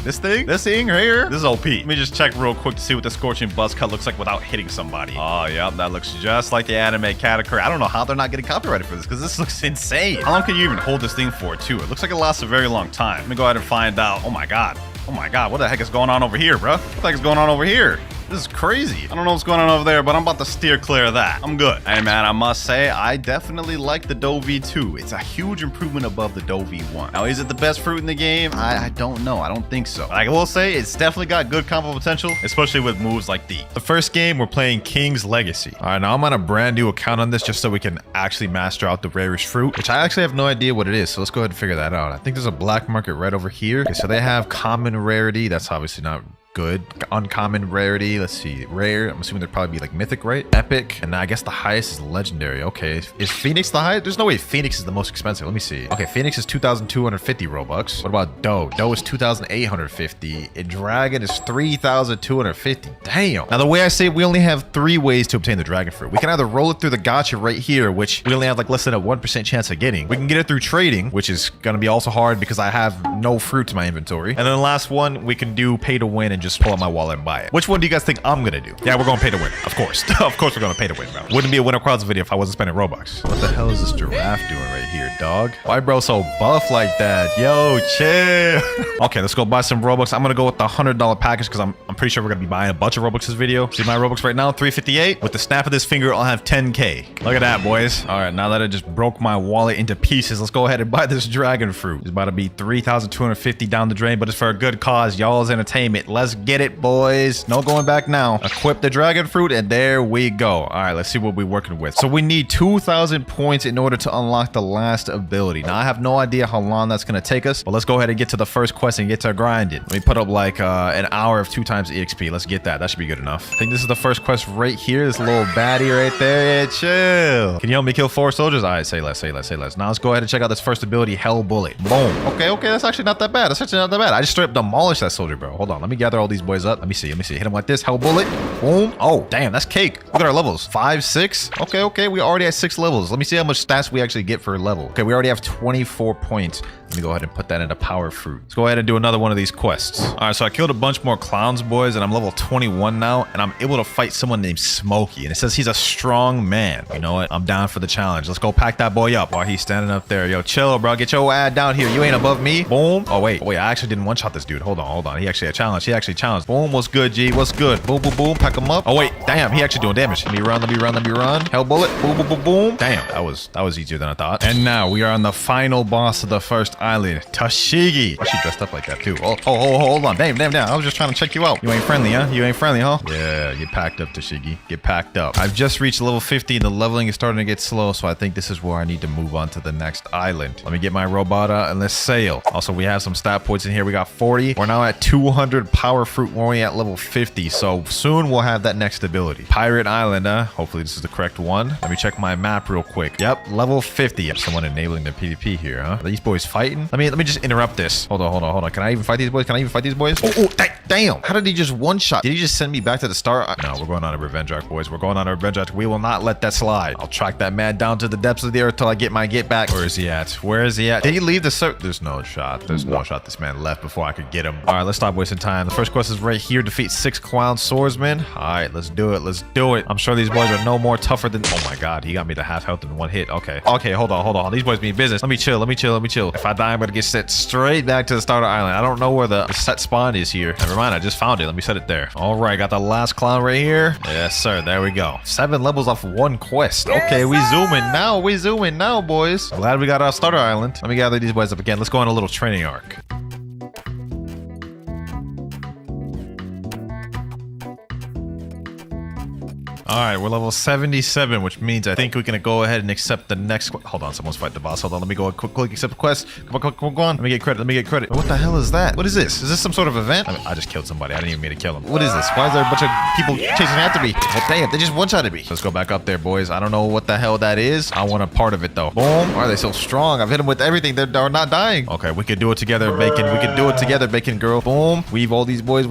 This thing right here, this is OP. Let me just check real quick to see what the Scorching Buzz Cut looks like without hitting somebody. Oh, yep. That looks just like the anime category. I don't know how they're not getting copyrighted for this because this looks insane. How long can you even hold this thing for, too? It looks like it lasts a very long time. Let me go ahead and find out. Oh, my God.
Oh my god, what the heck is going on over here, bro? What the heck is going on over here? This is crazy. I don't know what's going on over there, but I'm about to steer clear of that. I'm good. Hey, man, I must say, I definitely like the Dough V2. It's a huge improvement above the Dough V1. Now, is it the best fruit in the game? I don't know. I don't think so. But I will say, it's definitely got good combo potential, especially with moves like these.
The first game, we're playing King's Legacy. All right, now I'm on a brand new account on this just so we can actually master out the rarest fruit, which I actually have no idea what it is. So let's go ahead and figure that out. I think there's a black market right over here. Okay, so they have common rarity. That's obviously not good. Uncommon rarity. Let's see. Rare. I'm assuming there'd probably be like mythic, right? Epic. And I guess the highest is legendary. Okay. Is Phoenix the highest? There's no way Phoenix is the most expensive. Let me see. Okay. Phoenix is 2,250 Robux. What about Dough? Dough is 2,850. And Dragon is 3,250. Damn. Now, the way I say it, we only have 3 ways to obtain the dragon fruit. We can either roll it through the gacha right here, which we only have like less than a 1% chance of getting. We can get it through trading, which is going to be also hard because I have no fruit in my inventory. And then the last one, we can do pay to win and just pull out my wallet and buy it. Which one do you guys think I'm gonna do? Yeah, we're gonna pay to win. Of course. Of course we're gonna pay to win, bro. Wouldn't be a WinterKloudz video if I wasn't spending Robux. What the hell is this giraffe doing right here, dog? Why bro so buff like that? Yo, chill. Okay, let's go buy some Robux. I'm gonna go with the $100 package because I'm pretty sure we're gonna be buying a bunch of Robux this video. See my Robux right now, 358. With the snap of this finger, I'll have 10K. Look at that, boys. All right, now that I just broke my wallet into pieces, let's go ahead and buy this dragon fruit. It's about to be 3,250 down the drain, but it's for a good cause. Y'all's entertainment. Let's get it, boys. No going back now. Equip the dragon fruit, and there we go. All right, let's see what we're working with. So we need 2,000 points in order to unlock the last ability. Now, I have no idea how long that's going to take us, but let's go ahead and get to the first quest and get to grinding. Let me put up like an hour of 2 times EXP. Let's get that. That should be good enough. I think this is the first quest right here. This little baddie right there. Yeah, chill. Can you help me kill 4 soldiers? All right, say less, say less, say less. Now let's go ahead and check out this first ability, Hell Bullet. Boom. Okay, that's actually not that bad. That's actually not that bad. I just straight up demolished that soldier, bro. Hold on. Let me gather all these boys up. Let me see. Hit him like this. Hell Bullet. Boom. Oh, damn. That's cake. Look at our levels. 5, 6. Okay. We already have 6 levels. Let me see how much stats we actually get for a level. Okay, we already have 24 points. Let me go ahead and put that into power fruit. Let's go ahead and do another one of these quests. All right, so I killed a bunch more clowns, boys, and I'm level 21 now, and I'm able to fight someone named Smokey, and it says he's a strong man. You know what? I'm down for the challenge. Let's go pack that boy up while he's standing up there. Yo, chill, bro. Get your ad down here. You ain't above me. Boom. Oh, wait. I actually didn't one-shot this dude. Hold on. He actually had challenge. He actually challenged. Boom. What's good, G? What's good? Boom. Pack him up. Oh, wait. Damn. He actually doing damage. Let me run. Hell Bullet. Boom. Damn. That was easier than I thought. And now we are on the final boss of the first island, Tashigi. She dressed up like that too. Oh, hold on. Damn. I was just trying to check you out. You ain't friendly, huh? Yeah, get packed up, Tashigi. Get packed up. I've just reached level 50 and the leveling is starting to get slow, so I think this is where I need to move on to the next island. Let me get my robot out and let's sail. Also, we have some stat points in here. We got 40. We're now at 200 power fruit. We're only at level 50, so soon we'll have that next ability. Pirate Island, huh? Hopefully this is the correct one. Let me check my map real quick. Yep, level 50. Someone enabling their PvP here, huh? Are these boys fighting? Let me just interrupt this. Hold on. Can I even fight these boys? Oh, damn. How did he just one-shot? Did he just send me back to the start? No, we're going on a revenge arc, boys. We're going on a revenge arc. We will not let that slide. I'll track that man down to the depths of the earth till I get my get back. Where is he at? Did he leave the circle? There's no shot. This man left before I could get him. All right, let's stop wasting time. The first quest is right here. Defeat 6 clown swordsmen. All right, let's do it. I'm sure these boys are no more tougher than... Oh my god, he got me to half health in 1 hit. Okay, hold on. These boys mean business. Let me chill. If I die, I'm gonna get set straight back to the starter island. I don't know where the set spawn is here. Never mind, I just found it. Let me set it there. All right, got the last clown right here. Yes, sir. There we go. 7 levels off 1 quest. Okay, we zooming now, boys. Glad we got our starter island. Let me gather these boys up again. Let's go on a little training arc. All right, we're level 77, which means I think we can go ahead and accept the next... Hold on, someone's fighting the boss. Hold on, let me go quick accept the quest. Come on. Let me get credit. What the hell is that? What is this? Is this some sort of event? I just killed somebody. I didn't even mean to kill him. What is this? Why is there a bunch of people chasing after me? Well, damn, they just one-shotted me. Let's go back up there, boys. I don't know what the hell that is. I want a part of it, though. Boom. Why are they so strong? I've hit them with everything. They're not dying. Okay, we could do it together, Bacon girl. Boom. Weave all these boys.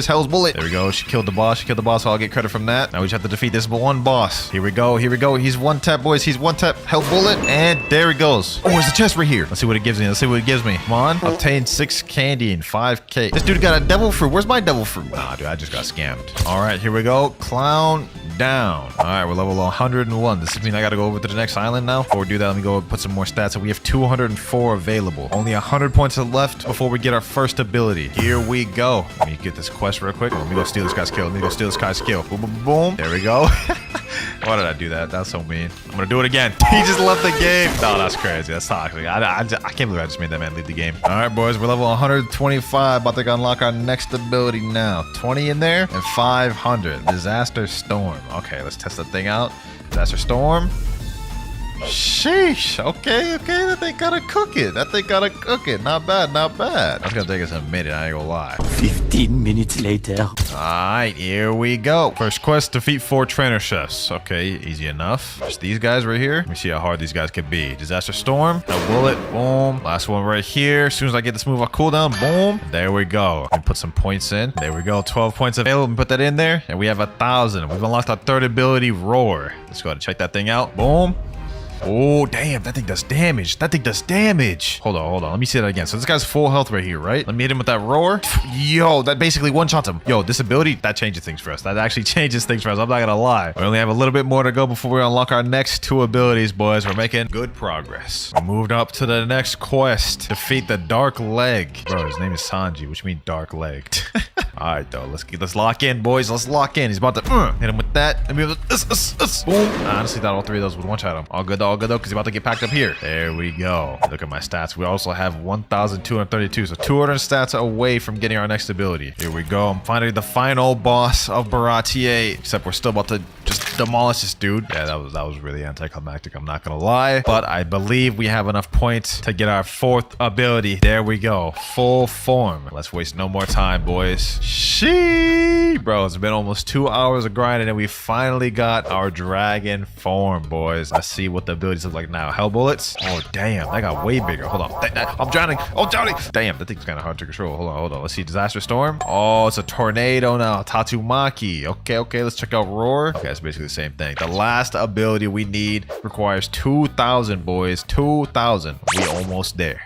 Hell's Bullet. There we go. She killed the boss. So I'll get credit from that. Now we just have to defeat this one boss. Here we go. He's one tap, boys. Hell Bullet. And there he goes. Oh, there's a chest right here. Let's see what it gives me. Come on. Obtain 6 candy and 5K. This dude got a devil fruit. Where's my devil fruit? Nah, dude, I just got scammed. All right, here we go. Clown down. All right, we're level 101. Does this mean I got to go over to the next island now? Before we do that, let me go and put some more stats. And we have 204 available. Only 100 points left before we get our first ability. Here we go. Let me get this quest real quick. Let me go steal this guy's kill. Let me go steal this guy's kill. Boom, boom, boom. There we go. Why did I do that? That's so mean. I'm gonna do it again. He just left the game. No, that's crazy. That's toxic. I can't believe I just made that man leave the game. All right, boys. We're level 125. About to unlock our next ability now. 20 in there and 500. Disaster Storm. Okay, let's test that thing out. Disaster Storm. Sheesh. Okay. That thing gotta cook it. Not bad. That's gonna take us a minute. I ain't gonna lie.
15 minutes later.
Alright, here we go. First quest, defeat 4 trainer chefs. Okay, easy enough. Just these guys right here. Let me see how hard these guys could be. Disaster Storm. A bullet. Boom. Last one right here. As soon as I get this move on cooldown. Boom. There we go. Let me put some points in. There we go. 12 points available. Let me put that in there. And we have 1,000. We've unlocked our third ability, Roar. Let's go ahead and check that thing out. Boom. Oh, damn. That thing does damage. Hold on. Let me see that again. So this guy's full health right here, right? Let me hit him with that roar. Yo, that basically one-shots him. Yo, this ability, that changes things for us. That actually changes things for us. I'm not gonna lie. We only have a little bit more to go before we unlock our next 2 abilities, boys. We're making good progress. We moved up to the next quest. Defeat the Dark Leg. Bro, his name is Sanji, which means dark legged. All right, though. Let's lock in, boys. Let's lock in. He's about to hit him with that. And boom. I honestly thought all 3 of those would one-shot him. All good, though, because he's about to get packed up here. There we go. Look at my stats. We also have 1,232, so 200 stats away from getting our next ability. Here we go. I'm finally the final boss of Baratier, except we're still about to just demolish this dude. Yeah, that was really anticlimactic. I'm not gonna lie, but I believe we have enough points to get our 4th ability. There we go. Full form. Let's waste no more time, boys. Sheesh, bro. It's been almost 2 hours of grinding, and we finally got our dragon form, boys. Let's see what the abilities look like now. Hell bullets. Oh, damn. That got way bigger. Hold on. I'm drowning. Oh, drowning. Damn, that thing's kind of hard to control. Hold on. Let's see. Disaster Storm. Oh, it's a tornado now. Tatsumaki. Okay. Let's check out Roar. Okay, it's basically the same thing. The last ability we need requires 2,000, boys. 2,000. We almost there.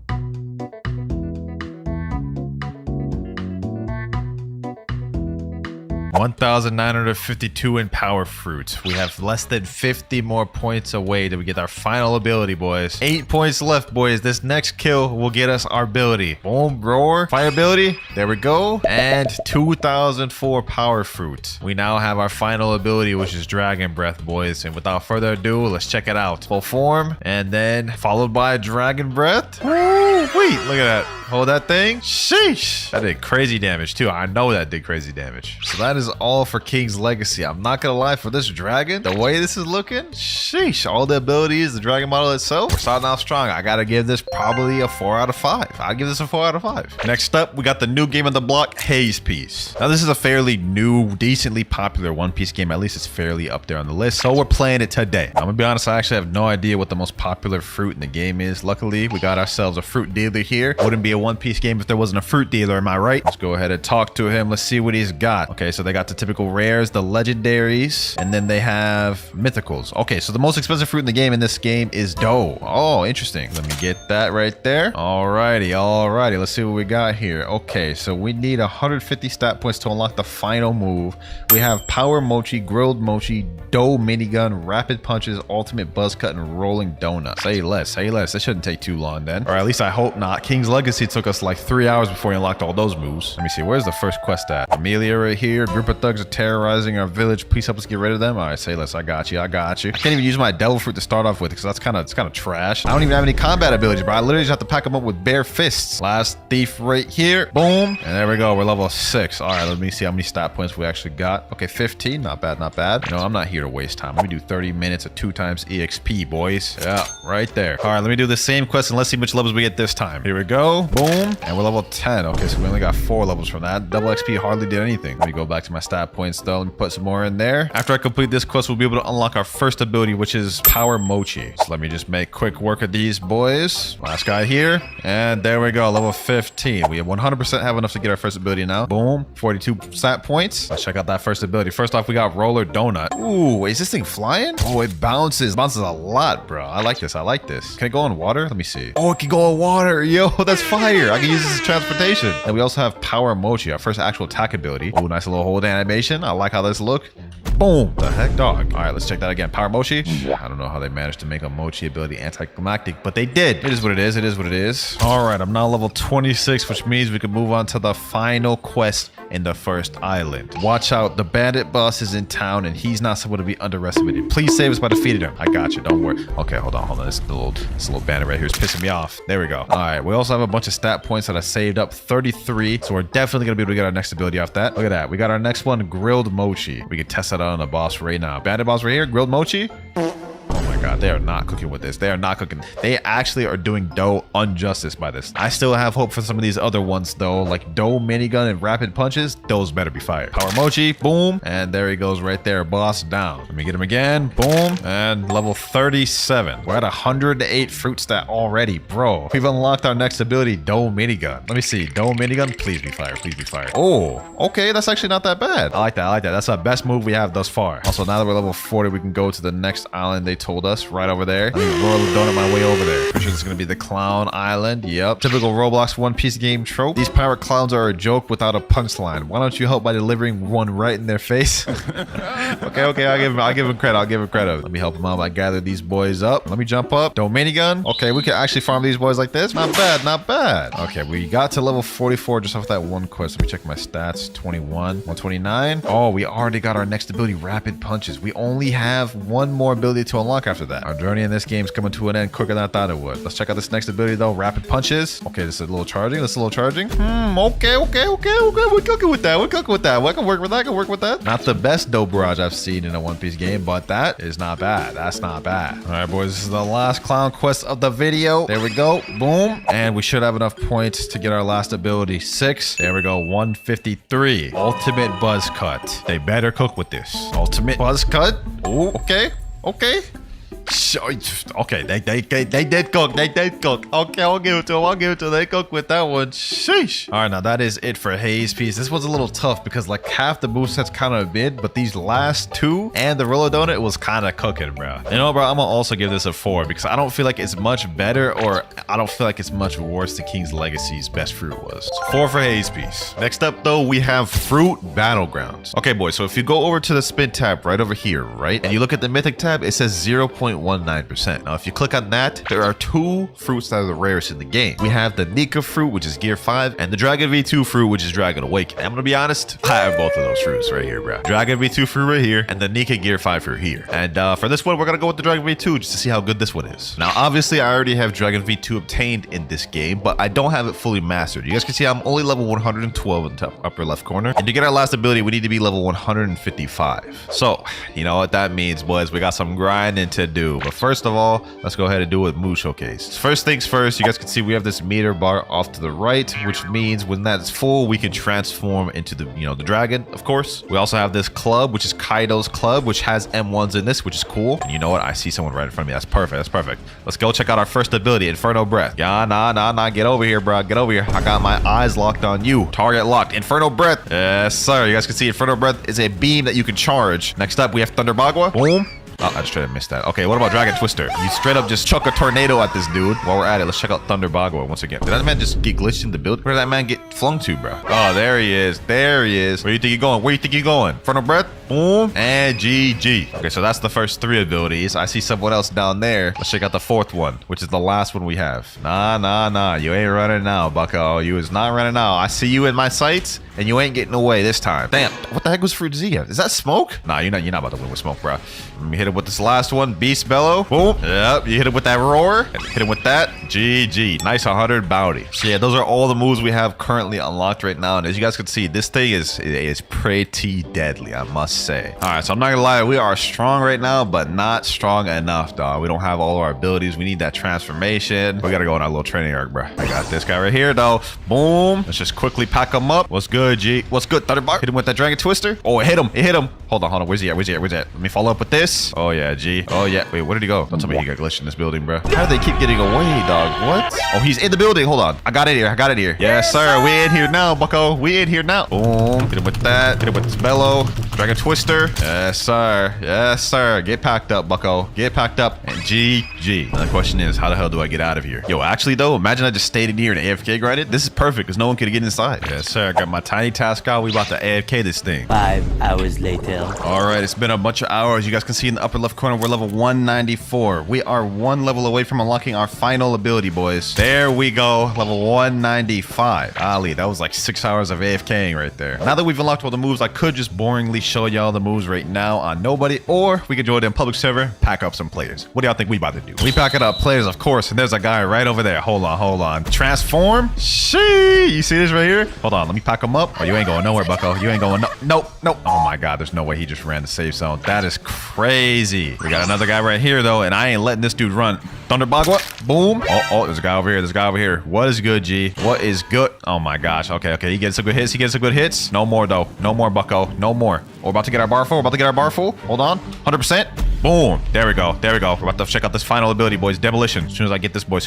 1,952 in power fruit. We have less than 50 more points away till we get our final ability, boys. 8 points left, boys. This next kill will get us our ability. Boom, roar, fire ability. There we go. And 2,004 power fruit. We now have our final ability, which is Dragon Breath, boys. And without further ado, let's check it out. Full form, and then followed by Dragon Breath. Woo, wait, look at that. Hold that thing. Sheesh. That did crazy damage, too. I know that did crazy damage. So that is all for King's Legacy. I'm not gonna lie, for this dragon, the way this is looking, sheesh. All the abilities, the dragon model itself, we're starting out strong. I gotta give this probably a 4 out of 5. I'll give this a 4 out of 5. Next up, we got the new game on the block, Haze Piece. Now, this is a fairly new, decently popular One Piece game. At least it's fairly up there on the list. So we're playing it today. I'm gonna be honest, I actually have no idea what the most popular fruit in the game is. Luckily, we got ourselves a fruit dealer here. Wouldn't be a One Piece game if there wasn't a fruit dealer, am I right? Let's go ahead and talk to him. Let's see what he's got. Okay, so they got the typical rares, the legendaries, and then they have mythicals. Okay, so the most expensive fruit in the game in this game is dough. Oh, interesting. Let me get that right there. Alrighty. Let's see what we got here. Okay, so we need 150 stat points to unlock the final move. We have power mochi, grilled mochi, dough minigun, rapid punches, ultimate buzz cut, and rolling donut. Say less. That shouldn't take too long then. Or at least I hope not. King's Legacy took us like 3 hours before we unlocked all those moves. Let me see. Where's the first quest at? Amelia right here. Group of thugs are terrorizing our village. Please help us get rid of them. All right, say less. I got you. I can't even use my devil fruit to start off with because that's kind of trash. I don't even have any combat abilities, bro. I literally just have to pack them up with bare fists. Last thief right here. Boom. And there we go. We're level 6. All right, let me see how many stat points we actually got. Okay, 15. Not bad. You know, I'm not here to waste time. Let me do 30 minutes of 2 times EXP, boys. Yeah, right there. All right, let me do the same quest and let's see which levels we get this time. Here we go. Boom. And we're level 10. Okay, so we only got 4 levels from that. Double XP hardly did anything. Let me go back to my stat points though. Let me put some more in there. After I complete this quest, we'll be able to unlock our first ability, which is Power Mochi. So let me just make quick work of these boys. Last guy here. And there we go. Level 15. We have 100% have enough to get our first ability now. Boom. 42 stat points. Let's check out that first ability. First off, we got Roller Donut. Ooh, Ooh, is this thing flying? Oh, it bounces. Bounces a lot, bro. I like this. I like this. Can it go in water? Let me see. Oh, it can go in water. Yo, that's fire. I can use this as transportation. And we also have Power Mochi, our first actual attack ability. Oh, nice little hold animation. I like how this look. Boom. The heck, dog. All right, let's check that again. Power Mochi. I don't know how they managed to make a Mochi ability anticlimactic, but they did. It is what it is. It is what it is. All right, I'm now level 26, which means we can move on to the final quest in the first island. Watch out. The bandit boss is in town, and he's not someone to be underestimated. Please save us by defeating him. I got you. Don't worry. Okay, hold on. This little bandit right here is pissing me off. There we go. All right, we also have a bunch of stat points that I saved up. 33. So we're definitely going to be able to get our next ability off that. Look at that. We got our next one, Grilled Mochi. We can test that out on the boss right now. Bandit boss right here, Grilled Mochi. Oh my god, they are not cooking with this. They are not cooking. They actually are doing Dough injustice by this. I still have hope for some of these other ones though, like Dough minigun and rapid punches. Those better be fired. Power Mochi, boom, and there he goes right there. Boss down. Let me get him again, boom, and level 37. We're at 108 fruit stat already, bro. We've unlocked our next ability, Dough minigun. Let me see, Dough minigun. Please be fired. Please be fired. Oh, okay, that's actually not that bad. I like that. I like that. That's the best move we have thus far. Also, now that we're level 40, we can go to the next island they told us right over there. Let me roll the donut my way over there. Pretty sure this is gonna be the Clown Island. Yep. Typical Roblox One Piece game trope. These pirate clowns are a joke without a punchline. Why don't you help by delivering one right in their face? okay. I'll give him credit. Let me help him out. I gather these boys up. Let me jump up. Don't minigun. Okay, we can actually farm these boys like this. Not bad, not bad. Okay, we got to level 44 just off that one quest. Let me check my stats. 21, 129. Oh, we already got our next ability, Rapid Punches. We only have one more ability to unlock after that. Our journey in this game is coming to an end quicker than I thought it would. Let's check out this next ability though, Rapid Punches. Okay, this is a little charging. Okay. We're cooking with that. I can work with that. Not the best dough barrage I've seen in a One Piece game, but that is not bad. That's not bad. All right, boys, this is the last clown quest of the video. There we go. Boom. And we should have enough points to get our last ability. 6. There we go. 153. Ultimate Buzz Cut. They better cook with this. Ultimate Buzz Cut. Ooh, okay. Okay, they did cook. Okay, I'll give it to them. They cooked with that one. Sheesh. All right, now that is it for Haze Piece. This was a little tough because like half the movesets kind of mid, but these last two and the Roller Donut was kind of cooking, bro. You know, bro, I'm gonna also give this a 4 because I don't feel like it's much better, or I don't feel like it's much worse than King's Legacy's best fruit was. 4 for Haze Piece. Next up, though, we have Fruit Battlegrounds. Okay, boys, so if you go over to the spin tab right over here, right, and you look at the Mythic tab, it says 0.19%. Now, if you click on that, there are 2 fruits that are the rarest in the game. We have the Nika fruit, which is Gear 5, and the Dragon V2 fruit, which is Dragon Awaken. I'm gonna be honest, I have both of those fruits right here, bro. Dragon V2 fruit right here, and the Nika Gear 5 fruit here. And for this one, we're gonna go with the Dragon V2 just to see how good this one is. Now, obviously, I already have Dragon V2 obtained in this game, but I don't have it fully mastered. You guys can see I'm only level 112 in the top upper left corner. And to get our last ability, we need to be level 155. So, you know what that means, boys. We got some grinding to do. But first of all, let's go ahead and do what Moo showcase. First things first, you guys can see we have this meter bar off to the right, which means when that's full, we can transform into the, the dragon, of course. We also have this club, which is Kaido's club, which has M1s in this, which is cool. And you know what? I see someone right in front of me. That's perfect. That's perfect. Let's go check out our first ability, Inferno Breath. Yeah, nah. Get over here, bro. Get over here. I got my eyes locked on you. Target locked. Inferno Breath. Yes, sir. You guys can see Inferno Breath is a beam that you can charge. Next up, we have Thunder Bagua. Boom. Oh, I just tried to miss that. Okay, what about Dragon Twister? You straight up just chuck a tornado at this dude. While we're at it, let's check out Thunder Bagua once again. Did that man just get glitched in the build? Where did that man get flung to, bro? Oh, there he is. There he is. Where do you think you're going? Inferno Breath. Boom. And GG. Okay, so that's the first 3 abilities. I see someone else down there. Let's check out the 4th one, which is the last one we have. Nah. You ain't running now, bucko. You is not running now. I see you in my sights, and you ain't getting away this time. Damn. What the heck was Fruit Z? Is that smoke? Nah, you're not about to win with smoke, bro. Let me hit it with this last one. Beast Bellow. Boom. Yep. You hit it with that roar. Hit it with that. GG. Nice 100 bounty. So yeah, those are all the moves we have currently unlocked right now. And as you guys can see, this thing is pretty deadly, I must say. All right, so I'm not gonna lie, we are strong right now, but not strong enough, dog. We don't have all of our abilities. We need that transformation. We gotta go on our little training arc, bro. I got this guy right here, though. Boom. Let's just quickly pack him up. What's good, G? What's good, Thunderbark? Hit him with that Dragon Twister. Oh, it hit him. Hold on. Where's he at? Let me follow up with this. Oh yeah, G. Oh yeah. Wait, where did he go? Don't tell me he got glitched in this building, bro. How do they keep getting away, dog? What? Oh, he's in the building. Hold on. I got it here. Yes, sir. We in here now, bucko. We in here now. Boom. Hit him with that. Hit him with this bellow. Dragon Twister. Yes, sir. Yes, sir. Get packed up, bucko. Get packed up. And GG. Now the question is, how the hell do I get out of here? Yo, actually, though, imagine I just stayed in here and AFK grinded. This is perfect because no one could get inside. Yes, sir. I got my tiny task out. We about to AFK this thing.
5 hours later.
All right, it's been a bunch of hours. You guys can see in the upper left corner, we're level 194. We are one level away from unlocking our final ability, boys. There we go. Level 195. Ali, that was like 6 hours of AFKing right there. Now that we've unlocked all the moves, I could just boringly show y'all the moves right now on nobody, or we could join in public server, pack up some players. What do y'all think we about to do? We packing up players, of course, and there's a guy right over there. Hold on. Transform? Shee! You see this right here? Hold on, let me pack him up. Oh, you ain't going nowhere, bucko. You ain't going nope. Oh my god, there's no way he just ran the safe zone. That is crazy. We got another guy right here, though, and I ain't letting this dude run. Thunderbagua. Boom. Oh, there's a guy over here. What is good, G? What is good? Oh my gosh. Okay. He gets some good hits. No more, though. No more, bucko. No more. We're about to get our bar full. Hold on. 100%. Boom. There we go. We're about to check out this final ability, boys. Demolition. As soon as I get this boy.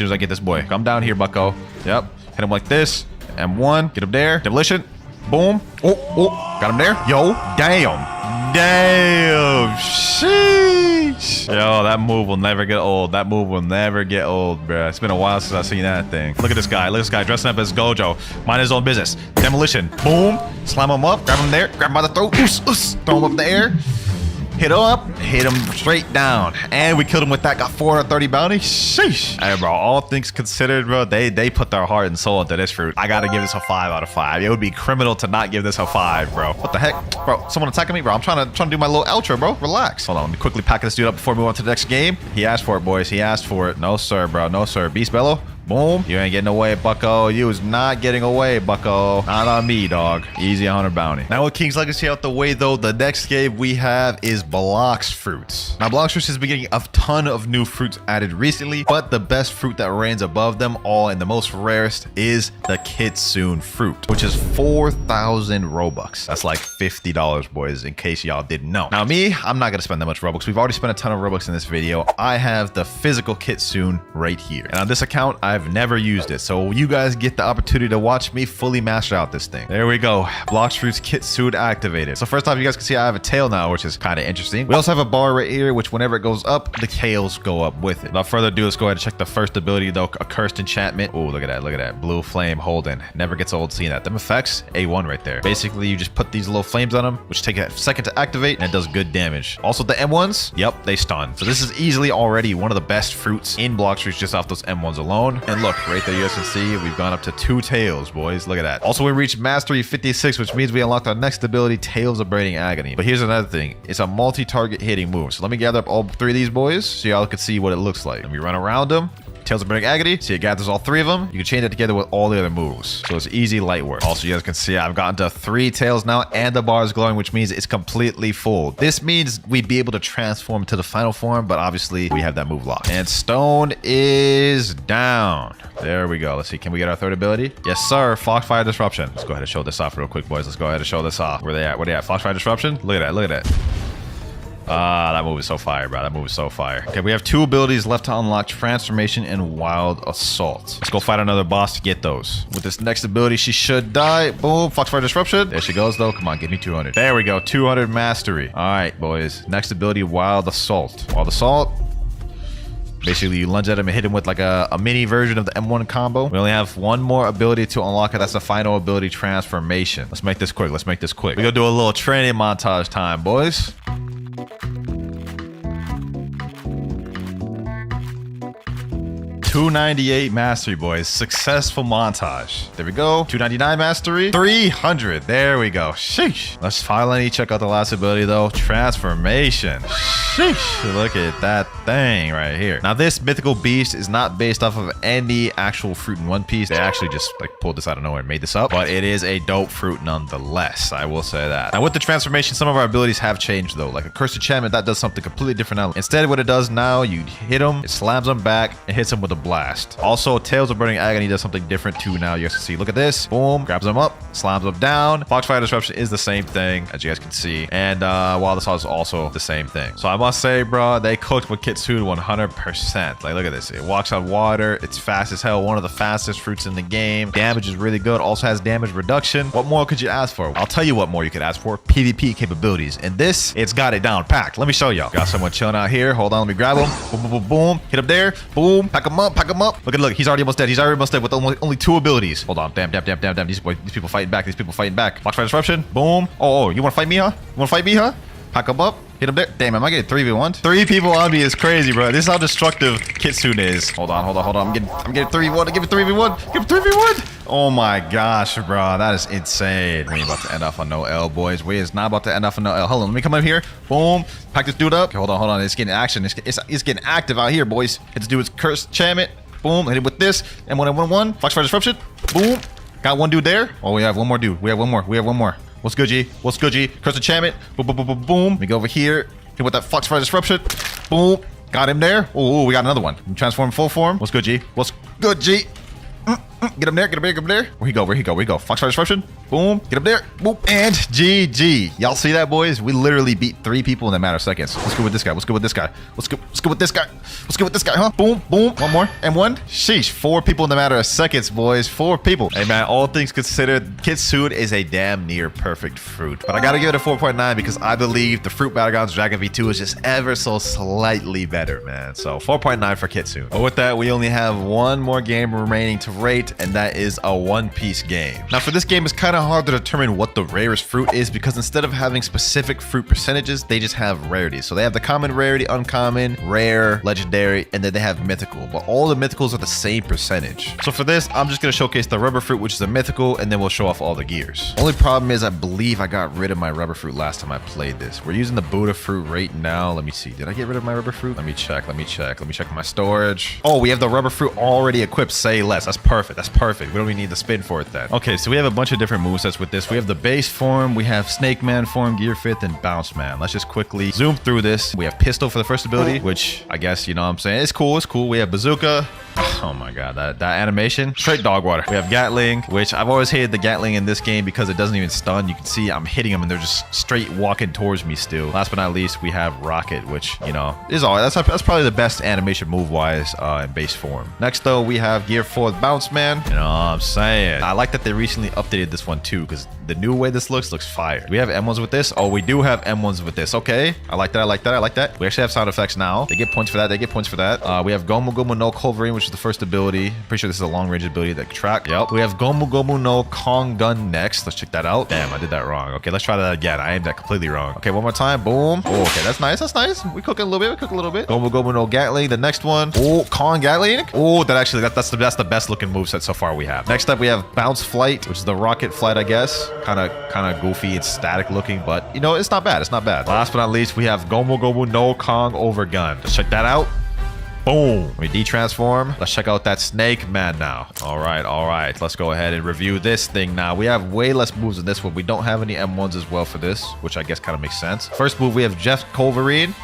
Come down here, bucko. Yep. Hit him like this. M1. Get him there. Demolition. Boom. Oh. Got him there. Yo. Damn. Sheesh. Yo, that move will never get old. Bruh. It's been a while since I've seen that thing. Look at this guy. Dressing up as Gojo. Mind his own business. Demolition. Boom. Slam him up. Grab him there. Grab him by the throat. Throw him up in the air. Hit him up, hit him straight down. And we killed him with that, got 430 bounty. Sheesh. Hey, bro, all things considered, bro, they put their heart and soul into this fruit. I gotta give this a 5 out of 5. It would be criminal to not give this a 5, bro. What the heck? Bro, someone attacking me, bro. I'm trying to do my little outro, bro. Relax. Hold on, let me quickly pack this dude up before we move on to the next game. He asked for it, boys. He asked for it. No, sir, bro. No, sir. Beast Bellow. Boom. You ain't getting away, bucko. You is not getting away, bucko. Not on me, dog. Easy 100 bounty. Now with King's Legacy out the way, though, the next game we have is Blox Fruits. Now, Blox Fruits has been getting a ton of new fruits added recently, but the best fruit that reigns above them all and the most rarest is the Kitsune fruit, which is 4,000 Robux. That's like $50, boys, in case y'all didn't know. Now, me, I'm not going to spend that much Robux. We've already spent a ton of Robux in this video. I have the physical Kitsune right here. And on this account, I've never used it, so you guys get the opportunity to watch me fully master out this thing. There we go. Blox Fruits Kitsune activated. So first off, you guys can see I have a tail now, which is kind of interesting. We also have a bar right here, which whenever it goes up, the tails go up with it. Without further ado, let's go ahead and check the first ability, though. A cursed enchantment. Oh, look at that. Blue flame holding. Never gets old seeing that. Them effects, A1 right there. Basically, you just put these little flames on them, which take a second to activate, and it does good damage. Also, the M1s, yep, they stun. So this is easily already one of the best fruits in Blox Fruits just off those M1s alone. And look, right there, you guys can see we've gone up to 2 tails, boys. Look at that. Also, we reached Mastery 56, which means we unlocked our next ability, Tails of Burning Agony. But here's another thing. It's a multi-target hitting move. So let me gather up all 3 of these boys so y'all can see what it looks like. And we run around them. Tails of Burning Agony. See, it gathers all 3 of them. You can chain that together with all the other moves. So it's easy light work. Also, you guys can see I've gotten to 3 tails now, and the bar is glowing, which means it's completely full. This means we'd be able to transform to the final form, but obviously we have that move locked. And Stone is down. There we go. Let's see. Can we get our 3rd ability? Yes, sir. Foxfire Disruption. Let's go ahead and show this off real quick, boys. Let's go ahead and show this off. Where they at? Foxfire Disruption? Look at that. Ah, that move is so fire, bro. Okay, we have 2 abilities left to unlock, Transformation and Wild Assault. Let's go fight another boss to get those. With this next ability, she should die. Boom, Foxfire Disruption. There she goes, though. Come on, give me 200. There we go, 200 Mastery. All right, boys. Next ability, Wild Assault. Basically, you lunge at him and hit him with like a mini version of the M1 combo. We only have 1 more ability to unlock it. That's the final ability, Transformation. Let's make this quick. We're gonna do a little training montage time, boys. 298 mastery, boys. Successful montage. There we go. 299 mastery. 300. There we go. Sheesh. Let's finally check out the last ability, though. Transformation. Sheesh. Look at that thing right here. Now, this mythical beast is not based off of any actual fruit in One Piece. They actually just like pulled this out of nowhere and made this up. But it is a dope fruit nonetheless. I will say that. Now, with the transformation, some of our abilities have changed, though. Like a cursed enchantment, that does something completely different now. Instead, what it does now, you hit him, it slams them back, and hits him with a blast. Also, Tails of Burning Agony does something different too now. You guys can see. Look at this. Boom. Grabs them up. Slams them down. Foxfire Disruption is the same thing, as you guys can see. And Wild Assault is also the same thing. So I'm must say, bro, they cooked with Kitsune 100%. Like, look at this. It walks on water. It's fast as hell. One of the fastest fruits in the game. Damage is really good. Also has damage reduction. What more could you ask for? I'll tell you what more you could ask for. PvP capabilities. And this, it's got it down packed. Let me show y'all. Got someone chilling out here. Hold on, let me grab him. Boom, boom, boom, boom. Hit up there. Boom. Pack him up. Pack him up. Look. He's already almost dead. He's already almost dead with only 2 abilities. Hold on. Damn. These people fighting back. Fox Fire Disruption. Boom. Oh, you want to fight me, huh? Pack him up. Hit him there. Damn, am I getting 3v1? 3 people on me is crazy, bro. This is how destructive Kitsune is. Hold on. I'm getting 3v1. Give it 3v1. Oh my gosh, bro. That is insane. We ain't about to end off on no L, boys. We is not about to end off on no L. Hold on. Let me come up here. Boom. Pack this dude up. Okay, hold on. It's getting action. It's getting active out here, boys. Hit this dude's cursed enchantment. Boom. Hit it with this. M1. Fox Fire Disruption. Boom. Got one dude there. Oh, we have one more dude. We have one more. What's good, G? Curse enchantment. Boom. Let me go over here. Hit with that Fox Fire Disruption. Boom. Got him there. Oh, we got another one. Transform full form. What's good, G? Get him there. Where he go? Fox Fire Disruption. Boom. Get him there. Boom. And GG. Y'all see that, boys? We literally beat 3 people in a matter of seconds. What's good with this guy? Huh? Boom. One more. And one. Sheesh. 4 people in a matter of seconds, boys. 4 people. Hey, man, all things considered, Kitsune is a damn near perfect fruit. But I gotta give it a 4.9 because I believe the Fruit Battlegrounds Dragon V2 is just ever so slightly better, man. So 4.9 for Kitsune. But with that, we only have one more game remaining to rate, and that is a One Piece game. Now, for this game, it's kind of hard to determine what the rarest fruit is because instead of having specific fruit percentages, they just have rarities. So they have the common rarity, uncommon, rare, legendary, and then they have mythical. But all the mythicals are the same percentage. So for this, I'm just going to showcase the rubber fruit, which is a mythical, and then we'll show off all the gears. Only problem is I believe I got rid of my rubber fruit last time I played this. We're using the Buddha fruit right now. Let me see. Did I get rid of my rubber fruit? Let me check my storage. Oh, we have the rubber fruit already equipped. Say less. That's perfect. We don't even need the spin for it then. Okay, so we have a bunch of different movesets with this. We have the base form, we have Snake Man form, Gear Fifth, and Bounce Man. Let's just quickly zoom through this. We have Pistol for the first ability, which I guess, you know what I'm saying? It's cool. We have Bazooka. Oh my god, that animation. Straight dog water. We have Gatling, which I've always hated the Gatling in this game because it doesn't even stun. You can see I'm hitting them and they're just straight walking towards me still. Last but not least, we have Rocket, which, you know, is all right. That's probably the best animation move-wise in base form. Next, though, we have Gear 4 Bounce Man. You know what I'm saying? I like that they recently updated this one too because the new way this looks fire. Do we have M1s with this? Oh, we do have M1s with this. Okay. I like that. We actually have sound effects now. They get points for that. We have Gomu Gomu no Culverine, which is the first ability. Pretty sure this is a long-range ability that can track. Yep. We have Gomu Gomu no Kong Gun next. Let's check that out. Damn, I did that wrong. Okay, let's try that again. I aimed that completely wrong. Okay, one more time. Boom. Oh, okay, that's nice. We cook it a little bit. Gomu Gomu no Gatling. The next one. Oh, Kong Gatling. Oh, that's the best looking moveset so far we have. Next up, we have Bounce Flight, which is the rocket flight, I guess. Kind of goofy and static looking, but you know, it's not bad. Last but not least, we have Gomu Gomu no Kong Overgun. Let's check that out. Boom. We de-transform. Let's check out that Snake Man now. All right. Let's go ahead and review this thing now. We have way less moves in this one. We don't have any M1s as well for this, which I guess kind of makes sense. First move, we have Jeff Culverine.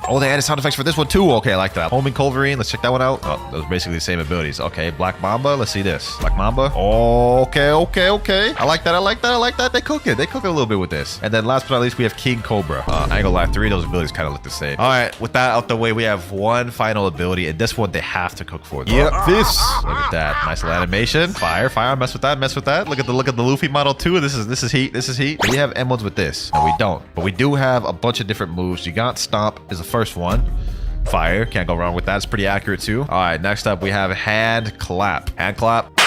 Oh, they added sound effects for this one too. Okay, I like that. Homing Culverine. Let's check that one out. Oh, those are basically the same abilities. Okay, Black Mamba. Let's see this. Black Mamba. Okay. I like that. They cook it a little bit with this. And then last but not least, we have King Cobra. I ain't gonna lie, 3 of those abilities kind of look the same. All right, with that out the way, we have one final ability, and this one they have to cook for. Yep, this. Look at that. Nice little animation. Fire. Mess with that. Look at the Luffy model too. This is heat. We have M1s with this. No, we don't. But we do have a bunch of different moves. You got Stomp is the first one. Fire. Can't go wrong with that. It's pretty accurate too. All right, next up we have Hand Clap.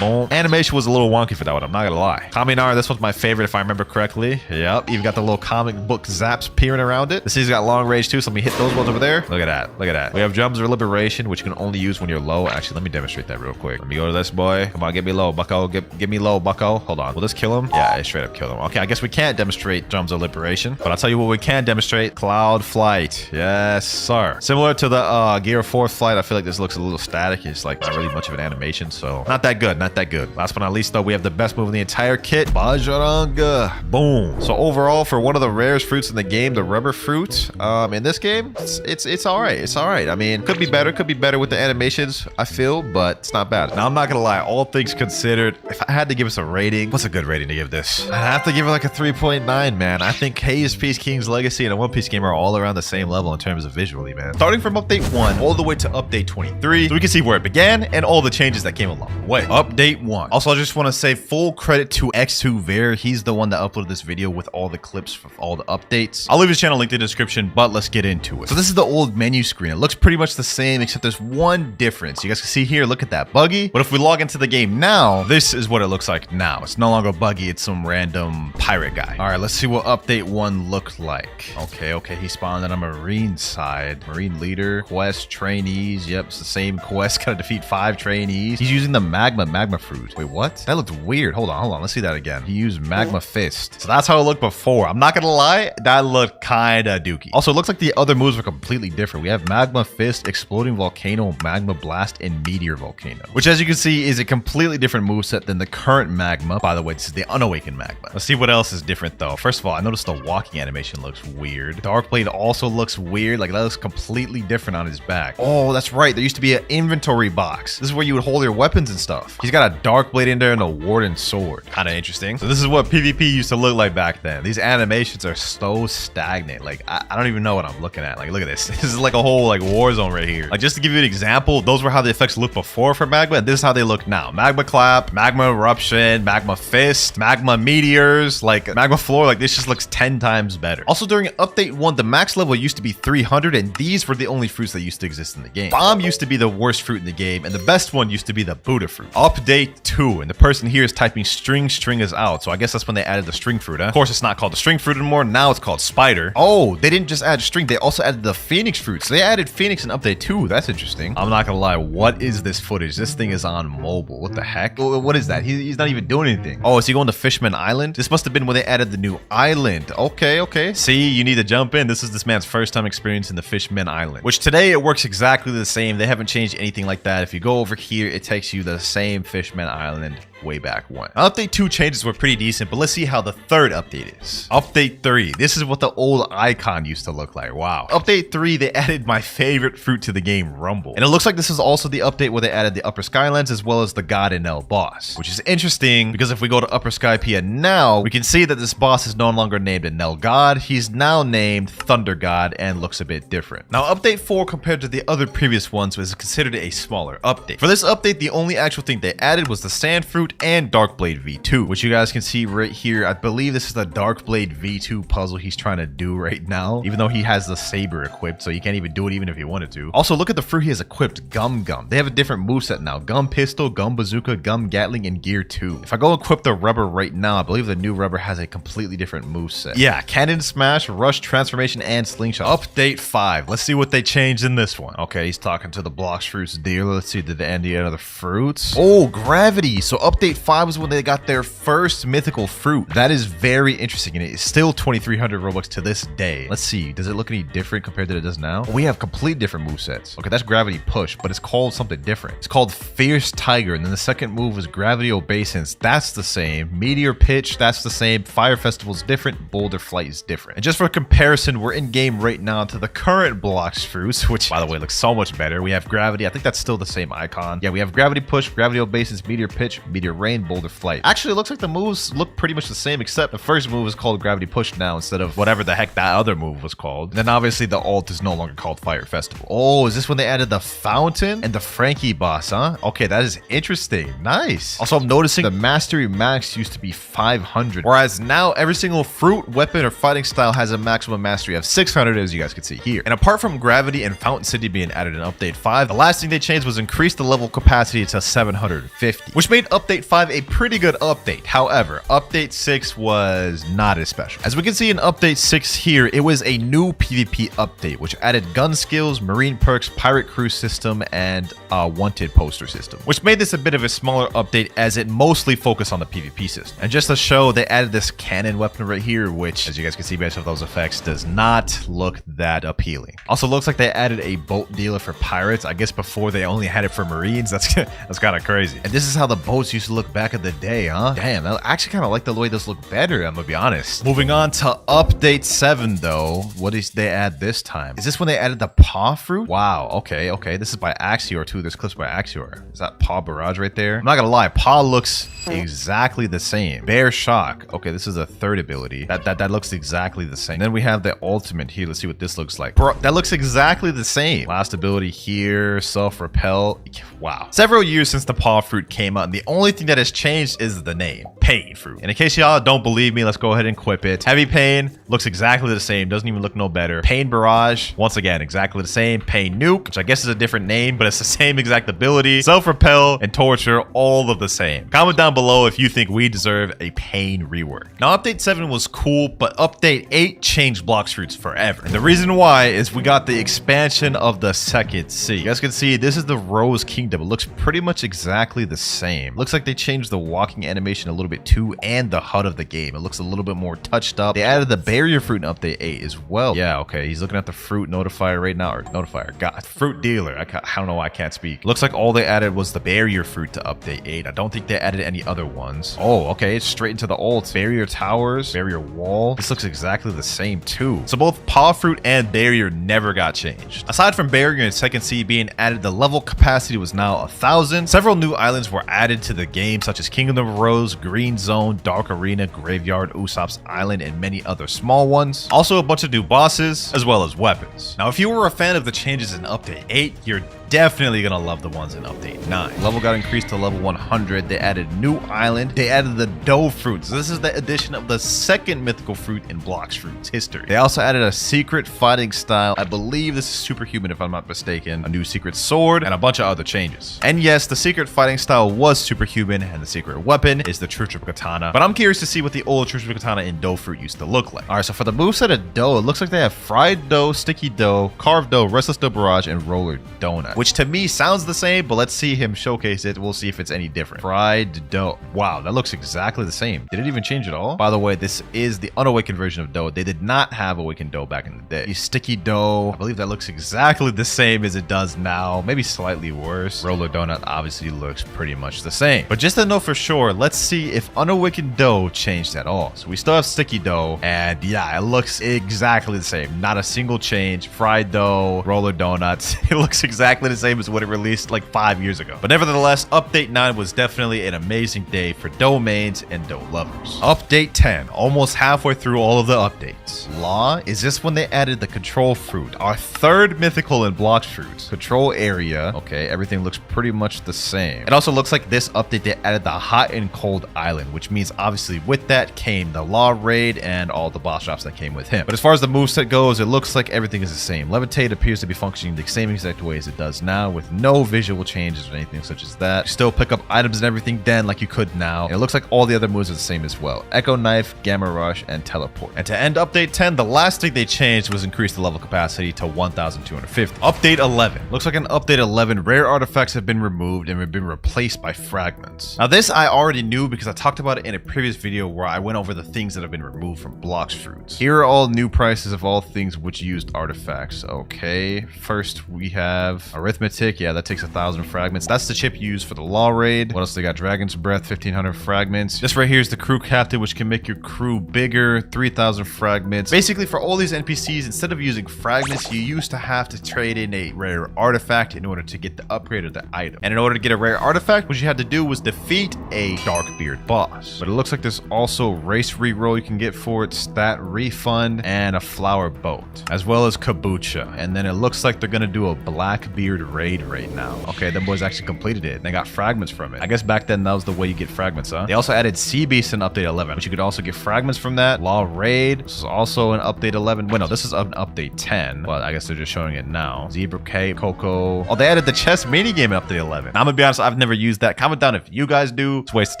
Boom. Animation was a little wonky for that one, I'm not gonna lie. Kaminara, this one's my favorite if I remember correctly. Yep, even got the little comic book zaps peering around it. This thing's got long range too, so let me hit those ones over there. Look at that. We have Drums of Liberation, which you can only use when you're low. Actually, let me demonstrate that real quick. Let me go to this boy. Come on, get me low, bucko. Get me low, bucko. Hold on. Will this kill him? Yeah, it straight up killed him. Okay, I guess we can't demonstrate Drums of Liberation, but I'll tell you what we can demonstrate. Cloud Flight. Yes, sir. Similar to the Gear 4 Flight, I feel like this looks a little static. It's like not really much of an animation, so not that good. not that good. Last but not least, though, we have the best move in the entire kit, Bajaranga. Boom. So overall, for one of the rarest fruits in the game, the rubber fruit, in this game, it's all right. It's all right. I mean, could be better with the animations, I feel, but it's not bad. Now, I'm not gonna lie, all things considered, if I had to give us a rating, what's a good rating to give this? I'd have to give it like a 3.9, man. I think Haze, Peace King's Legacy, and a One Piece game are all around the same level in terms of visually, man. Starting from update 1 all the way to update 23, so we can see where it began and all the changes that came along the way. Update 1. Also, I just want to say full credit to X2Ver. He's the one that uploaded this video with all the clips for all the updates. I'll leave his channel linked in the description, but let's get into it. So this is the old menu screen. It looks pretty much the same, except there's one difference. You guys can see here, look at that buggy. But if we log into the game now, this is what it looks like now. It's no longer buggy, it's some random pirate guy. All right, let's see what update 1 looked like. Okay, he spawned on a marine side. Marine leader, quest, trainees. Yep, it's the same quest. Gotta defeat 5 trainees. He's using the magma fruit. Wait, what? That looked weird. Hold on. Let's see that again. He used magma fist. So that's how it looked before. I'm not gonna lie, that looked kinda dookie. Also, it looks like the other moves are completely different. We have magma fist, exploding volcano, magma blast, and meteor volcano, which, as you can see, is a completely different moveset than the current magma. By the way, this is the unawakened magma. Let's see what else is different though. First of all, I noticed the walking animation looks weird. Darkblade also looks weird. Like, that looks completely different on his back. Oh, that's right. There used to be an inventory box. This is where you would hold your weapons and stuff. He's got a Darkblade in there and a warden sword. Kind of interesting. So this is what PvP used to look like back then. These animations are so stagnant. Like, I don't even know what I'm looking at. Like, look at this. This is like a whole like war zone right here. Like, just to give you an example, those were how the effects looked before for magma, and this is how they look now. Magma clap, magma eruption, magma fist, magma meteors, like magma floor. Like, this just looks 10 times better. Also, during update 1, the max level used to be 300, and these were the only fruits that used to exist in the game. Bomb used to be the worst fruit in the game, and the best one used to be the Buddha fruit. Update 2, and the person here is typing string is out, so I guess that's when they added the string fruit, huh? Of course, it's not called the string fruit anymore. Now it's called spider. Oh, they didn't just add string, they also added the phoenix fruit. So they added phoenix in update 2. That's interesting. I'm not gonna lie, what is this footage? This thing is on mobile. What the heck? What is that? He's not even doing anything. Oh, is he going to Fishman Island? This must have been when they added the new island. Okay. See, you need to jump in. This is this man's first time experiencing the Fishman Island, which today it works exactly the same. They haven't changed anything like that. If you go over here, it takes you the same Fishman Island way back when. Update 2 changes were pretty decent, but let's see how the third update is. Update 3. This is what the old icon used to look like. Wow. Update 3, they added my favorite fruit to the game, Rumble. And it looks like this is also the update where they added the Upper Skylands as well as the God and L boss, which is interesting because if we go to Upper Skypia now, we can see that this boss is no longer named Enel God. He's now named Thunder God and looks a bit different. Now, update 4 compared to the other previous ones was considered a smaller update. For this update, the only actual thing they added was the Sand Fruit and Darkblade V2, which you guys can see right here. I believe this is the Darkblade V2 puzzle he's trying to do right now, even though he has the saber equipped, so you can't even do it even if he wanted to. Also, look at the fruit he has equipped, Gum. They have a different moveset now. Gum Pistol, Gum Bazooka, Gum Gatling, and Gear 2. If I go equip the rubber right now, I believe the new rubber has a completely different moveset. Yeah, Cannon Smash, Rush, Transformation, and Slingshot. Update 5. Let's see what they changed in this one. Okay, he's talking to the Blocks Fruits dealer. Let's see, did they add any other fruits? Oh, Gravity. So update 5 was when they got their first mythical fruit. That is very interesting, and it is still 2,300 Robux to this day. Let's see, does it look any different compared to it does now? We have completely different movesets. Okay, that's Gravity Push, but it's called something different. It's called Fierce Tiger, and then the second move was Gravity Obeisance. That's the same. Meteor Pitch, that's the same. Fire Festival is different. Boulder Flight is different. And just for comparison, we're in game right now to the current Blocks Fruits, which, by the way, looks so much better. We have Gravity. I think that's still the same icon. Yeah, we have Gravity Push, Gravity Obeisance, Meteor Pitch, Meteor Rain, Boulder Flight. Actually, it looks like the moves look pretty much the same, except the first move is called Gravity Push now instead of whatever the heck that other move was called. And then obviously the alt is no longer called Fire Festival. Oh, is this when they added the fountain and the Frankie boss, huh? Okay, that is interesting. Nice. Also, I'm noticing the Mastery Max used to be 500, whereas now every single fruit, weapon, or fighting style has a maximum mastery of 600, as you guys can see here. And apart from Gravity and Fountain City being added in Update 5, the last thing they changed was increase the level capacity to 750, which made Update 5 a pretty good update. However, Update 6 was not as special. As we can see in Update 6 here, it was a new PvP update, which added gun skills, marine perks, pirate crew system, and a wanted poster system, which made this a bit of a smaller update as it mostly focused on the PvP system. And just to show, they added this cannon weapon right here, which, as you guys can see based off those effects, does not look that appealing. Also looks like they added a boat dealer for pirates. I guess before they only had it for marines. That's kind of crazy.
crazy. And this is how the boats used to look back in the day, huh? Damn, I actually kind of like the way this look better, I'm gonna be honest. Moving on to update 7 though. What is they add this time? Is this when they added the paw fruit? Wow, okay. This is by Axior too. There's clips by Axior. Is that paw barrage right there? I'm not gonna lie, paw looks exactly the same. Bear shock. Okay, this is a third ability. That looks exactly the same. Then we have the ultimate here. Let's see what this looks like. Bro, that looks exactly the same. Last ability here, self-repel. Wow. Several years since the paw fruit came out, and the only thing that has changed is the name. Pain fruit. And in case y'all don't believe me, let's go ahead and quip it. Heavy pain looks exactly the same. Doesn't even look no better. Pain barrage, once again, exactly the same. Pain nuke, which I guess is a different name, but it's the same exact ability. Self-repel and torture, all of the same. Comment down below if you think we deserve a pain rework. Now, update 7 was cool, but update 8 changed Blox fruits forever. And the reason why is we got the expansion of the second sea. You guys can see this is the Rose Kingdom. It looks pretty much exactly the same. Looks like they changed the walking animation a little bit too, and the HUD of the game. It looks a little bit more touched up. They added the barrier fruit in update 8 as well. Yeah, okay. He's looking at the fruit notifier right now, or notifier. God, fruit dealer. I don't know why I can't speak. Looks like all they added was the barrier fruit to update 8. I don't think they added any other ones. Oh, okay. It's straight into the ults. Barrier towers, barrier wall. This looks exactly the same too. So both paw fruit and barrier never got changed. Aside from barrier and second sea being added, the level capacity was now 1,000. Several new islands were added to the game, such as Kingdom of Rose, Green Zone, Dark Arena, Graveyard, Usopp's Island, and many other small ones. Also a bunch of new bosses, as well as weapons. Now, if you were a fan of the changes in update 8, you're definitely gonna love the ones in update 9. Level got increased to level 100. They added new island. They added the dough fruits. This is the addition of the second mythical fruit in Blox fruits history. They also added a secret fighting style. I believe this is superhuman if I'm not mistaken. A new secret sword and a bunch of other changes. And yes, the secret fighting style was superhuman, and the secret weapon is the True Trip Katana. But I'm curious to see what the old True Trip Katana in dough fruit used to look like. All right, so for the moveset of dough, it looks like they have fried dough, sticky dough, carved dough, restless dough barrage, and roller donut, which to me sounds the same, but let's see him showcase it. We'll see if it's any different. Fried dough. Wow, that looks exactly the same. Did it even change at all? By the way, this is the unawakened version of dough. They did not have awakened dough back in the day. Sticky dough, I believe that looks exactly the same as it does now, maybe slightly worse. Roller donut obviously looks pretty much the same. But just to know for sure, let's see if unawakened dough changed at all. So we still have sticky dough, and yeah, it looks exactly the same. Not a single change. Fried dough, roller donuts. It looks exactly the same as what it released like 5 years ago. But nevertheless, update 9 was definitely an amazing day for dough mains and dough lovers. Update 10, almost halfway through all of the updates. Law, is this when they added the control fruit, our third mythical in Blox fruits. Control area, okay, everything looks pretty much the same. It also looks like this update they added the hot and cold island, which means obviously with that came the Law raid and all the boss drops that came with him. But as far as the moveset goes, it looks like everything is the same. Levitate appears to be functioning the same exact way as it does now, with no visual changes or anything such as that. You still pick up items and everything then like you could now. And it looks like all the other moves are the same as well. Echo Knife, Gamma Rush, and Teleport. And to end update 10, the last thing they changed was increase the level capacity to 1,250. Update 11. Looks like in update 11, rare artifacts have been removed and have been replaced by fragments. Now this I already knew because I talked about it in a previous video where I went over the things that have been removed from Blox fruits. Here are all new prices of all things which used artifacts. Okay, first we have arithmetic. Yeah, that takes 1,000 fragments. That's the chip used for the Law raid. What else they got? Dragon's Breath, 1,500 fragments. This right here is the crew captain, which can make your crew bigger, 3,000 fragments. Basically, for all these NPCs, instead of using fragments, you used to have to trade in a rare artifact in order to get the upgrade of the item. And in order to get a rare artifact, what you had to do was defeat a Darkbeard boss. But it looks like there's also race reroll you can get for it, stat refund, and a flower boat, as well as kombucha. And then it looks like they're gonna do a Blackbeard raid right now. Okay, them boys actually completed it and they got fragments from it. I guess back then that was the way you get fragments, huh? They also added Sea Beast in update 11, which you could also get fragments from that. Law raid, this is also an update 11. Wait, no, this is an update 10, but I guess they're just showing it now. Zebra Cape, Coco. Oh, they added the chess minigame in update 11. Now, I'm gonna be honest, I've never used that. Comment down if you guys do. It's a waste of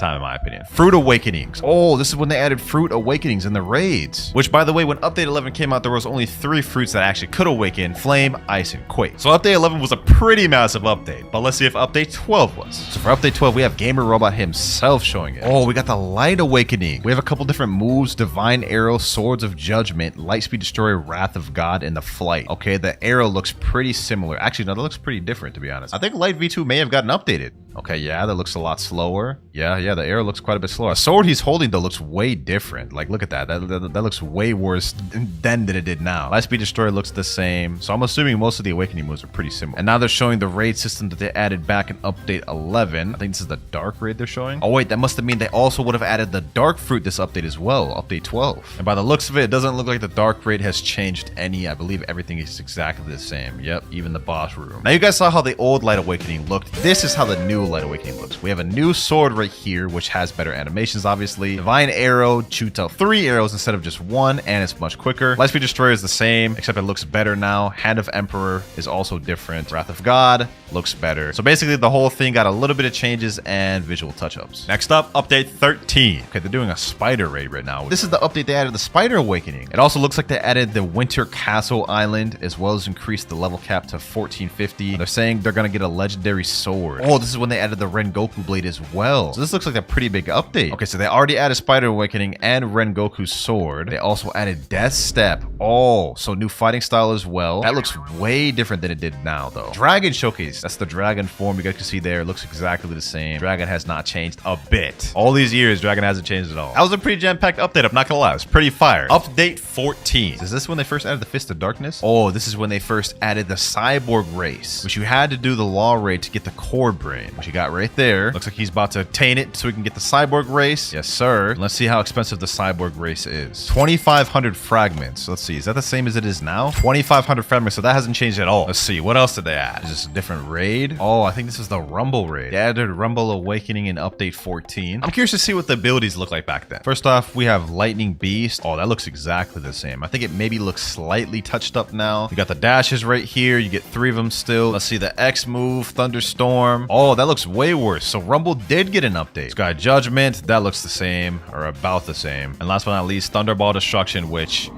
time in my opinion. Fruit Awakenings. Oh, this is when they added Fruit Awakenings in the raids, which by the way, when update 11 came out, there was only 3 fruits that actually could awaken: Flame, Ice, and Quake. So update 11 was a pretty massive update, but let's see if update 12 was. So for update 12, we have Gamer Robot himself showing it. Oh, we got the Light Awakening. We have a couple different moves: Divine Arrow, Swords of Judgment, Lightspeed Destroyer, Wrath of God, and the Flight. Okay, the arrow looks pretty similar. Actually, no, that looks pretty different to be honest. I think Light V2 may have gotten updated.
Okay, yeah, that looks a lot slower. Yeah, the arrow looks quite a bit slower. The sword he's holding, though, looks way different. Like, look at that. That looks way worse then than it did now. Lightspeed Destroyer looks the same. So I'm assuming most of the Awakening moves are pretty similar. And now they're showing the raid system that they added back in Update 11. I think this is the Dark Raid they're showing. Oh, wait, that must have mean they also would have added the Dark Fruit this update as well, Update 12. And by the looks of it, it doesn't look like the Dark Raid has changed any. I believe everything is exactly the same. Yep, even the boss room. Now, you guys saw how the old Light Awakening looked. This is how the new Light Awakening looks. We have a new sword right here, which has better animations, obviously. Divine Arrow shoots out 3 arrows instead of just 1, and it's much quicker. Lightspeed Destroyer is the same, except it looks better now. Hand of Emperor is also different. Wrath of God looks better. So basically, the whole thing got a little bit of changes and visual touch-ups. Next up, Update 13. Okay, they're doing a Spider Raid right now. This is the update they added, the Spider Awakening. It also looks like they added the Winter Castle Island, as well as increased the level cap to 1450. They're saying they're gonna get a legendary sword. Oh, this is when they added the Rengoku blade as well. So this looks like a pretty big update. Okay, so they already added Spider Awakening and Rengoku's sword. They also added Death Step. Oh, so new fighting style as well. That looks way different than it did now, though. Dragon Showcase. That's the dragon form you guys can see there. It looks exactly the same. Dragon has not changed a bit. All these years, Dragon hasn't changed at all. That was a pretty jam-packed update. I'm not gonna lie. It's pretty fire. Update 14. Is this when they first added the Fist of Darkness? Oh, this is when they first added the Cyborg race, which you had to do the Law Raid to get the Core Brain, which you got right there. Looks like he's about to attain it so we can get the Cyborg race. Yes, sir. Let's see how expensive the Cyborg race is. 2,500 fragments. Let's see. Is that the same as it is now? 2,500 fragments. So that hasn't changed at all. Let's see. What else did they add? Is this a different raid? Oh, I think this is the Rumble raid. They added Rumble Awakening in Update 14. I'm curious to see what the abilities look like back then. First off, we have Lightning Beast. Oh, that looks exactly the same. I think it maybe looks slightly touched up now. You got the dashes right here. You get 3 of them still. Let's see the X move, Thunderstorm. Oh, that looks way worse. So Rumble did get an update. Sky Judgment. That looks the same, or about the same. And last but not least, Thunderball Destruction, which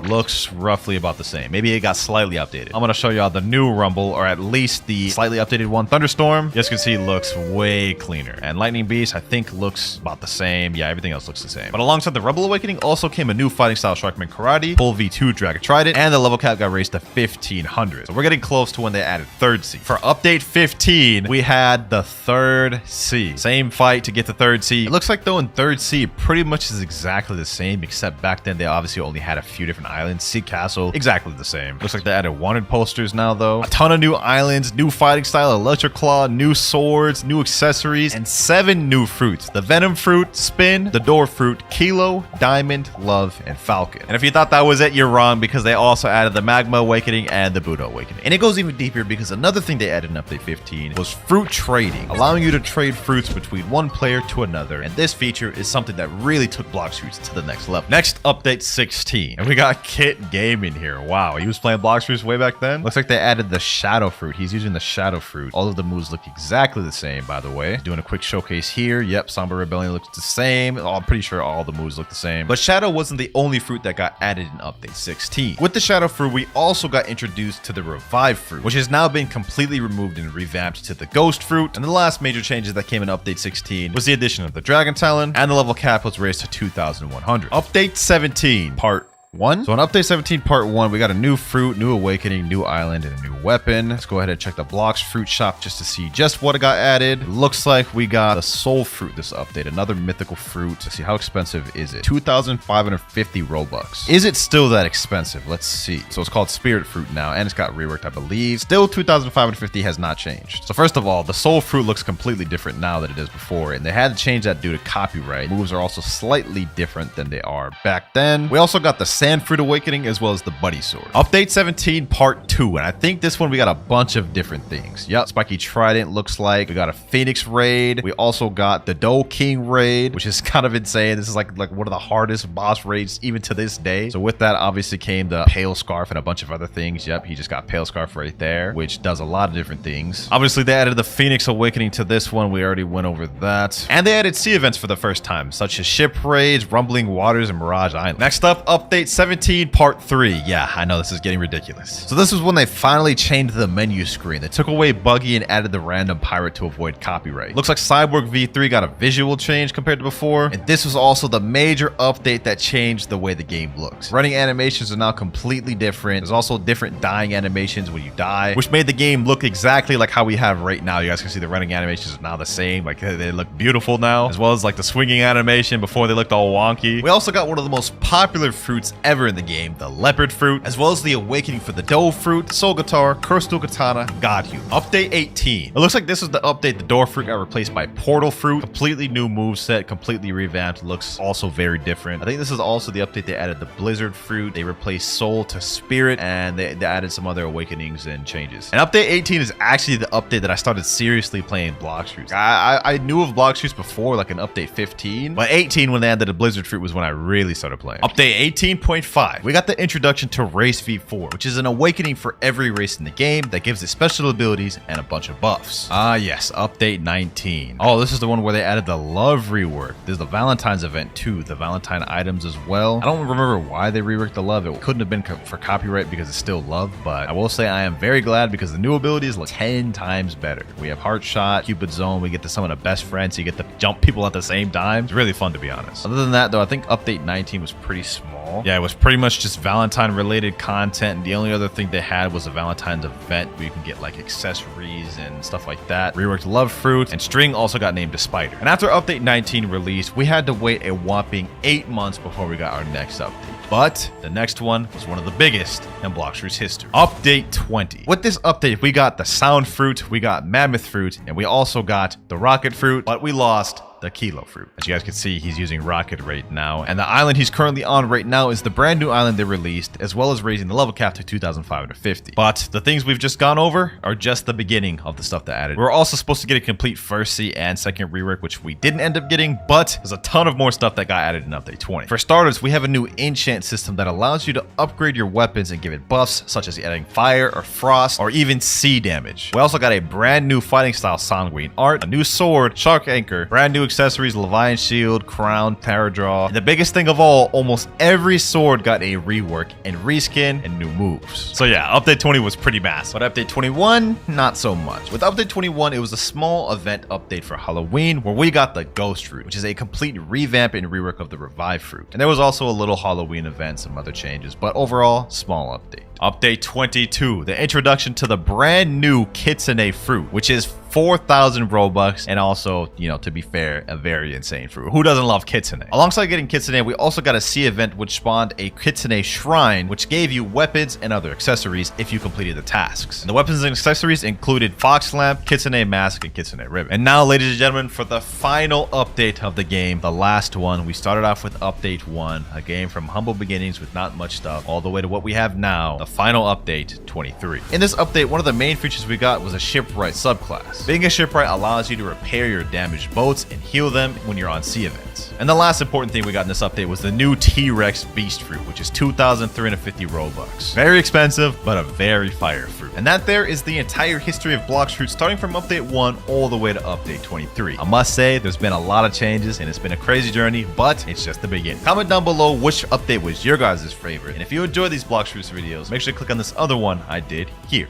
looks roughly about the same. Maybe it got slightly updated. I'm going to show y'all the new Rumble, or at least the slightly updated one. Thunderstorm, you guys can see, looks way cleaner. And Lightning Beast, I think, looks about the same. Yeah, everything else looks the same. But alongside the Rumble Awakening also came a new fighting style, Sharkman Karate, full V2 Dragon Trident, and the level cap got raised to 1,500. So we're getting close to when they added 3rd C. For Update 15, we had the 3rd C. Same fight to get the 3rd C. It looks like, though, in 3rd C, pretty much is exactly the same, except back then they obviously only had a few different islands. Sea Castle, exactly the same. Looks like they added wanted posters now, though. A ton of new islands, new fighting style, WinterKloudz, new swords, new accessories, and 7 new fruits. The Venom Fruit, Spin, the Door Fruit, Kilo, Diamond, Love, and Falcon. And if you thought that was it, you're wrong, because they also added the Magma Awakening and the Buddha Awakening. And it goes even deeper because another thing they added in Update 15 was fruit trading, allowing you to trade fruits between one player to another. And this feature is something that really took Blox Fruits to the next level. Next, Update 16. And we got Kit Gaming here. Wow, he was playing Blox Fruits way back then. Looks like they added the Shadow Fruit. He's using the Shadow Fruit. All of the moves look exactly the same, by the way. Doing a quick showcase here. Yep, Somber Rebellion looks the same. Oh, I'm pretty sure all the moves look the same. But Shadow wasn't the only fruit that got added in Update 16. With the Shadow Fruit, we also got introduced to the Revive Fruit, which has now been completely removed and revamped to the Ghost Fruit. And the last major changes that came in Update 16 was the addition of the Dragon Talon, and the level cap was raised to 2,100. Update 17, Part 1. So on Update 17 Part 1, we got a new fruit, new awakening, new island, and a new weapon. Let's go ahead and check the Blox Fruit shop just to see just what it got added. It looks like we got the Soul Fruit this update, another mythical fruit. Let's see, how expensive is it? 2,550 Robux. Is it still that expensive? Let's see. So it's called Spirit Fruit now, and it's got reworked, I believe. Still 2,550 has not changed. So first of all, the Soul Fruit looks completely different now than it is before, and they had to change that due to copyright. Moves are also slightly different than they are back then. We also got the Sand Fruit Awakening, as well as the Buddy Sword. Update 17 Part 2, and I think this one we got a bunch of different things. Yep, Spiky Trident looks like. We got a Phoenix raid. We also got the Doe King raid, which is kind of insane. This is like one of the hardest boss raids even to this day. So with that obviously came the Pale Scarf and a bunch of other things. Yep, he just got Pale Scarf right there, which does a lot of different things. Obviously they added the Phoenix Awakening to this one. We already went over that. And they added sea events for the first time, such as ship raids, Rumbling Waters, and Mirage Island. Next up, Update 17 part 3. Yeah, I know this is getting ridiculous. So this was when they finally changed the menu screen. They took away Buggy and added the random pirate to avoid copyright. Looks like Cyborg V3 got a visual change compared to before, and this was also the major update that changed the way the game looks. Running animations are now completely different. There's also different dying animations when you die, which made the game look exactly like how we have right now. You guys can see the running animations are now the same. Like, they look beautiful now, as well as like the swinging animation. Before they looked all wonky. We also got one of the most popular fruits ever in the game, the leopard fruit, as well as the awakening for the dove fruit, soul guitar, cursed katana, god hue. Update 18. It looks like this is the update. The door fruit got replaced by portal fruit. Completely new moveset, completely revamped. Looks also very different. I think this is also the update. They added the blizzard fruit. They replaced soul to spirit, and they added some other awakenings and changes. And update 18 is actually the update that I started seriously playing block shoots. I knew of block shoots before, like in update 15, but 18, when they added the blizzard fruit, was when I really started playing. Update 18.5. We got the introduction to Race V4, which is an awakening for every race in the game that gives it special abilities and a bunch of buffs. Ah, yes, update 19. Oh, this is the one where they added the love rework. There's the Valentine's event too, the Valentine items as well. I don't remember why they reworked the love. It couldn't have been for copyright because it's still love, but I will say I am very glad because the new abilities look 10 times better. We have Heart Shot, Cupid Zone. We get to summon a best friend, so you get to jump people at the same time. It's really fun, to be honest. Other than that, though, I think update 19 was pretty small. Yeah, it was pretty much just Valentine related content. And the only other thing they had was a Valentine's event where you can get like accessories and stuff like that. Reworked love fruit, and string also got named to spider. And after update 19 released, we had to wait a whopping 8 months before we got our next update. But the next one was one of the biggest in Bloxfruit's history. Update 20. With this update, we got the sound fruit, we got mammoth fruit, and we also got the rocket fruit, but we lost the kilo fruit. As you guys can see, he's using rocket right now, and the island he's currently on right now is the brand new island they released, as well as raising the level cap to 2,550. But the things we've just gone over are just the beginning of the stuff that added. We're also supposed to get a complete first sea and second rework, which we didn't end up getting, but there's a ton of more stuff that got added in update 20. For starters, we have a new enchant system that allows you to upgrade your weapons and give it buffs, such as adding fire or frost or even sea damage. We also got a brand new fighting style sanguine art, a new sword, shark anchor, brand new accessories, Leviathan shield, crown, Terror draw. And the biggest thing of all, almost every sword got a rework and reskin and new moves. So yeah, update 20 was pretty massive. But update 21, not so much. With update 21, it was a small event update for Halloween where we got the ghost fruit, which is a complete revamp and rework of the revive fruit. And there was also a little Halloween event, some other changes, but overall, small update. Update 22, the introduction to the brand new Kitsune fruit, which is 4,000 Robux, and also, you know, to be fair, a very insane fruit. Who doesn't love Kitsune? Alongside getting Kitsune, we also got a sea event which spawned a Kitsune shrine, which gave you weapons and other accessories if you completed the tasks. And the weapons and accessories included Fox Lamp, Kitsune Mask, and Kitsune Ribbon. And now, ladies and gentlemen, for the final update of the game, the last one, we started off with update 1, a game from humble beginnings with not much stuff, all the way to what we have now, the final update 23. In this update, one of the main features we got was a shipwright subclass. Being a shipwright allows you to repair your damaged boats and heal them when you're on sea events. And the last important thing we got in this update was the new T-Rex Beast Fruit, which is 2,350 Robux. Very expensive, but a very fire fruit. And that there is the entire history of Bloxfruit, starting from update 1 all the way to update 23. I must say, there's been a lot of changes, and it's been a crazy journey, but it's just the beginning. Comment down below which update was your guys' favorite, and if you enjoy these Bloxfruit videos, make sure to click on this other one I did here.